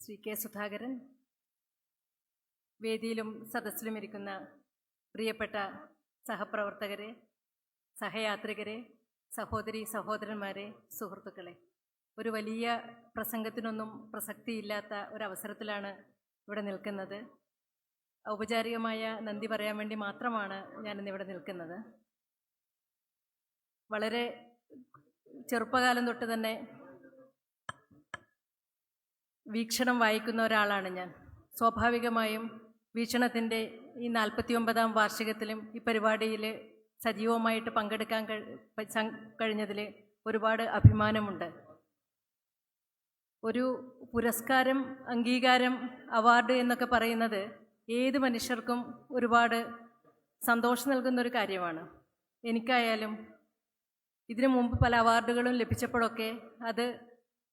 ശ്രീ K. സുധാകരൻ, വേദിയിലും സദസ്സിലും ഇരിക്കുന്ന പ്രിയപ്പെട്ട സഹപ്രവർത്തകരെ, സഹയാത്രികരെ, സഹോദരി സഹോദരന്മാരെ, സുഹൃത്തുക്കളെ, ഒരു വലിയ പ്രസംഗത്തിനൊന്നും പ്രസക്തിയില്ലാത്ത ഒരവസരത്തിലാണ് ഇവിടെ നിൽക്കുന്നത്. ഔപചാരികമായ നന്ദി പറയാൻ വേണ്ടി മാത്രമാണ് ഞാനിന്നിവിടെ നിൽക്കുന്നത്. വളരെ ചെറുപ്പകാലം തൊട്ട് തന്നെ വീക്ഷണം വായിക്കുന്ന ഒരാളാണ് ഞാൻ. സ്വാഭാവികമായും വീക്ഷണത്തിൻ്റെ ഈ 49ാം വാർഷികത്തിലും ഈ പരിപാടിയിൽ സജീവമായിട്ട് പങ്കെടുക്കാൻ കഴിഞ്ഞതിൽ ഒരുപാട് അഭിമാനമുണ്ട്. ഒരു പുരസ്കാരം, അംഗീകാരം, അവാർഡ് എന്നൊക്കെ പറയുന്നത് ഏത് മനുഷ്യർക്കും ഒരുപാട് സന്തോഷം നൽകുന്നൊരു കാര്യമാണ്. എനിക്കായാലും ഇതിനു മുമ്പ് പല അവാർഡുകളും ലഭിച്ചപ്പോഴൊക്കെ അത്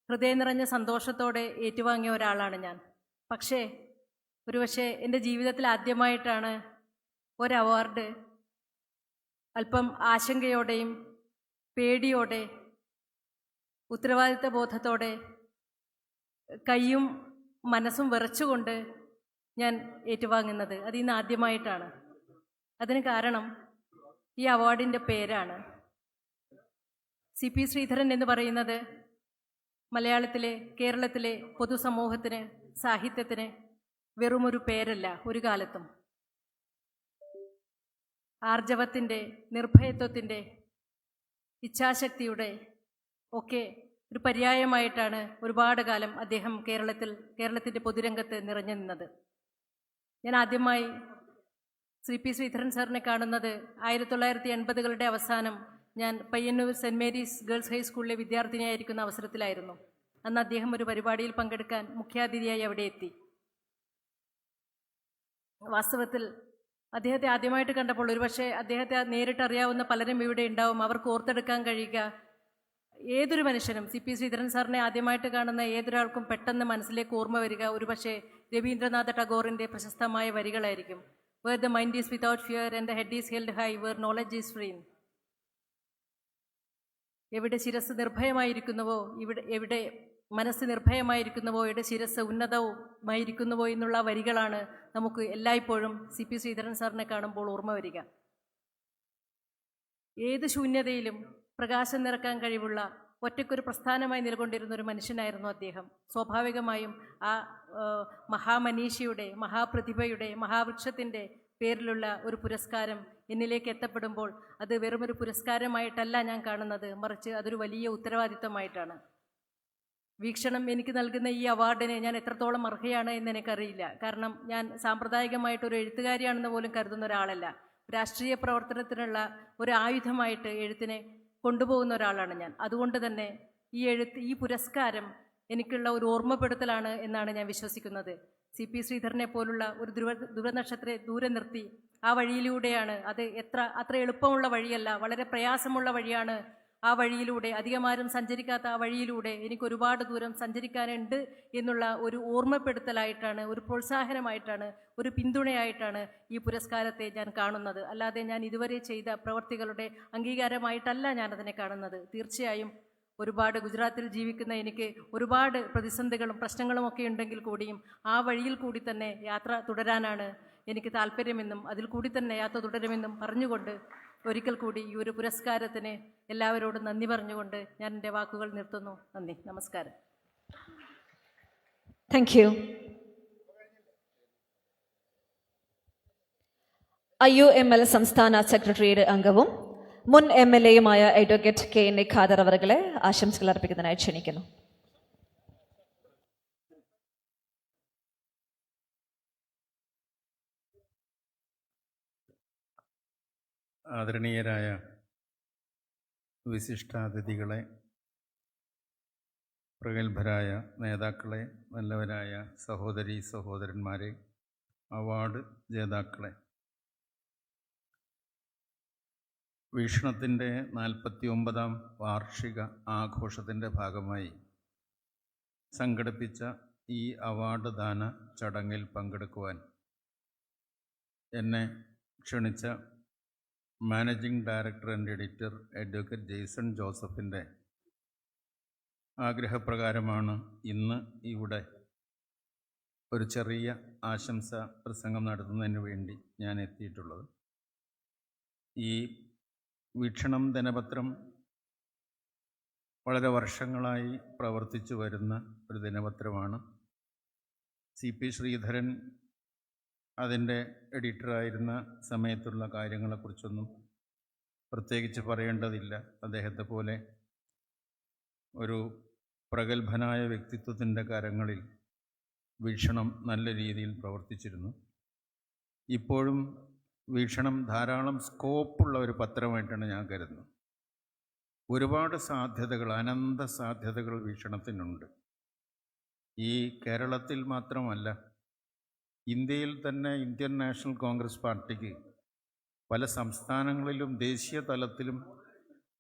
ഹൃദയം നിറഞ്ഞ സന്തോഷത്തോടെ ഏറ്റുവാങ്ങിയ ഒരാളാണ് ഞാൻ. പക്ഷേ ഒരുപക്ഷെ എൻ്റെ ജീവിതത്തിൽ ആദ്യമായിട്ടാണ് ഒരു അവാർഡ് അല്പം ആശങ്കയോടെയും പേടിയോടെ ഉത്തരവാദിത്ത ബോധത്തോടെ കൈയും മനസ്സും വിറച്ചുകൊണ്ട് ഞാൻ ഏറ്റുവാങ്ങുന്നത്. അതിന്ന് ആദ്യമായിട്ടാണ്. അതിന് കാരണം ഈ അവാർഡിൻ്റെ പേരാണ്. CP ശ്രീധരൻ എന്ന് പറയുന്നത് മലയാളത്തിലെ, കേരളത്തിലെ പൊതുസമൂഹത്തിന്, സാഹിത്യത്തിന് വെറുമൊരു പേരല്ല. ഒരു കാലത്തും ആർജവത്തിൻ്റെ, നിർഭയത്വത്തിൻ്റെ, ഇച്ഛാശക്തിയുടെ ഒക്കെ ഒരു പര്യായമായിട്ടാണ് ഒരുപാട് കാലം അദ്ദേഹം കേരളത്തിൻ്റെ പൊതുരംഗത്ത് നിറഞ്ഞു നിന്നത്. ഞാൻ ആദ്യമായി ശ്രീ പി ശ്രീധരൻ സാറിനെ കാണുന്നത് 1980കളുടെ അവസാനം ഞാൻ പയ്യന്നൂർ സെൻറ് മേരീസ് ഗേൾസ് ഹൈസ്കൂളിലെ വിദ്യാർത്ഥിനിയായിരിക്കുന്ന അവസരത്തിലായിരുന്നു. അന്ന് അദ്ദേഹം ഒരു പരിപാടിയിൽ പങ്കെടുക്കാൻ മുഖ്യാതിഥിയായി അവിടെ എത്തി. വാസ്തവത്തിൽ അദ്ദേഹത്തെ ആദ്യമായിട്ട് കണ്ടപ്പോൾ ഒരുപക്ഷെ അദ്ദേഹത്തെ നേരിട്ട് അറിയാവുന്ന പലരും ഇവിടെ ഉണ്ടാവും. അവർക്ക് ഓർത്തെടുക്കാൻ കഴിയുക, ഏതൊരു മനുഷ്യനും സി പി ശ്രീധരൻ സാറിനെ ആദ്യമായിട്ട് കാണുന്ന ഏതൊരാൾക്കും പെട്ടെന്ന് മനസ്സിലേക്ക് ഓർമ്മ വരിക ഒരുപക്ഷെ രവീന്ദ്രനാഥ ടാഗോറിൻ്റെ പ്രശസ്തമായ വരികളായിരിക്കും. Where the mind is without fear and the head is held high, where knowledge is free. എവിടെ ശിരസ് നിർഭയമായിരിക്കുന്നുവോ, എവിടെ മനസ്സ് നിർഭയമായിരിക്കുന്നുവോ, എവിടെ ശിരസ് ഉന്നതവുമായിരിക്കുന്നുവോ എന്നുള്ള വരികളാണ് നമുക്ക് എല്ലായ്പ്പോഴും സി പി ശ്രീധരൻ സാറിനെ കാണുമ്പോൾ ഓർമ്മ വരിക. ഏത് ശൂന്യതയിലും പ്രകാശം നിറക്കാൻ കഴിവുള്ള ഒറ്റയ്ക്കൊരു പ്രസ്ഥാനമായി നിലകൊണ്ടിരുന്ന ഒരു മനുഷ്യനായിരുന്നു അദ്ദേഹം. സ്വാഭാവികമായും ആ മഹാമനീഷിയുടെ, മഹാപ്രതിഭയുടെ, മഹാവൃക്ഷത്തിൻ്റെ പേരിലുള്ള ഒരു പുരസ്കാരം എന്നിലേക്ക് എത്തപ്പെടുമ്പോൾ അത് വെറുമൊരു പുരസ്കാരമായിട്ടല്ല ഞാൻ കാണുന്നത്, മറിച്ച് അതൊരു വലിയ ഉത്തരവാദിത്തമായിട്ടാണ്. വീക്ഷണം എനിക്ക് നൽകുന്ന ഈ അവാർഡിന് ഞാൻ എത്രത്തോളം അർഹയാണ് എന്ന് എനിക്കറിയില്ല. കാരണം ഞാൻ സാമ്പ്രദായികമായിട്ടൊരു എഴുത്തുകാരിയാണെന്ന് പോലും കരുതുന്ന ഒരാളല്ല. രാഷ്ട്രീയ പ്രവർത്തനത്തിനുള്ള ഒരു ആയുധമായിട്ട് എഴുത്തിനെ കൊണ്ടുപോകുന്ന ഒരാളാണ് ഞാൻ. അതുകൊണ്ട് തന്നെ ഈ പുരസ്കാരം എനിക്കുള്ള ഒരു ഓർമ്മപ്പെടുത്തലാണ് എന്നാണ് ഞാൻ വിശ്വസിക്കുന്നത്. സി പി ശ്രീധരനെ പോലുള്ള ഒരു ധ്രുവനക്ഷത്രത്തെ ദൂരെ നിർത്തി ആ വഴിയിലൂടെയാണ്, അത് അത്ര എളുപ്പമുള്ള വഴിയല്ല, വളരെ പ്രയാസമുള്ള വഴിയാണ്. ആ വഴിയിലൂടെ, അധികമാരും സഞ്ചരിക്കാത്ത ആ വഴിയിലൂടെ എനിക്കൊരുപാട് ദൂരം സഞ്ചരിക്കാനുണ്ട് എന്നുള്ള ഒരു ഓർമ്മപ്പെടുത്തലായിട്ടാണ്, ഒരു പ്രോത്സാഹനമായിട്ടാണ്, ഒരു പിന്തുണയായിട്ടാണ് ഈ പുരസ്കാരത്തെ ഞാൻ കാണുന്നത്. അല്ലാതെ ഞാൻ ഇതുവരെ ചെയ്ത പ്രവർത്തികളുടെ അംഗീകാരമായിട്ടല്ല ഞാനതിനെ കാണുന്നത്. തീർച്ചയായും ഒരുപാട് ഗുജറാത്തിൽ ജീവിക്കുന്ന എനിക്ക് ഒരുപാട് പ്രതിസന്ധികളും പ്രശ്നങ്ങളും ഒക്കെ ഉണ്ടെങ്കിൽ കൂടിയും ആ വഴിയിൽ കൂടി തന്നെ യാത്ര തുടരാനാണ് എനിക്ക് താല്പര്യമെന്നും അതിൽ കൂടി തന്നെ യാത്ര തുടരുമെന്നും പറഞ്ഞുകൊണ്ട് ഒരിക്കൽ കൂടി ഈ ഒരു പുരസ്കാരത്തിന് എല്ലാവരോടും നന്ദി പറഞ്ഞുകൊണ്ട് ഞാൻ എൻ്റെ വാക്കുകൾ നിർത്തുന്നു. നന്ദി, നമസ്കാരം. Thank U. IUML സംസ്ഥാന സെക്രട്ടറിയുടെ അംഗവും മുൻ MLAയുമായ അഡ്വക്കേറ്റ് KN ഖാദർ അവர்களെ ആശംസകൾ അർപ്പിക്കുന്നതിനായി ക്ഷണിക്കുന്നു. ആദരണീയരായ വിശിഷ്ടാതിഥികളെ, പ്രഗത്ഭരായ നേതാക്കളെ, നല്ലവരായ സഹോദരീ സഹോദരന്മാരെ, അവാർഡ് ജേതാക്കളെ, വീക്ഷണത്തിൻ്റെ 49ാം വാർഷിക ആഘോഷത്തിൻ്റെ ഭാഗമായി സംഘടിപ്പിച്ച ഈ അവാർഡ് ദാന ചടങ്ങിൽ പങ്കെടുക്കുവാൻ എന്നെ ക്ഷണിച്ച managing director and editor advocate Jaison ജോസഫിൻ്റെ ആഗ്രഹപ്രകാരമാണ് ഇന്ന് ഇവിടെ ഒരു ചെറിയ ആശംസ പ്രസംഗം നടത്തുന്നതിന് വേണ്ടി ഞാൻ എത്തിയിട്ടുള്ളത്. ഈ വീക്ഷണം ദിനപത്രം വളരെ വർഷങ്ങളായി പ്രവർത്തിച്ചു വരുന്ന ഒരു ദിനപത്രമാണ്. CP ശ്രീധരൻ അതിൻ്റെ എഡിറ്ററായിരുന്ന സമയത്തുള്ള കാര്യങ്ങളെക്കുറിച്ചൊന്നും പ്രത്യേകിച്ച് പറയേണ്ടതില്ല. അദ്ദേഹത്തെ പോലെ ഒരു പ്രഗത്ഭനായ വ്യക്തിത്വത്തിൻ്റെ കരങ്ങളിൽ വീക്ഷണം നല്ല രീതിയിൽ പ്രവർത്തിച്ചിരുന്നു. ഇപ്പോഴും വീക്ഷണം ധാരാളം സ്കോപ്പുള്ള ഒരു പത്രമായിട്ടാണ് ഞാൻ കരുതുന്നത്. ഒരുപാട് സാധ്യതകൾ, അനന്ത സാധ്യതകൾ വീക്ഷണത്തിനുണ്ട്. ഈ കേരളത്തിൽ മാത്രമല്ല, ഇന്ത്യയിൽ തന്നെ ഇന്ത്യൻ നാഷണൽ കോൺഗ്രസ് പാർട്ടിക്ക് പല സംസ്ഥാനങ്ങളിലും ദേശീയ തലത്തിലും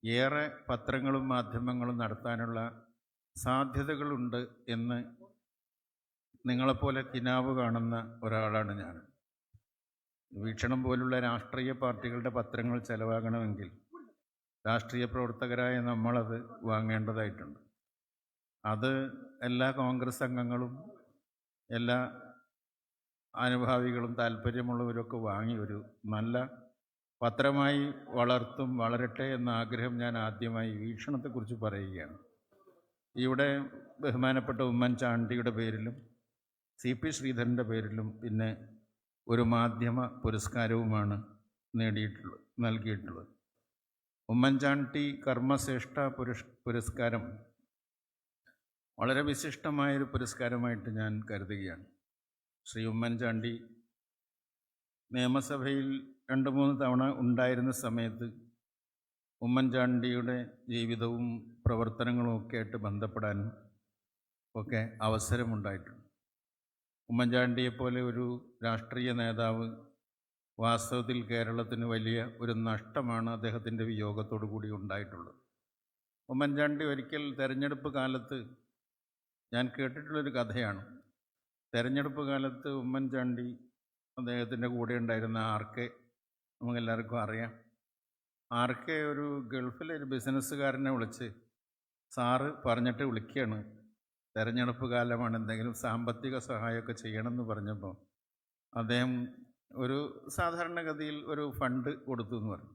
ഏറെ പത്രങ്ങളും മാധ്യമങ്ങളും നടത്താനുള്ള സാധ്യതകളുണ്ട് എന്ന് നിങ്ങളെപ്പോലെ കിനാവ് കാണുന്ന ഒരാളാണ് ഞാൻ. വീക്ഷണം പോലുള്ള രാഷ്ട്രീയ പാർട്ടികളുടെ പത്രങ്ങൾ ചെലവാകണമെങ്കിൽ രാഷ്ട്രീയ പ്രവർത്തകരായ നമ്മളത് വാങ്ങേണ്ടതായിട്ടുണ്ട്. അത് എല്ലാ കോൺഗ്രസ് അംഗങ്ങളും എല്ലാ അനുഭാവികളും താല്പര്യമുള്ളവരൊക്കെ വാങ്ങി ഒരു നല്ല പത്രമായി വളരട്ടെ എന്ന ആഗ്രഹം ഞാൻ ആദ്യമായി വീക്ഷണത്തെക്കുറിച്ച് പറയുകയാണ്. ഇവിടെ ബഹുമാനപ്പെട്ട ഉമ്മൻചാണ്ടിയുടെ പേരിലും CP ശ്രീധരൻ്റെ പേരിലും പിന്നെ ഒരു മാധ്യമ പുരസ്കാരവുമാണ് നൽകിയിട്ടുള്ളത്. ഉമ്മൻചാണ്ടി കർമ്മശ്രേഷ്ഠ പുരസ്കാരം വളരെ വിശിഷ്ടമായൊരു പുരസ്കാരമായിട്ട് ഞാൻ കരുതുകയാണ്. ശ്രീ ഉമ്മൻചാണ്ടി നിയമസഭയിൽ 2-3 തവണ ഉണ്ടായിരുന്ന സമയത്ത് ഉമ്മൻചാണ്ടിയുടെ ജീവിതവും പ്രവർത്തനങ്ങളും ഒക്കെ ആയിട്ട് ബന്ധപ്പെടാനും ഒക്കെ അവസരമുണ്ടായിട്ടുണ്ട്. ഉമ്മൻചാണ്ടിയെപ്പോലെ ഒരു രാഷ്ട്രീയ നേതാവ് വാസ്തവത്തിൽ കേരളത്തിന് വലിയ ഒരു നഷ്ടമാണ് അദ്ദേഹത്തിൻ്റെ വിയോഗത്തോടു കൂടി ഉണ്ടായിട്ടുള്ളത്. ഉമ്മൻചാണ്ടി ഒരിക്കൽ തെരഞ്ഞെടുപ്പ് കാലത്ത്, ഞാൻ കേട്ടിട്ടുള്ളൊരു കഥയാണ്, തെരഞ്ഞെടുപ്പ് കാലത്ത് ഉമ്മൻചാണ്ടി അദ്ദേഹത്തിൻ്റെ കൂടെ ഉണ്ടായിരുന്ന ആർക്കെ, നമുക്കെല്ലാവർക്കും അറിയാം, ആർക്കെ ഒരു ഗൾഫിലെ ഒരു ബിസിനസ്സുകാരനെ വിളിച്ച് സാറ് പറഞ്ഞിട്ട് വിളിക്കുകയാണ്, തെരഞ്ഞെടുപ്പ് കാലമാണ്, എന്തെങ്കിലും സാമ്പത്തിക സഹായമൊക്കെ ചെയ്യണമെന്ന് പറഞ്ഞപ്പോൾ അദ്ദേഹം ഒരു സാധാരണഗതിയിൽ ഒരു ഫണ്ട് കൊടുത്തു എന്ന് പറഞ്ഞു.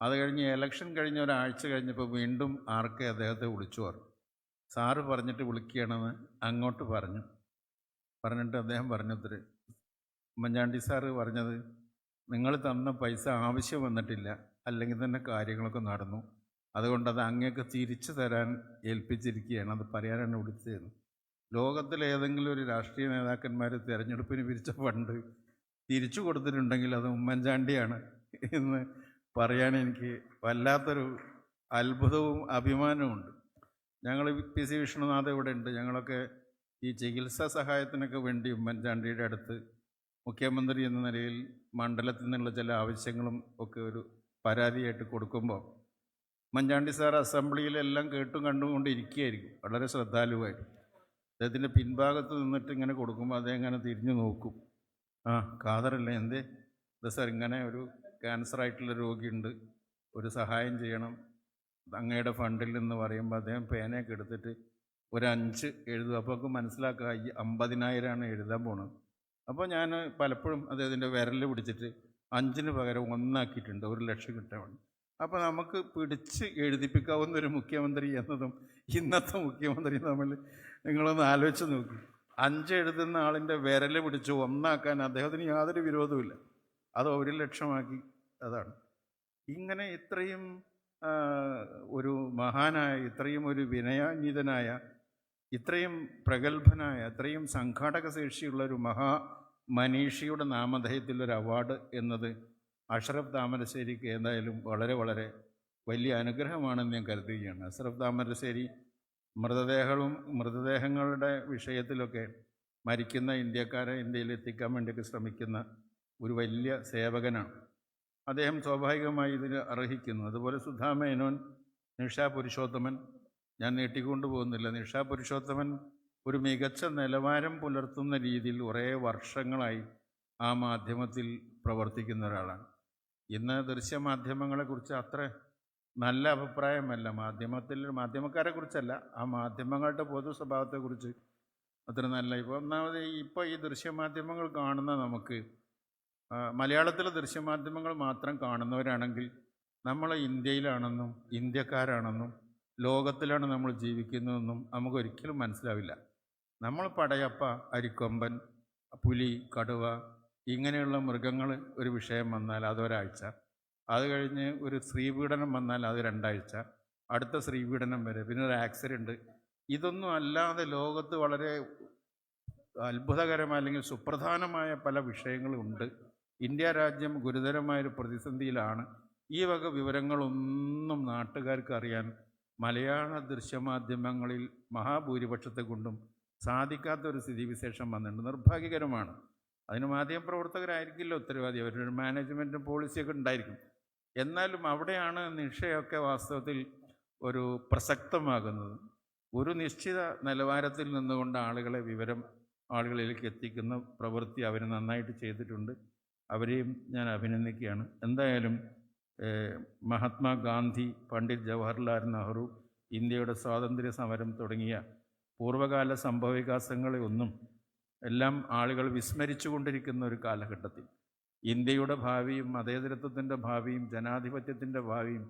അത് കഴിഞ്ഞ് ഇലക്ഷൻ കഴിഞ്ഞ ഒരാഴ്ച കഴിഞ്ഞപ്പോൾ വീണ്ടും ആർക്കെ അദ്ദേഹത്തെ വിളിച്ചു പറഞ്ഞു, സാറ് പറഞ്ഞിട്ട് വിളിക്കുകയാണെന്ന് അങ്ങോട്ട് പറഞ്ഞിട്ട് അദ്ദേഹം പറഞ്ഞത്രേ, ഉമ്മൻചാണ്ടി സാറ് പറഞ്ഞത് നിങ്ങൾ തന്ന പൈസ ആവശ്യം വന്നിട്ടില്ല, അല്ലെങ്കിൽ തന്നെ കാര്യങ്ങളൊക്കെ നടന്നു, അതുകൊണ്ട് അത് അങ്ങേക്ക് തിരിച്ചു തരാൻ ഏൽപ്പിച്ചിരിക്കുകയാണ്, അത് പറയാനാണ് വിളിച്ചത്. ലോകത്തിലേതെങ്കിലും ഒരു രാഷ്ട്രീയ നേതാക്കന്മാർ തിരഞ്ഞെടുപ്പിന് പിരിച്ച ഫണ്ട് തിരിച്ചു കൊടുത്തിട്ടുണ്ടെങ്കിൽ അത് ഉമ്മൻചാണ്ടിയാണ് എന്ന് പറയാൻ എനിക്ക് വല്ലാത്തൊരു അത്ഭുതവും അഭിമാനവുമുണ്ട്. ഞങ്ങൾ PC വിഷ്ണുനാഥ് ഇവിടെ ഉണ്ട്, ഞങ്ങളൊക്കെ ഈ ചികിത്സാ സഹായത്തിനൊക്കെ വേണ്ടി ഉമ്മൻചാണ്ടിയുടെ അടുത്ത് മുഖ്യമന്ത്രി എന്ന നിലയിൽ മണ്ഡലത്തിൽ നിന്നുള്ള ചില ആവശ്യങ്ങളും ഒക്കെ ഒരു പരാതിയായിട്ട് കൊടുക്കുമ്പോൾ ഉമ്മൻചാണ്ടി സാർ അസംബ്ലിയിലെല്ലാം കേട്ടും കണ്ടുകൊണ്ടിരിക്കുകയായിരിക്കും, വളരെ ശ്രദ്ധാലുവായിട്ട്. അദ്ദേഹത്തിൻ്റെ പിൻഭാഗത്ത് നിന്നിട്ട് ഇങ്ങനെ കൊടുക്കുമ്പോൾ അദ്ദേഹം ഇങ്ങനെ തിരിഞ്ഞു നോക്കും, ആ ഖാദറല്ലേ, എന്തേ ഇത് സാർ, ഇങ്ങനെ ഒരു ക്യാൻസറായിട്ടുള്ള രോഗിയുണ്ട്, ഒരു സഹായം ചെയ്യണം അങ്ങയുടെ ഫണ്ടിൽ നിന്ന് പറയുമ്പോൾ അദ്ദേഹം പേനയൊക്കെ എടുത്തിട്ട് ഒരു 5 എഴുതും. അപ്പോൾ നമുക്ക് മനസ്സിലാക്കുക 50,000 എഴുതാൻ പോകണം. അപ്പോൾ ഞാൻ പലപ്പോഴും അദ്ദേഹത്തിൻ്റെ വിരൽ പിടിച്ചിട്ട് 5ന് പകരം 1 ആക്കിയിട്ടുണ്ട്, 1 ലക്ഷം കിട്ടാൻ വേണ്ടി. അപ്പോൾ നമുക്ക് പിടിച്ച് എഴുതിപ്പിക്കാവുന്ന ഒരു മുഖ്യമന്ത്രി എന്നതും ഇന്നത്തെ മുഖ്യമന്ത്രി തമ്മിൽ നിങ്ങളൊന്ന് ആലോചിച്ച് നോക്കൂ. 5 എഴുതുന്ന ആളിൻ്റെ വിരൽ പിടിച്ച് 1 ആക്കാൻ അദ്ദേഹത്തിന് യാതൊരു വിരോധവുമില്ല, അത് 1 ലക്ഷമാക്കി. അതാണ് ഇങ്ങനെ ഇത്രയും ഒരു മഹാനായ, ഇത്രയും ഒരു വിനയാന്വിതനായ, ഇത്രയും പ്രഗത്ഭനായ, ഇത്രയും സംഘാടക ശേഷിയുള്ള ഒരു മനീഷിയുടെ നാമധേയത്തിലൊരു അവാർഡ് എന്നത് അഷ്റഫ് താമരശ്ശേരിക്ക് എന്തായാലും വളരെ വളരെ വലിയ അനുഗ്രഹമാണെന്ന് ഞാൻ കരുതുകയാണ്. അഷ്റഫ് താമരശ്ശേരി മൃതദേഹങ്ങളുടെ വിഷയത്തിലൊക്കെ മരിക്കുന്ന ഇന്ത്യക്കാരെ ഇന്ത്യയിൽ എത്തിക്കാൻ വേണ്ടിയൊക്കെ ശ്രമിക്കുന്ന ഒരു വലിയ സേവകനാണ്. അദ്ദേഹം സ്വാഭാവികമായി ഇതിന് അർഹിക്കുന്നു. അതുപോലെ സുധാ മേനോൻ, നിഷാ പുരുഷോത്തമൻ, ഞാൻ നീട്ടിക്കൊണ്ടു പോകുന്നില്ല, നിഷാ പുരുഷോത്തമൻ ഒരു മികച്ച നിലവാരം പുലർത്തുന്ന രീതിയിൽ കുറേ വർഷങ്ങളായി ആ മാധ്യമത്തിൽ പ്രവർത്തിക്കുന്ന ഒരാളാണ്. ഇന്ന് ദൃശ്യമാധ്യമങ്ങളെക്കുറിച്ച് അത്ര നല്ല അഭിപ്രായമല്ല, മാധ്യമക്കാരെ കുറിച്ചല്ല, ആ മാധ്യമങ്ങളുടെ പൊതു സ്വഭാവത്തെക്കുറിച്ച് അത്ര നല്ല. ഇപ്പോൾ ഈ ദൃശ്യമാധ്യമങ്ങൾ കാണുന്ന നമുക്ക്, മലയാളത്തിലെ ദൃശ്യമാധ്യമങ്ങൾ മാത്രം കാണുന്നവരാണെങ്കിൽ നമ്മൾ ഇന്ത്യയിലാണെന്നും ഇന്ത്യക്കാരാണെന്നും ലോകത്തിലാണ് നമ്മൾ ജീവിക്കുന്നതെന്നും നമുക്കൊരിക്കലും മനസ്സിലാവില്ല. നമ്മൾ പടയപ്പ, അരിക്കൊമ്പൻ, പുലി, കടുവ ഇങ്ങനെയുള്ള മൃഗങ്ങൾ ഒരു വിഷയം വന്നാൽ അതൊരാഴ്ച, അത് കഴിഞ്ഞ് ഒരു സ്ത്രീപീഡനം വന്നാൽ അത് 2 ആഴ്ച, അടുത്ത സ്ത്രീപീഡനം വരെ, പിന്നെ ഒരു ആക്സിഡൻറ്റ്. ഇതൊന്നും അല്ലാതെ ലോകത്ത് വളരെ അത്ഭുതകരമായ അല്ലെങ്കിൽ സുപ്രധാനമായ പല വിഷയങ്ങളുണ്ട്. ഇന്ത്യ രാജ്യം ഗുരുതരമായൊരു പ്രതിസന്ധിയിലാണ്. ഈ വക വിവരങ്ങളൊന്നും നാട്ടുകാർക്ക് അറിയാൻ മലയാള ദൃശ്യമാധ്യമങ്ങളിൽ മഹാഭൂരിപക്ഷത്തെ കൊണ്ടും സാധിക്കാത്തൊരു സ്ഥിതിവിശേഷം വന്നിട്ടുണ്ട്. നിർഭാഗ്യകരമാണ്. അതിന് മാധ്യമപ്രവർത്തകരായിരിക്കില്ല ഉത്തരവാദി, അവരുടെ മാനേജ്മെൻറ്റും പോളിസിയൊക്കെ ഉണ്ടായിരിക്കും. എന്നാലും അവിടെയാണ് നിഷയൊക്കെ വാസ്തവത്തിൽ ഒരു പ്രസക്തമാകുന്നത്. ഒരു നിശ്ചിത നിലവാരത്തിൽ നിന്നുകൊണ്ട് ആളുകളിലേക്ക് എത്തിക്കുന്ന പ്രവൃത്തി അവർ നന്നായിട്ട് ചെയ്തിട്ടുണ്ട്. അവരെയും ഞാൻ അഭിനന്ദിക്കുകയാണ്. എന്തായാലും മഹാത്മാഗാന്ധി, പണ്ഡിറ്റ് ജവഹർലാൽ നെഹ്റു, ഇന്ത്യയുടെ സ്വാതന്ത്ര്യ സമരം തുടങ്ങിയ പൂർവ്വകാല സംഭവവികാസങ്ങളെ ഒന്നും എല്ലാം ആളുകൾ വിസ്മരിച്ചു കൊണ്ടിരിക്കുന്ന ഒരു കാലഘട്ടത്തിൽ ഇന്ത്യയുടെ ഭാവിയും മതേതരത്വത്തിൻ്റെ ഭാവിയും ജനാധിപത്യത്തിൻ്റെ ഭാവിയും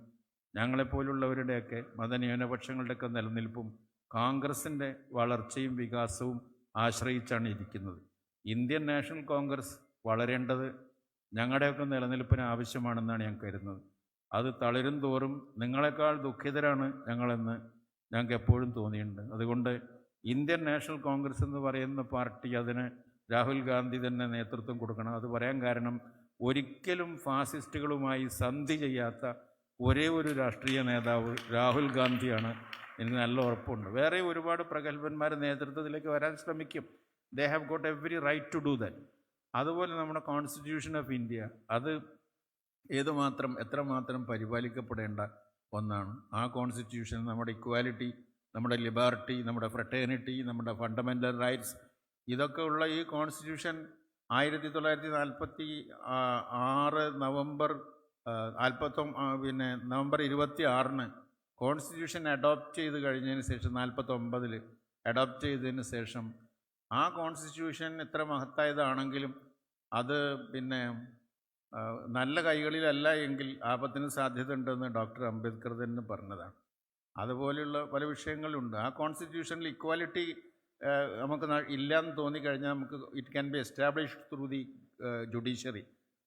ഞങ്ങളെപ്പോലുള്ളവരുടെയൊക്കെ മതന്യൂനപക്ഷങ്ങളുടെയൊക്കെ നിലനിൽപ്പും കോൺഗ്രസിൻ്റെ വളർച്ചയും വികാസവും ആശ്രയിച്ചാണ് ഇരിക്കുന്നത്. ഇന്ത്യൻ നാഷണൽ കോൺഗ്രസ് വളരേണ്ടത് ഞങ്ങളുടെയൊക്കെ നിലനിൽപ്പിന് ആവശ്യമാണെന്നാണ് ഞാൻ കരുതുന്നത്. അത് തളരും തോറും നിങ്ങളെക്കാൾ ദുഃഖിതരാണ് ഞങ്ങളെന്ന് ഞങ്ങൾക്ക് എപ്പോഴും തോന്നിയിട്ടുണ്ട്. അതുകൊണ്ട് ഇന്ത്യൻ നാഷണൽ കോൺഗ്രസ് എന്ന് പറയുന്ന പാർട്ടി അതിന് രാഹുൽ ഗാന്ധി തന്നെ നേതൃത്വം കൊടുക്കണം. അത് പറയാൻ കാരണം ഒരിക്കലും ഫാസിസ്റ്റുകളുമായി സന്ധി ചെയ്യാത്ത ഒരേ ഒരു രാഷ്ട്രീയ നേതാവ് രാഹുൽ ഗാന്ധിയാണ്. എനിക്ക് നല്ല ഉറപ്പുണ്ട്. വേറെ ഒരുപാട് പ്രഗത്ഭന്മാർ നേതൃത്വത്തിലേക്ക് വരാൻ ശ്രമിക്കും. They have got every right to do that. അതുപോലെ നമ്മുടെ കോൺസ്റ്റിറ്റ്യൂഷൻ ഓഫ് ഇന്ത്യ അത് എത്രമാത്രം പരിപാലിക്കപ്പെടേണ്ട ഒന്നാണ്. ആ കോൺസ്റ്റിറ്റ്യൂഷൻ നമ്മുടെ ഇക്വാലിറ്റി, നമ്മുടെ ലിബർട്ടി, നമ്മുടെ ഫ്രട്ടേണിറ്റി, നമ്മുടെ ഫണ്ടമെൻ്റൽ റൈറ്റ്സ്, ഇതൊക്കെ ഉള്ള ഈ കോൺസ്റ്റിറ്റ്യൂഷൻ 1946 നവംബർ 26 കോൺസ്റ്റിറ്റ്യൂഷൻ അഡോപ്റ്റ് ചെയ്ത് കഴിഞ്ഞതിന് ശേഷം 49 അഡോപ്റ്റ് ചെയ്തതിന് ശേഷം ആ കോൺസ്റ്റിറ്റ്യൂഷൻ എത്ര മഹത്തായതാണെങ്കിലും അത് നല്ല കൈകളിലല്ല എങ്കിൽ ആപത്തിന് സാധ്യത ഉണ്ടെന്ന് ഡോക്ടർ അംബേദ്കർ തന്നെ പറഞ്ഞതാണ്. അതുപോലെയുള്ള പല വിഷയങ്ങളുണ്ട്. ആ കോൺസ്റ്റിറ്റ്യൂഷനിൽ ഇക്വാലിറ്റി നമുക്ക് ഇല്ലയെന്ന് തോന്നിക്കഴിഞ്ഞാൽ നമുക്ക് it can be established through the judiciary.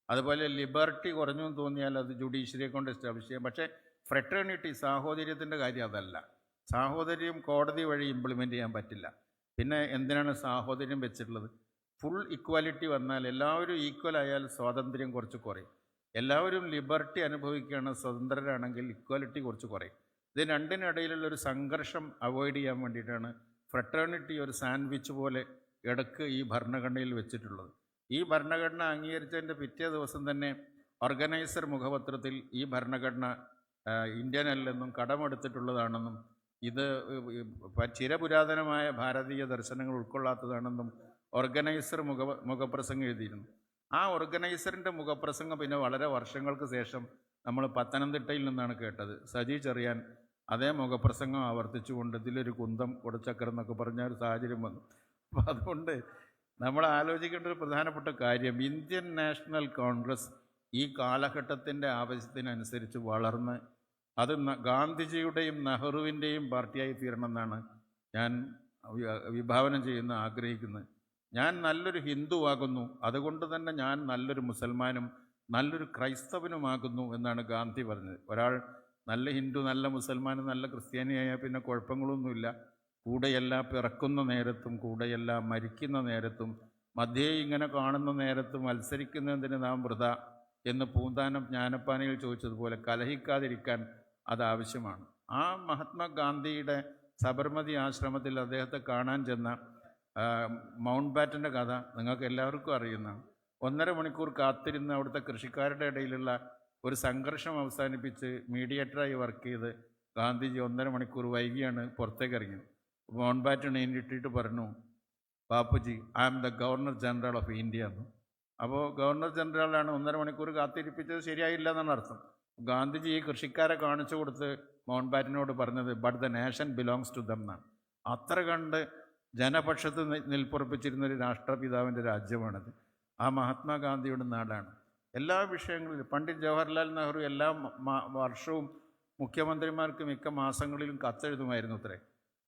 അതുപോലെ ലിബർട്ടി കുറഞ്ഞു എന്ന് തോന്നിയാൽ അത് ജുഡീഷ്യറിയെ കൊണ്ട് എസ്റ്റാബ്ലിഷ് ചെയ്യാം. പക്ഷേ ഫ്രട്ടേണിറ്റി, സാഹോദര്യത്തിൻ്റെ കാര്യം അതല്ല. സാഹോദര്യം കോടതി വഴി ഇംപ്ലിമെൻ്റ് ചെയ്യാൻ പറ്റില്ല. പിന്നെ എന്തിനാണ് സാഹോദര്യം വെച്ചിട്ടുള്ളത്? ഫുൾ ഇക്വാലിറ്റി വന്നാൽ എല്ലാവരും ഈക്വൽ ആയാൽ സ്വാതന്ത്ര്യം കുറച്ച് കുറയും. എല്ലാവരും ലിബർട്ടി അനുഭവിക്കുകയാണ് സ്വതന്ത്രരാണെങ്കിൽ ഇക്വാലിറ്റി കുറച്ച് കുറയും. ഇത് രണ്ടിനിടയിലുള്ളൊരു സംഘർഷം അവോയ്ഡ് ചെയ്യാൻ വേണ്ടിയിട്ടാണ് ഫ്രട്ടേണിറ്റി ഒരു സാൻഡ്വിച്ച് പോലെ ഇടക്ക് ഈ ഭരണഘടനയിൽ വെച്ചിട്ടുള്ളത്. ഈ ഭരണഘടന അംഗീകരിച്ചതിൻ്റെ പിറ്റേ ദിവസം തന്നെ ഓർഗനൈസർ മുഖപത്രത്തിൽ ഈ ഭരണഘടന ഇന്ത്യൻ അല്ലെന്നും കടമെടുത്തിട്ടുള്ളതാണെന്നും ഇത് ചിരപുരാതനമായ ഭാരതീയ ദർശനങ്ങൾ ഉൾക്കൊള്ളാത്തതാണെന്നും ഓർഗനൈസർ മുഖപ്രസംഗം എഴുതിയിരുന്നു. ആ ഓർഗനൈസറിൻ്റെ മുഖപ്രസംഗം പിന്നെ വളരെ വർഷങ്ങൾക്ക് ശേഷം നമ്മൾ പത്തനംതിട്ടയിൽ നിന്നാണ് കേട്ടത്. സജി ചെറിയാൻ അതേ മുഖപ്രസംഗം ആവർത്തിച്ചുകൊണ്ട് ഇതിലൊരു കുന്തം കൊടുച്ചക്കരം എന്നൊക്കെ പറഞ്ഞ ഒരു സാഹചര്യം വന്നു. അപ്പോൾ അതുകൊണ്ട് നമ്മൾ ആലോചിക്കേണ്ട ഒരു പ്രധാനപ്പെട്ട കാര്യം, ഇന്ത്യൻ നാഷണൽ കോൺഗ്രസ് ഈ കാലഘട്ടത്തിൻ്റെ ആവശ്യത്തിനനുസരിച്ച് വളർന്ന് അത് ഗാന്ധിജിയുടെയും നെഹ്റുവിൻ്റെയും പാർട്ടിയായി തീരണമെന്നാണ് ഞാൻ വിഭാവനം ചെയ്യുന്ന ആഗ്രഹിക്കുന്നത്. ഞാൻ നല്ലൊരു ഹിന്ദുവാകുന്നു, അതുകൊണ്ട് തന്നെ ഞാൻ നല്ലൊരു മുസൽമാനും നല്ലൊരു ക്രൈസ്തവനുമാകുന്നു എന്നാണ് ഗാന്ധി പറഞ്ഞത്. ഒരാൾ നല്ല ഹിന്ദു, നല്ല മുസൽമാനും നല്ല ക്രിസ്ത്യാനിയായാൽ പിന്നെ കുഴപ്പങ്ങളൊന്നുമില്ല. കൂടെയല്ല പിറക്കുന്ന നേരത്തും കൂടെയല്ല മരിക്കുന്ന നേരത്തും മധ്യേ ഇങ്ങനെ കാണുന്ന നേരത്തും മത്സരിക്കുന്നതിന് നാം വൃഥ എന്ന് പൂന്താനം ജ്ഞാനപ്പാനയിൽ ചോദിച്ചതുപോലെ കലഹിക്കാതിരിക്കാൻ അതാവശ്യമാണ്. ആ മഹാത്മാഗാന്ധിയുടെ സബർമതി ആശ്രമത്തിൽ അദ്ദേഹത്തെ കാണാൻ ചെന്ന മൗണ്ട് ബാറ്റൻ്റെ കഥ നിങ്ങൾക്ക് എല്ലാവർക്കും അറിയുന്നതാണ്. 1.5 മണിക്കൂർ കാത്തിരുന്ന് അവിടുത്തെ കൃഷിക്കാരുടെ ഇടയിലുള്ള ഒരു സംഘർഷം അവസാനിപ്പിച്ച് മീഡിയേറ്ററായി വർക്ക് ചെയ്ത് ഗാന്ധിജി 1.5 മണിക്കൂർ വൈകിയാണ് പുറത്തേക്ക് ഇറങ്ങിയത്. മൗണ്ട് ബാറ്റൺ എണ്ണിട്ടിട്ട് പറഞ്ഞു, Bapuji, I am the governor general of India എന്ന്. അപ്പോൾ ഗവർണർ ജനറലാണ് 1.5 മണിക്കൂർ കാത്തിരിപ്പിച്ചത് ശരിയായില്ല എന്നാണ് അർത്ഥം. ഗാന്ധിജി ഈ കൃഷിക്കാരെ കാണിച്ചു കൊടുത്ത് മൗണ്ട് ബാറ്റനോട് പറഞ്ഞത് but the nation belongs to them എന്നാണ്. അത്ര കണ്ട് ജനപക്ഷത്ത് നിൽപ്പുറപ്പിച്ചിരുന്നൊരു രാഷ്ട്രപിതാവിൻ്റെ രാജ്യമാണത്. ആ മഹാത്മാഗാന്ധിയുടെ നാടാണ്. എല്ലാ വിഷയങ്ങളിലും പണ്ഡിറ്റ് ജവഹർലാൽ നെഹ്റു എല്ലാ വർഷവും മുഖ്യമന്ത്രിമാർക്ക് മിക്ക മാസങ്ങളിലും കത്തെഴുതുമായിരുന്നു അത്രേ.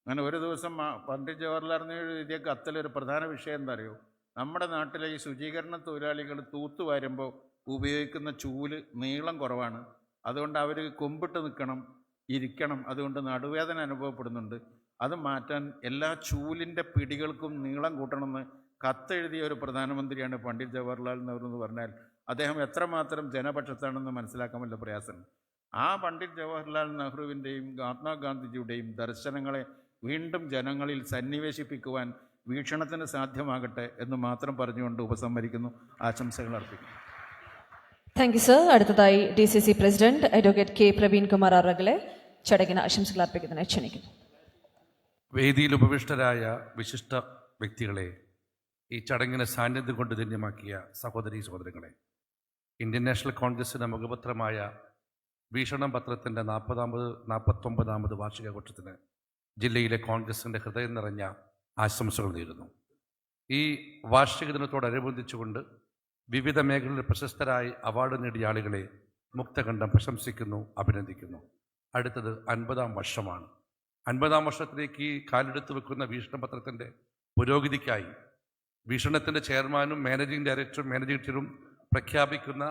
അങ്ങനെ ഒരു ദിവസം പണ്ഡിറ്റ് ജവഹർലാൽ നെഹ്റു എഴുതിയ കത്തിലൊരു പ്രധാന വിഷയം എന്താ അറിയോ? നമ്മുടെ നാട്ടിലെ ഈ ശുചീകരണ തൊഴിലാളികൾ തൂത്തുവാരുമ്പോൾ ഉപയോഗിക്കുന്ന ചൂല് നീളം കുറവാണ്, അതുകൊണ്ട് അവർ കുമ്പിട്ട് നിൽക്കണം, ഇരിക്കണം, അതുകൊണ്ട് നടുവേദന അനുഭവപ്പെടുന്നുണ്ട്. അത് മാറ്റാൻ എല്ലാ ചൂലിൻ്റെ പിടികൾക്കും നീളം കൂട്ടണമെന്ന് കത്തെഴുതിയ ഒരു പ്രധാനമന്ത്രിയാണ് പണ്ഡിറ്റ് ജവഹർലാൽ നെഹ്റു എന്ന് പറഞ്ഞാൽ അദ്ദേഹം എത്രമാത്രം ജനപക്ഷത്താണെന്ന് മനസ്സിലാക്കാൻ വല്ല പ്രയാസമുണ്ട്. ആ പണ്ഡിറ്റ് ജവഹർലാൽ നെഹ്റുവിൻ്റെയും മഹാത്മാഗാന്ധിജിയുടെയും ദർശനങ്ങളെ വീണ്ടും ജനങ്ങളിൽ സന്നിവേശിപ്പിക്കുവാൻ വീക്ഷണത്തിന് സാധ്യമാകട്ടെ എന്ന് മാത്രം പറഞ്ഞുകൊണ്ട് ഉപസംഹരിക്കുന്നു. ആശംസകൾ അർപ്പിക്കുന്നു. Thank you sir. അടുത്തതായി DCC president advocate K. Praveen Kumar അവറുകളെ ചടങ്ങിന് ആശംസകൾ അർപ്പിക്കുന്നതിനായി ക്ഷണിക്കുന്നു. വേദിയിൽ ഉപവിഷ്ടരായ വിശിഷ്ട വ്യക്തികളെ, ഈ ചടങ്ങിന് സാന്നിധ്യം കൊണ്ട് ധന്യമാക്കിയ സഹോദരീ സഹോദരങ്ങളെ, ഇന്ത്യൻ നാഷണൽ കോൺഗ്രസിൻ്റെ മുഖപത്രമായ വീക്ഷണം പത്രത്തിൻ്റെ 49ാമത് വാർഷികാഘോഷത്തിന് ജില്ലയിലെ കോൺഗ്രസിൻ്റെ ഹൃദയം നിറഞ്ഞ ആശംസകൾ നേരുന്നു. ഈ വാർഷിക ദിനത്തോടനുബന്ധിച്ചുകൊണ്ട് വിവിധ മേഖലകളിൽ പ്രശസ്തരായി അവാർഡ് നേടിയ ആളുകളെ മുക്തകണ്ഠം പ്രശംസിക്കുന്നു, അഭിനന്ദിക്കുന്നു. അടുത്തത് 50ാം വർഷമാണ്. 50ാം വർഷത്തിലേക്ക് ഈ കാലെടുത്ത് വെക്കുന്ന വീക്ഷണം പത്രത്തിൻ്റെ പുരോഗതിക്കായി വീക്ഷണത്തിൻ്റെ ചെയർമാനും മാനേജിംഗ് ഡയറക്ടറും പ്രഖ്യാപിക്കുന്ന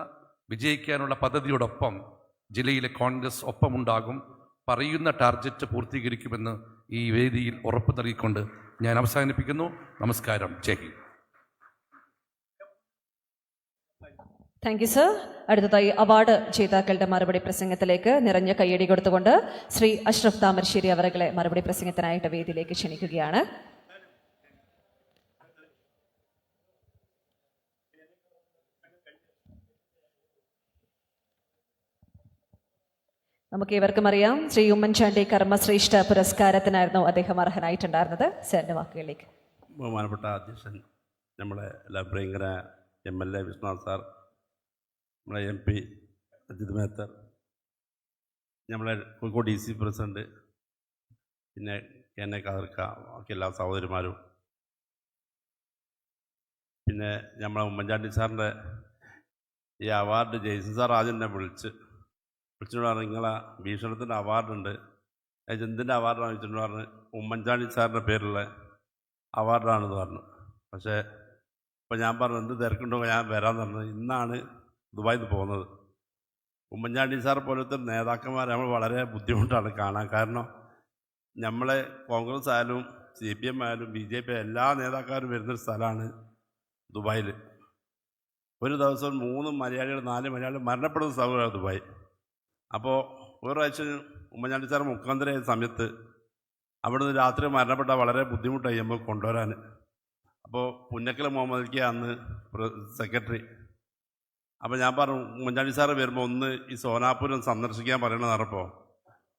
വിജയിക്കാനുള്ള പദ്ധതിയോടൊപ്പം ജില്ലയിലെ കോൺഗ്രസ് ഒപ്പമുണ്ടാകും. പറയുന്ന ടാർഗറ്റ് പൂർത്തീകരിക്കുമെന്ന് ഈ വേദിയിൽ ഉറപ്പ് നൽകിക്കൊണ്ട് ഞാൻ അവസാനിപ്പിക്കുന്നു. നമസ്കാരം. ജയ് ഹിന്ദ്. Thank you sir. അടുത്തതായി അവാർഡ് ജേതാക്കളുടെ മറുപടി പ്രസംഗത്തിലേക്ക് നിറഞ്ഞ കയ്യടി കൊടുത്തുകൊണ്ട് ശ്രീ അഷ്റഫ് താമരശ്ശേരി അവരെ മറുപടി പ്രസംഗത്തിനായിട്ട് വേദിയിലേക്ക് ക്ഷണിക്കുകയാണ്. നമുക്ക് ഏവർക്കും അറിയാം, ശ്രീ ഉമ്മൻചാണ്ടി കർമ്മശ്രേഷ്ഠ പുരസ്കാരത്തിനായിരുന്നു അദ്ദേഹം അർഹനായിട്ടുണ്ടായിരുന്നത്. സാറിന്റെ വാക്കുകളിലേക്ക്. ബഹുമാനപ്പെട്ട അധ്യക്ഷൻ, നമ്മളെ എല്ലാ പ്രിയങ്കര MLA വിശ്വനാഥ് സാർ, നമ്മളെ MP അജിത് മേത്തർ, നമ്മളെ കോഴിക്കോട് DC പ്രസിഡന്റ്, പിന്നെ KN കാദർക്ക, ബാക്കി എല്ലാ സഹോദരിമാരും, പിന്നെ നമ്മളെ ഉമ്മൻചാണ്ടി സാറിൻ്റെ ഈ അവാർഡ് ജെയ്സൺ സാർ ആദ്യം എന്നെ വിളിച്ചിട്ട് പറഞ്ഞു, നിങ്ങളെ ഭീഷണത്തിൻ്റെ അവാർഡുണ്ട്, എന്തിൻ്റെ അവാർഡാണെന്ന് വെച്ചിട്ട് പറഞ്ഞു, ഉമ്മൻചാണ്ടി സാറിൻ്റെ പേരുള്ള അവാർഡാണെന്ന് പറഞ്ഞു. പക്ഷേ ഇപ്പോൾ ഞാൻ പറഞ്ഞു എന്ത് തിരക്കുണ്ടോ ഞാൻ വരാമെന്ന് പറഞ്ഞു. ഇന്നാണ് ദുബായിൽ നിന്ന് പോകുന്നത്. ഉമ്മൻചാണ്ടി സാർ പോലത്തെ നേതാക്കന്മാരെ നമ്മൾ വളരെ ബുദ്ധിമുട്ടാണ് കാണാൻ. കാരണം നമ്മളെ കോൺഗ്രസ് ആയാലും CPM ആയാലും BJP എല്ലാ നേതാക്കന്മാരും വരുന്നൊരു സ്ഥലമാണ് ദുബായിൽ. ഒരു ദിവസം 3 മലയാളികൾ 4 മലയാളികൾ മരണപ്പെടുന്ന സ്ഥലമാണ് ദുബായ്. അപ്പോൾ ഒരു പ്രാവശ്യം ഉമ്മൻചാണ്ടി സാർ മുഖ്യമന്ത്രിയായ സമയത്ത് അവിടുന്ന് രാത്രി മരണപ്പെട്ട വളരെ ബുദ്ധിമുട്ടായി നമുക്ക് കൊണ്ടുവരാൻ. അപ്പോൾ പുന്നക്കൽ മുഹമ്മദ് അന്ന് സെക്രട്ടറി. അപ്പോൾ ഞാൻ പറഞ്ഞു ഉമ്മൻചാണ്ടി സാറ് വരുമ്പോൾ ഒന്ന് ഈ സോനാപുരം സന്ദർശിക്കാൻ പറയണമെന്ന് പറഞ്ഞപ്പോൾ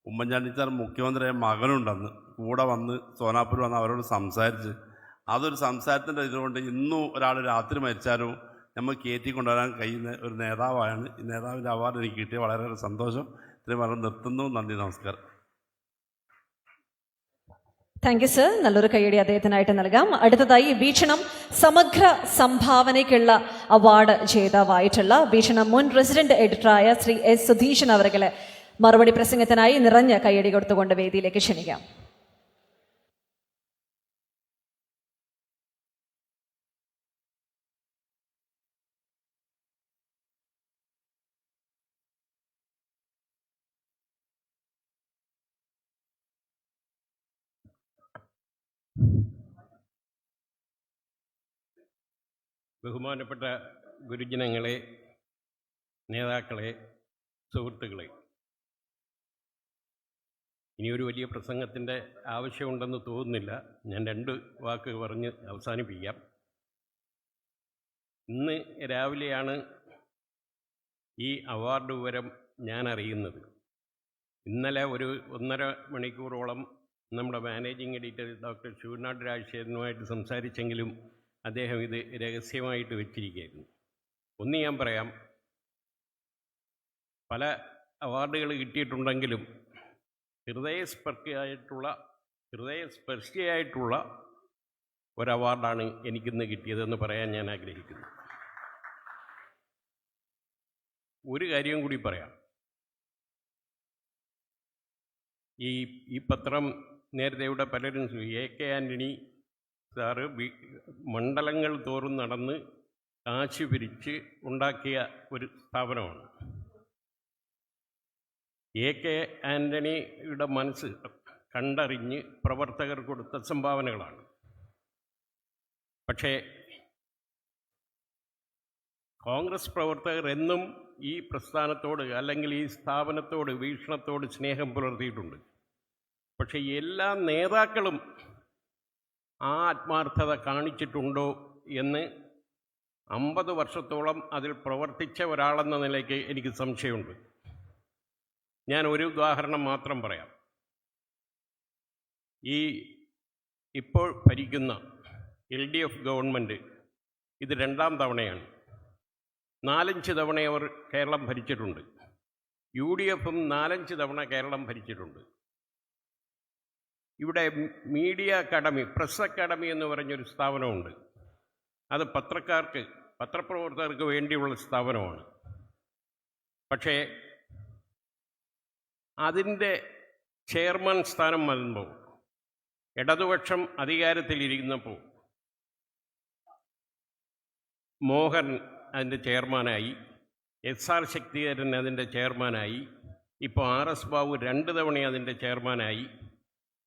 ഉമ്മൻചാണ്ടി സാർ മുഖ്യമന്ത്രിയായ മകനുണ്ടെന്ന് കൂടെ വന്ന് സോനാപുരം വന്ന് അവരോട് സംസാരിച്ച് അതൊരു സംസാരത്തിൻ്റെ ഇതുകൊണ്ട് ഇന്നും ഒരാൾ രാത്രി മരിച്ചാലും നമ്മൾ കയറ്റി കൊണ്ടുവരാൻ കഴിയുന്ന ഒരു നേതാവാണ്. ഈ നേതാവിൻ്റെ അവാർഡ് എനിക്ക് കിട്ടിയ വളരെയേറെ സന്തോഷം. ഇത്രയും പറഞ്ഞ് നിർത്തുന്നു. നന്ദി, നമസ്കാരം. Thank you sir. നല്ലൊരു കയ്യടി അദ്ദേഹത്തിനായിട്ട് നൽകാം. അടുത്തതായി വീക്ഷണം സമഗ്ര സംഭാവനയ്ക്കുള്ള അവാർഡ് ജേതാവായിട്ടുള്ള വീക്ഷണം മുൻ റെസിഡന്റ് എഡിറ്ററായ ശ്രീ S. സുധീഷൻ അവരെ മറുപടി പ്രസംഗത്തിനായി നിറഞ്ഞ കയ്യടി കൊടുത്തുകൊണ്ട് വേദിയിലേക്ക് ക്ഷണിക്കാം. ബഹുമാനപ്പെട്ട ഗുരുജനങ്ങളെ, നേതാക്കളെ, സുഹൃത്തുക്കളെ, ഇനിയൊരു വലിയ പ്രസംഗത്തിൻ്റെ ആവശ്യമുണ്ടെന്ന് തോന്നുന്നില്ല. ഞാൻ 2 വാക്ക് പറഞ്ഞ് അവസാനിപ്പിക്കാം. ഇന്ന് രാവിലെയാണ് ഈ അവാർഡ് വിവരം ഞാൻ അറിയുന്നത്. ഇന്നലെ ഒരു 1.5 മണിക്കൂറോളം നമ്മുടെ മാനേജിംഗ് എഡിറ്റർ ഡോക്ടർ ശൂർനാട് രാജശേഖരനുമായിട്ട് സംസാരിച്ചെങ്കിലും അദ്ദേഹം ഇത് രഹസ്യമായിട്ട് വെച്ചിരിക്കുകയായിരുന്നു. ഒന്ന് ഞാൻ പറയാം, പല അവാർഡുകൾ കിട്ടിയിട്ടുണ്ടെങ്കിലും ഹൃദയസ്പർശിയായിട്ടുള്ള ഒരു അവാർഡാണ് എനിക്കിന്ന് കിട്ടിയതെന്ന് പറയാൻ ഞാൻ ആഗ്രഹിക്കുന്നു. ഒരു കാര്യം കൂടി പറയാം. ഈ പത്രം നേരത്തെ ഇവിടെ പലരും AK ആൻ്റണി സാറ് മണ്ഡലങ്ങൾ തോറും നടന്ന് കാശ് പിരിച്ച് ഉണ്ടാക്കിയ ഒരു സ്ഥാപനമാണ്. AK ആൻ്റണിയുടെ മനസ്സ് കണ്ടറിഞ്ഞ് പ്രവർത്തകർ കൊടുത്ത സംഭാവനകളാണ്. പക്ഷേ കോൺഗ്രസ് പ്രവർത്തകർ എന്നും ഈ പ്രസ്ഥാനത്തോട് അല്ലെങ്കിൽ ഈ സ്ഥാപനത്തോട് വീക്ഷണത്തോട് സ്നേഹം പുലർത്തിയിട്ടുണ്ട്. പക്ഷേ എല്ലാ നേതാക്കളും ആ ആത്മാർത്ഥത കാണിച്ചിട്ടുണ്ടോ എന്ന് 50 വർഷത്തോളം അതിൽ പ്രവർത്തിച്ച ഒരാളെന്ന നിലയ്ക്ക് എനിക്ക് സംശയമുണ്ട്. ഞാൻ ഒരു ഉദാഹരണം മാത്രം പറയാം. ഇപ്പോൾ ഭരിക്കുന്ന LDF ഗവൺമെൻറ് ഇത് 2ാം തവണയാണ്. 4-5 തവണ അവർ കേരളം ഭരിച്ചിട്ടുണ്ട്. UDFും 4-5 തവണ കേരളം ഭരിച്ചിട്ടുണ്ട്. ഇവിടെ മീഡിയ അക്കാഡമി, പ്രസ് അക്കാഡമി എന്ന് പറഞ്ഞൊരു സ്ഥാപനമുണ്ട്. അത് പത്രപ്രവർത്തകർക്ക് വേണ്ടിയുള്ള സ്ഥാപനമാണ്. പക്ഷേ അതിൻ്റെ ചെയർമാൻ സ്ഥാനം വരുമ്പോൾ ഇടതുപക്ഷം അധികാരത്തിലിരിക്കുന്നപ്പോൾ മോഹൻ അതിൻ്റെ ചെയർമാനായി, SR ശക്തിധരൻ അതിൻ്റെ ചെയർമാനായി, ഇപ്പോൾ RS ബാബു 2 തവണ അതിൻ്റെ ചെയർമാനായി.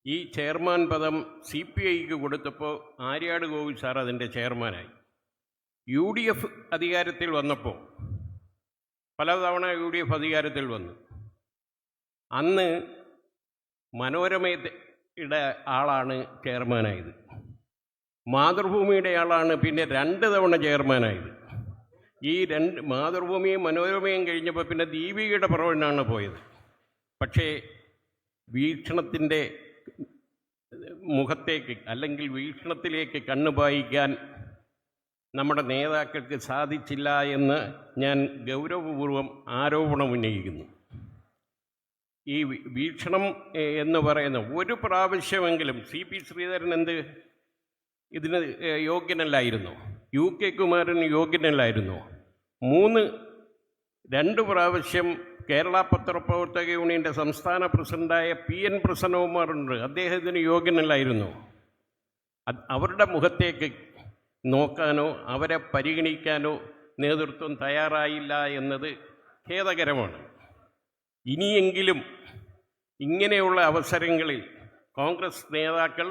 ഈ ചെയർമാൻ പദം CPIക്ക് കൊടുത്തപ്പോൾ ആര്യാട് ഗോപി സാർ അതിൻ്റെ ചെയർമാനായി. UDF അധികാരത്തിൽ വന്നപ്പോൾ പലതവണ UDF അധികാരത്തിൽ വന്നു. അന്ന് മനോരമയുടെ ആളാണ് ചെയർമാനായത്. മാതൃഭൂമിയുടെ ആളാണ് പിന്നെ 2 തവണ ചെയർമാനായത്. ഈ മാതൃഭൂമിയും മനോരമയും കഴിഞ്ഞപ്പോൾ പിന്നെ ദീപികയുടെ പുറകിനാണ് പോയത്. പക്ഷേ വീക്ഷണത്തിൻ്റെ മുഖത്തേക്ക് അല്ലെങ്കിൽ വീക്ഷണത്തിലേക്ക് കണ്ണുപായിക്കാൻ നമ്മുടെ നേതാക്കൾക്ക് സാധിച്ചില്ല എന്ന് ഞാൻ ഗൗരവപൂർവം ആരോപണം ഉന്നയിക്കുന്നു. ഈ വീക്ഷണം എന്ന് പറയുന്ന ഒരു പ്രാവശ്യമെങ്കിലും CP ശ്രീധരൻ ഇതിന് യോഗ്യനല്ലായിരുന്നോ? UK കുമാരൻ യോഗ്യനല്ലായിരുന്നോ? 2 പ്രാവശ്യം കേരള പത്രപ്രവർത്തക യൂണിയൻ്റെ സംസ്ഥാന പ്രസിഡൻ്റായ PN പ്രസന്നകുമാറുണ്ട്. അദ്ദേഹത്തിന് യോഗ്യനല്ലായിരുന്നോ? അവരുടെ മുഖത്തേക്ക് നോക്കാനോ അവരെ പരിഗണിക്കാനോ നേതൃത്വം തയ്യാറായില്ല എന്നത് ഖേദകരമാണ്. ഇനിയെങ്കിലും ഇങ്ങനെയുള്ള അവസരങ്ങളിൽ കോൺഗ്രസ് നേതാക്കൾ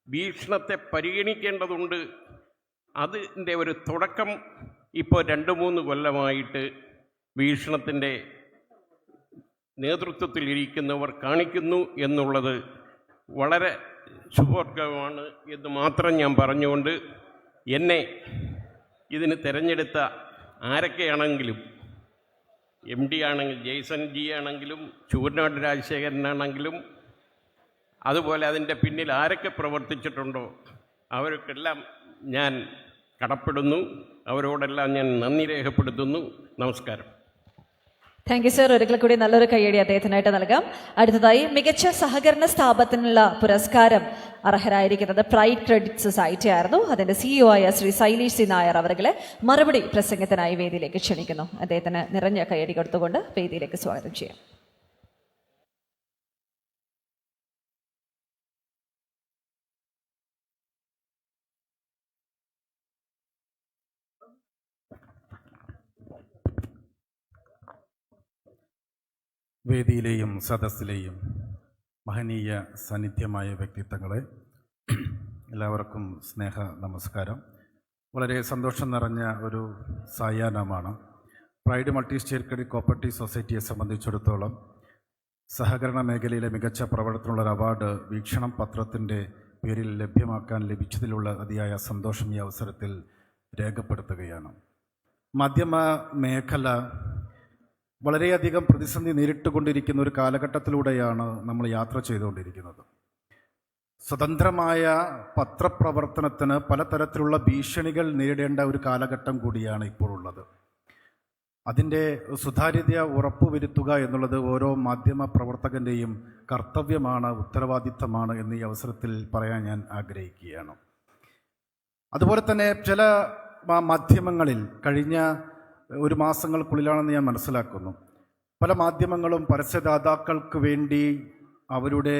വീക്ഷണത്തെ പരിഗണിക്കേണ്ടതുണ്ട്. അതിൻ്റെ ഒരു തുടക്കം ഇപ്പോൾ 2-3 കൊല്ലമായിട്ട് വീക്ഷണത്തിൻ്റെ നേതൃത്വത്തിലിരിക്കുന്നവർ കാണിക്കുന്നു എന്നുള്ളത് വളരെ ശുഭോർഗമാണ് എന്ന് മാത്രം ഞാൻ പറഞ്ഞുകൊണ്ട് എന്നെ ഇതിന് തിരഞ്ഞെടുത്ത ആരൊക്കെയാണെങ്കിലും MD ആണെങ്കിൽ ജെയ്സൺ ജി ആണെങ്കിലും ചൂരനാട് രാജശേഖരനാണെങ്കിലും അതുപോലെ അതിൻ്റെ പിന്നിൽ ആരൊക്കെ പ്രവർത്തിച്ചിട്ടുണ്ടോ അവർക്കെല്ലാം ഞാൻ കടപ്പെടുന്നു. അവരോടെല്ലാം ഞാൻ നന്ദി രേഖപ്പെടുത്തുന്നു. നമസ്കാരം. Thank you sir. ഒരിക്കൽ കൂടി നല്ലൊരു കയ്യടി അദ്ദേഹത്തിനായിട്ട് നൽകാം. അടുത്തതായി മികച്ച സഹകരണ സ്ഥാപനത്തിനുള്ള പുരസ്കാരം അർഹരായിരിക്കുന്നത് പ്രൈഡ് ക്രെഡിറ്റ് സൊസൈറ്റി ആയിരുന്നു. അതിന്റെ CEO ആയ ശ്രീ ശൈലേഷ് സി നായർ അവരെ മറുപടി പ്രസംഗത്തിനായി വേദിയിലേക്ക് ക്ഷണിക്കുന്നു. അദ്ദേഹത്തിന് നിറഞ്ഞ കയ്യടി കൊടുത്തുകൊണ്ട് വേദിയിലേക്ക് സ്വാഗതം ചെയ്യാം. വേദിയിലെയും സദസ്സിലെയും മഹനീയ സാന്നിധ്യമായ വ്യക്തിത്വങ്ങളെ എല്ലാവർക്കും സ്നേഹ നമസ്കാരം. വളരെ സന്തോഷം നിറഞ്ഞ ഒരു സായാഹ്നമാണ്. Pride multi state credit cooperative സൊസൈറ്റിയെ സംബന്ധിച്ചിടത്തോളം സഹകരണ മേഖലയിലെ മികച്ച പ്രവർത്തനമുള്ള അവാർഡ് വീക്ഷണം പത്രത്തിൻ്റെ പേരിൽ ലഭ്യമാക്കാൻ ലഭിച്ചതിലുള്ള അതിയായ സന്തോഷം ഈ അവസരത്തിൽ രേഖപ്പെടുത്തുകയാണ്. മാധ്യമ മേഖല വളരെയധികം പ്രതിസന്ധി നേരിട്ടുകൊണ്ടിരിക്കുന്ന ഒരു കാലഘട്ടത്തിലൂടെയാണ് നമ്മൾ യാത്ര ചെയ്തുകൊണ്ടിരിക്കുന്നത്. സ്വതന്ത്രമായ പത്രപ്രവർത്തനത്തിന് പലതരത്തിലുള്ള ഭീഷണികൾ നേരിടേണ്ട ഒരു കാലഘട്ടം കൂടിയാണ് ഇപ്പോൾ ഉള്ളത്. അതിൻ്റെ സുതാര്യത ഉറപ്പുവരുത്തുക എന്നുള്ളത് ഓരോ മാധ്യമ പ്രവർത്തകൻ്റെയും കർത്തവ്യമാണ്, ഉത്തരവാദിത്തമാണ് എന്ന് ഈ അവസരത്തിൽ പറയാൻ ഞാൻ ആഗ്രഹിക്കുകയാണ്. അതുപോലെ തന്നെ ചില മാധ്യമങ്ങളിൽ കഴിഞ്ഞ ഒരു മാസങ്ങൾക്കുള്ളിലാണെന്ന് ഞാൻ മനസ്സിലാക്കുന്നു, പല മാധ്യമങ്ങളും പരസ്യദാതാക്കൾക്ക് വേണ്ടി അവരുടെ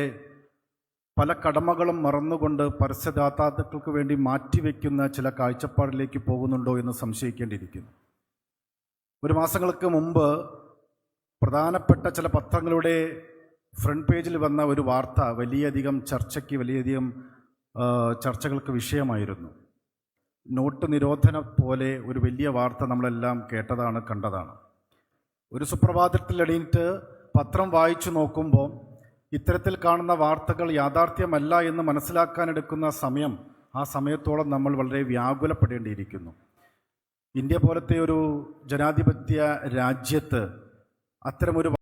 പല കടമകളും മറന്നുകൊണ്ട് പരസ്യദാതാക്കൾക്ക് വേണ്ടി മാറ്റിവെക്കുന്ന ചില കാഴ്ചപ്പാടിലേക്ക് പോകുന്നുണ്ടോ എന്ന് സംശയിക്കേണ്ടിയിരിക്കുന്നു. ഒരു മാസങ്ങൾക്ക് മുമ്പ് പ്രധാനപ്പെട്ട ചില പത്രങ്ങളുടെ ഫ്രണ്ട് പേജിൽ വന്ന ഒരു വാർത്ത വലിയധികം ചർച്ചകൾക്ക് വിഷയമായിരുന്നു. നോട്ട് നിരോധനം പോലെ ഒരു വലിയ വാർത്ത നമ്മളെല്ലാം കേട്ടതാണ്, കണ്ടതാണ്. ഒരു സുപ്രഭാതത്തിൽ എണീറ്റ് പത്രം വായിച്ചു നോക്കുമ്പോൾ ഇത്തരത്തിൽ കാണുന്ന വാർത്തകൾ യാഥാർത്ഥ്യമല്ല എന്ന് മനസ്സിലാക്കാനെടുക്കുന്ന സമയം, ആ സമയത്തോളം നമ്മൾ വളരെ വ്യാകുലപ്പെടേണ്ടിയിരിക്കുന്നു. ഇന്ത്യ പോലത്തെ ഒരു ജനാധിപത്യ രാജ്യത്ത് അത്തരമൊരു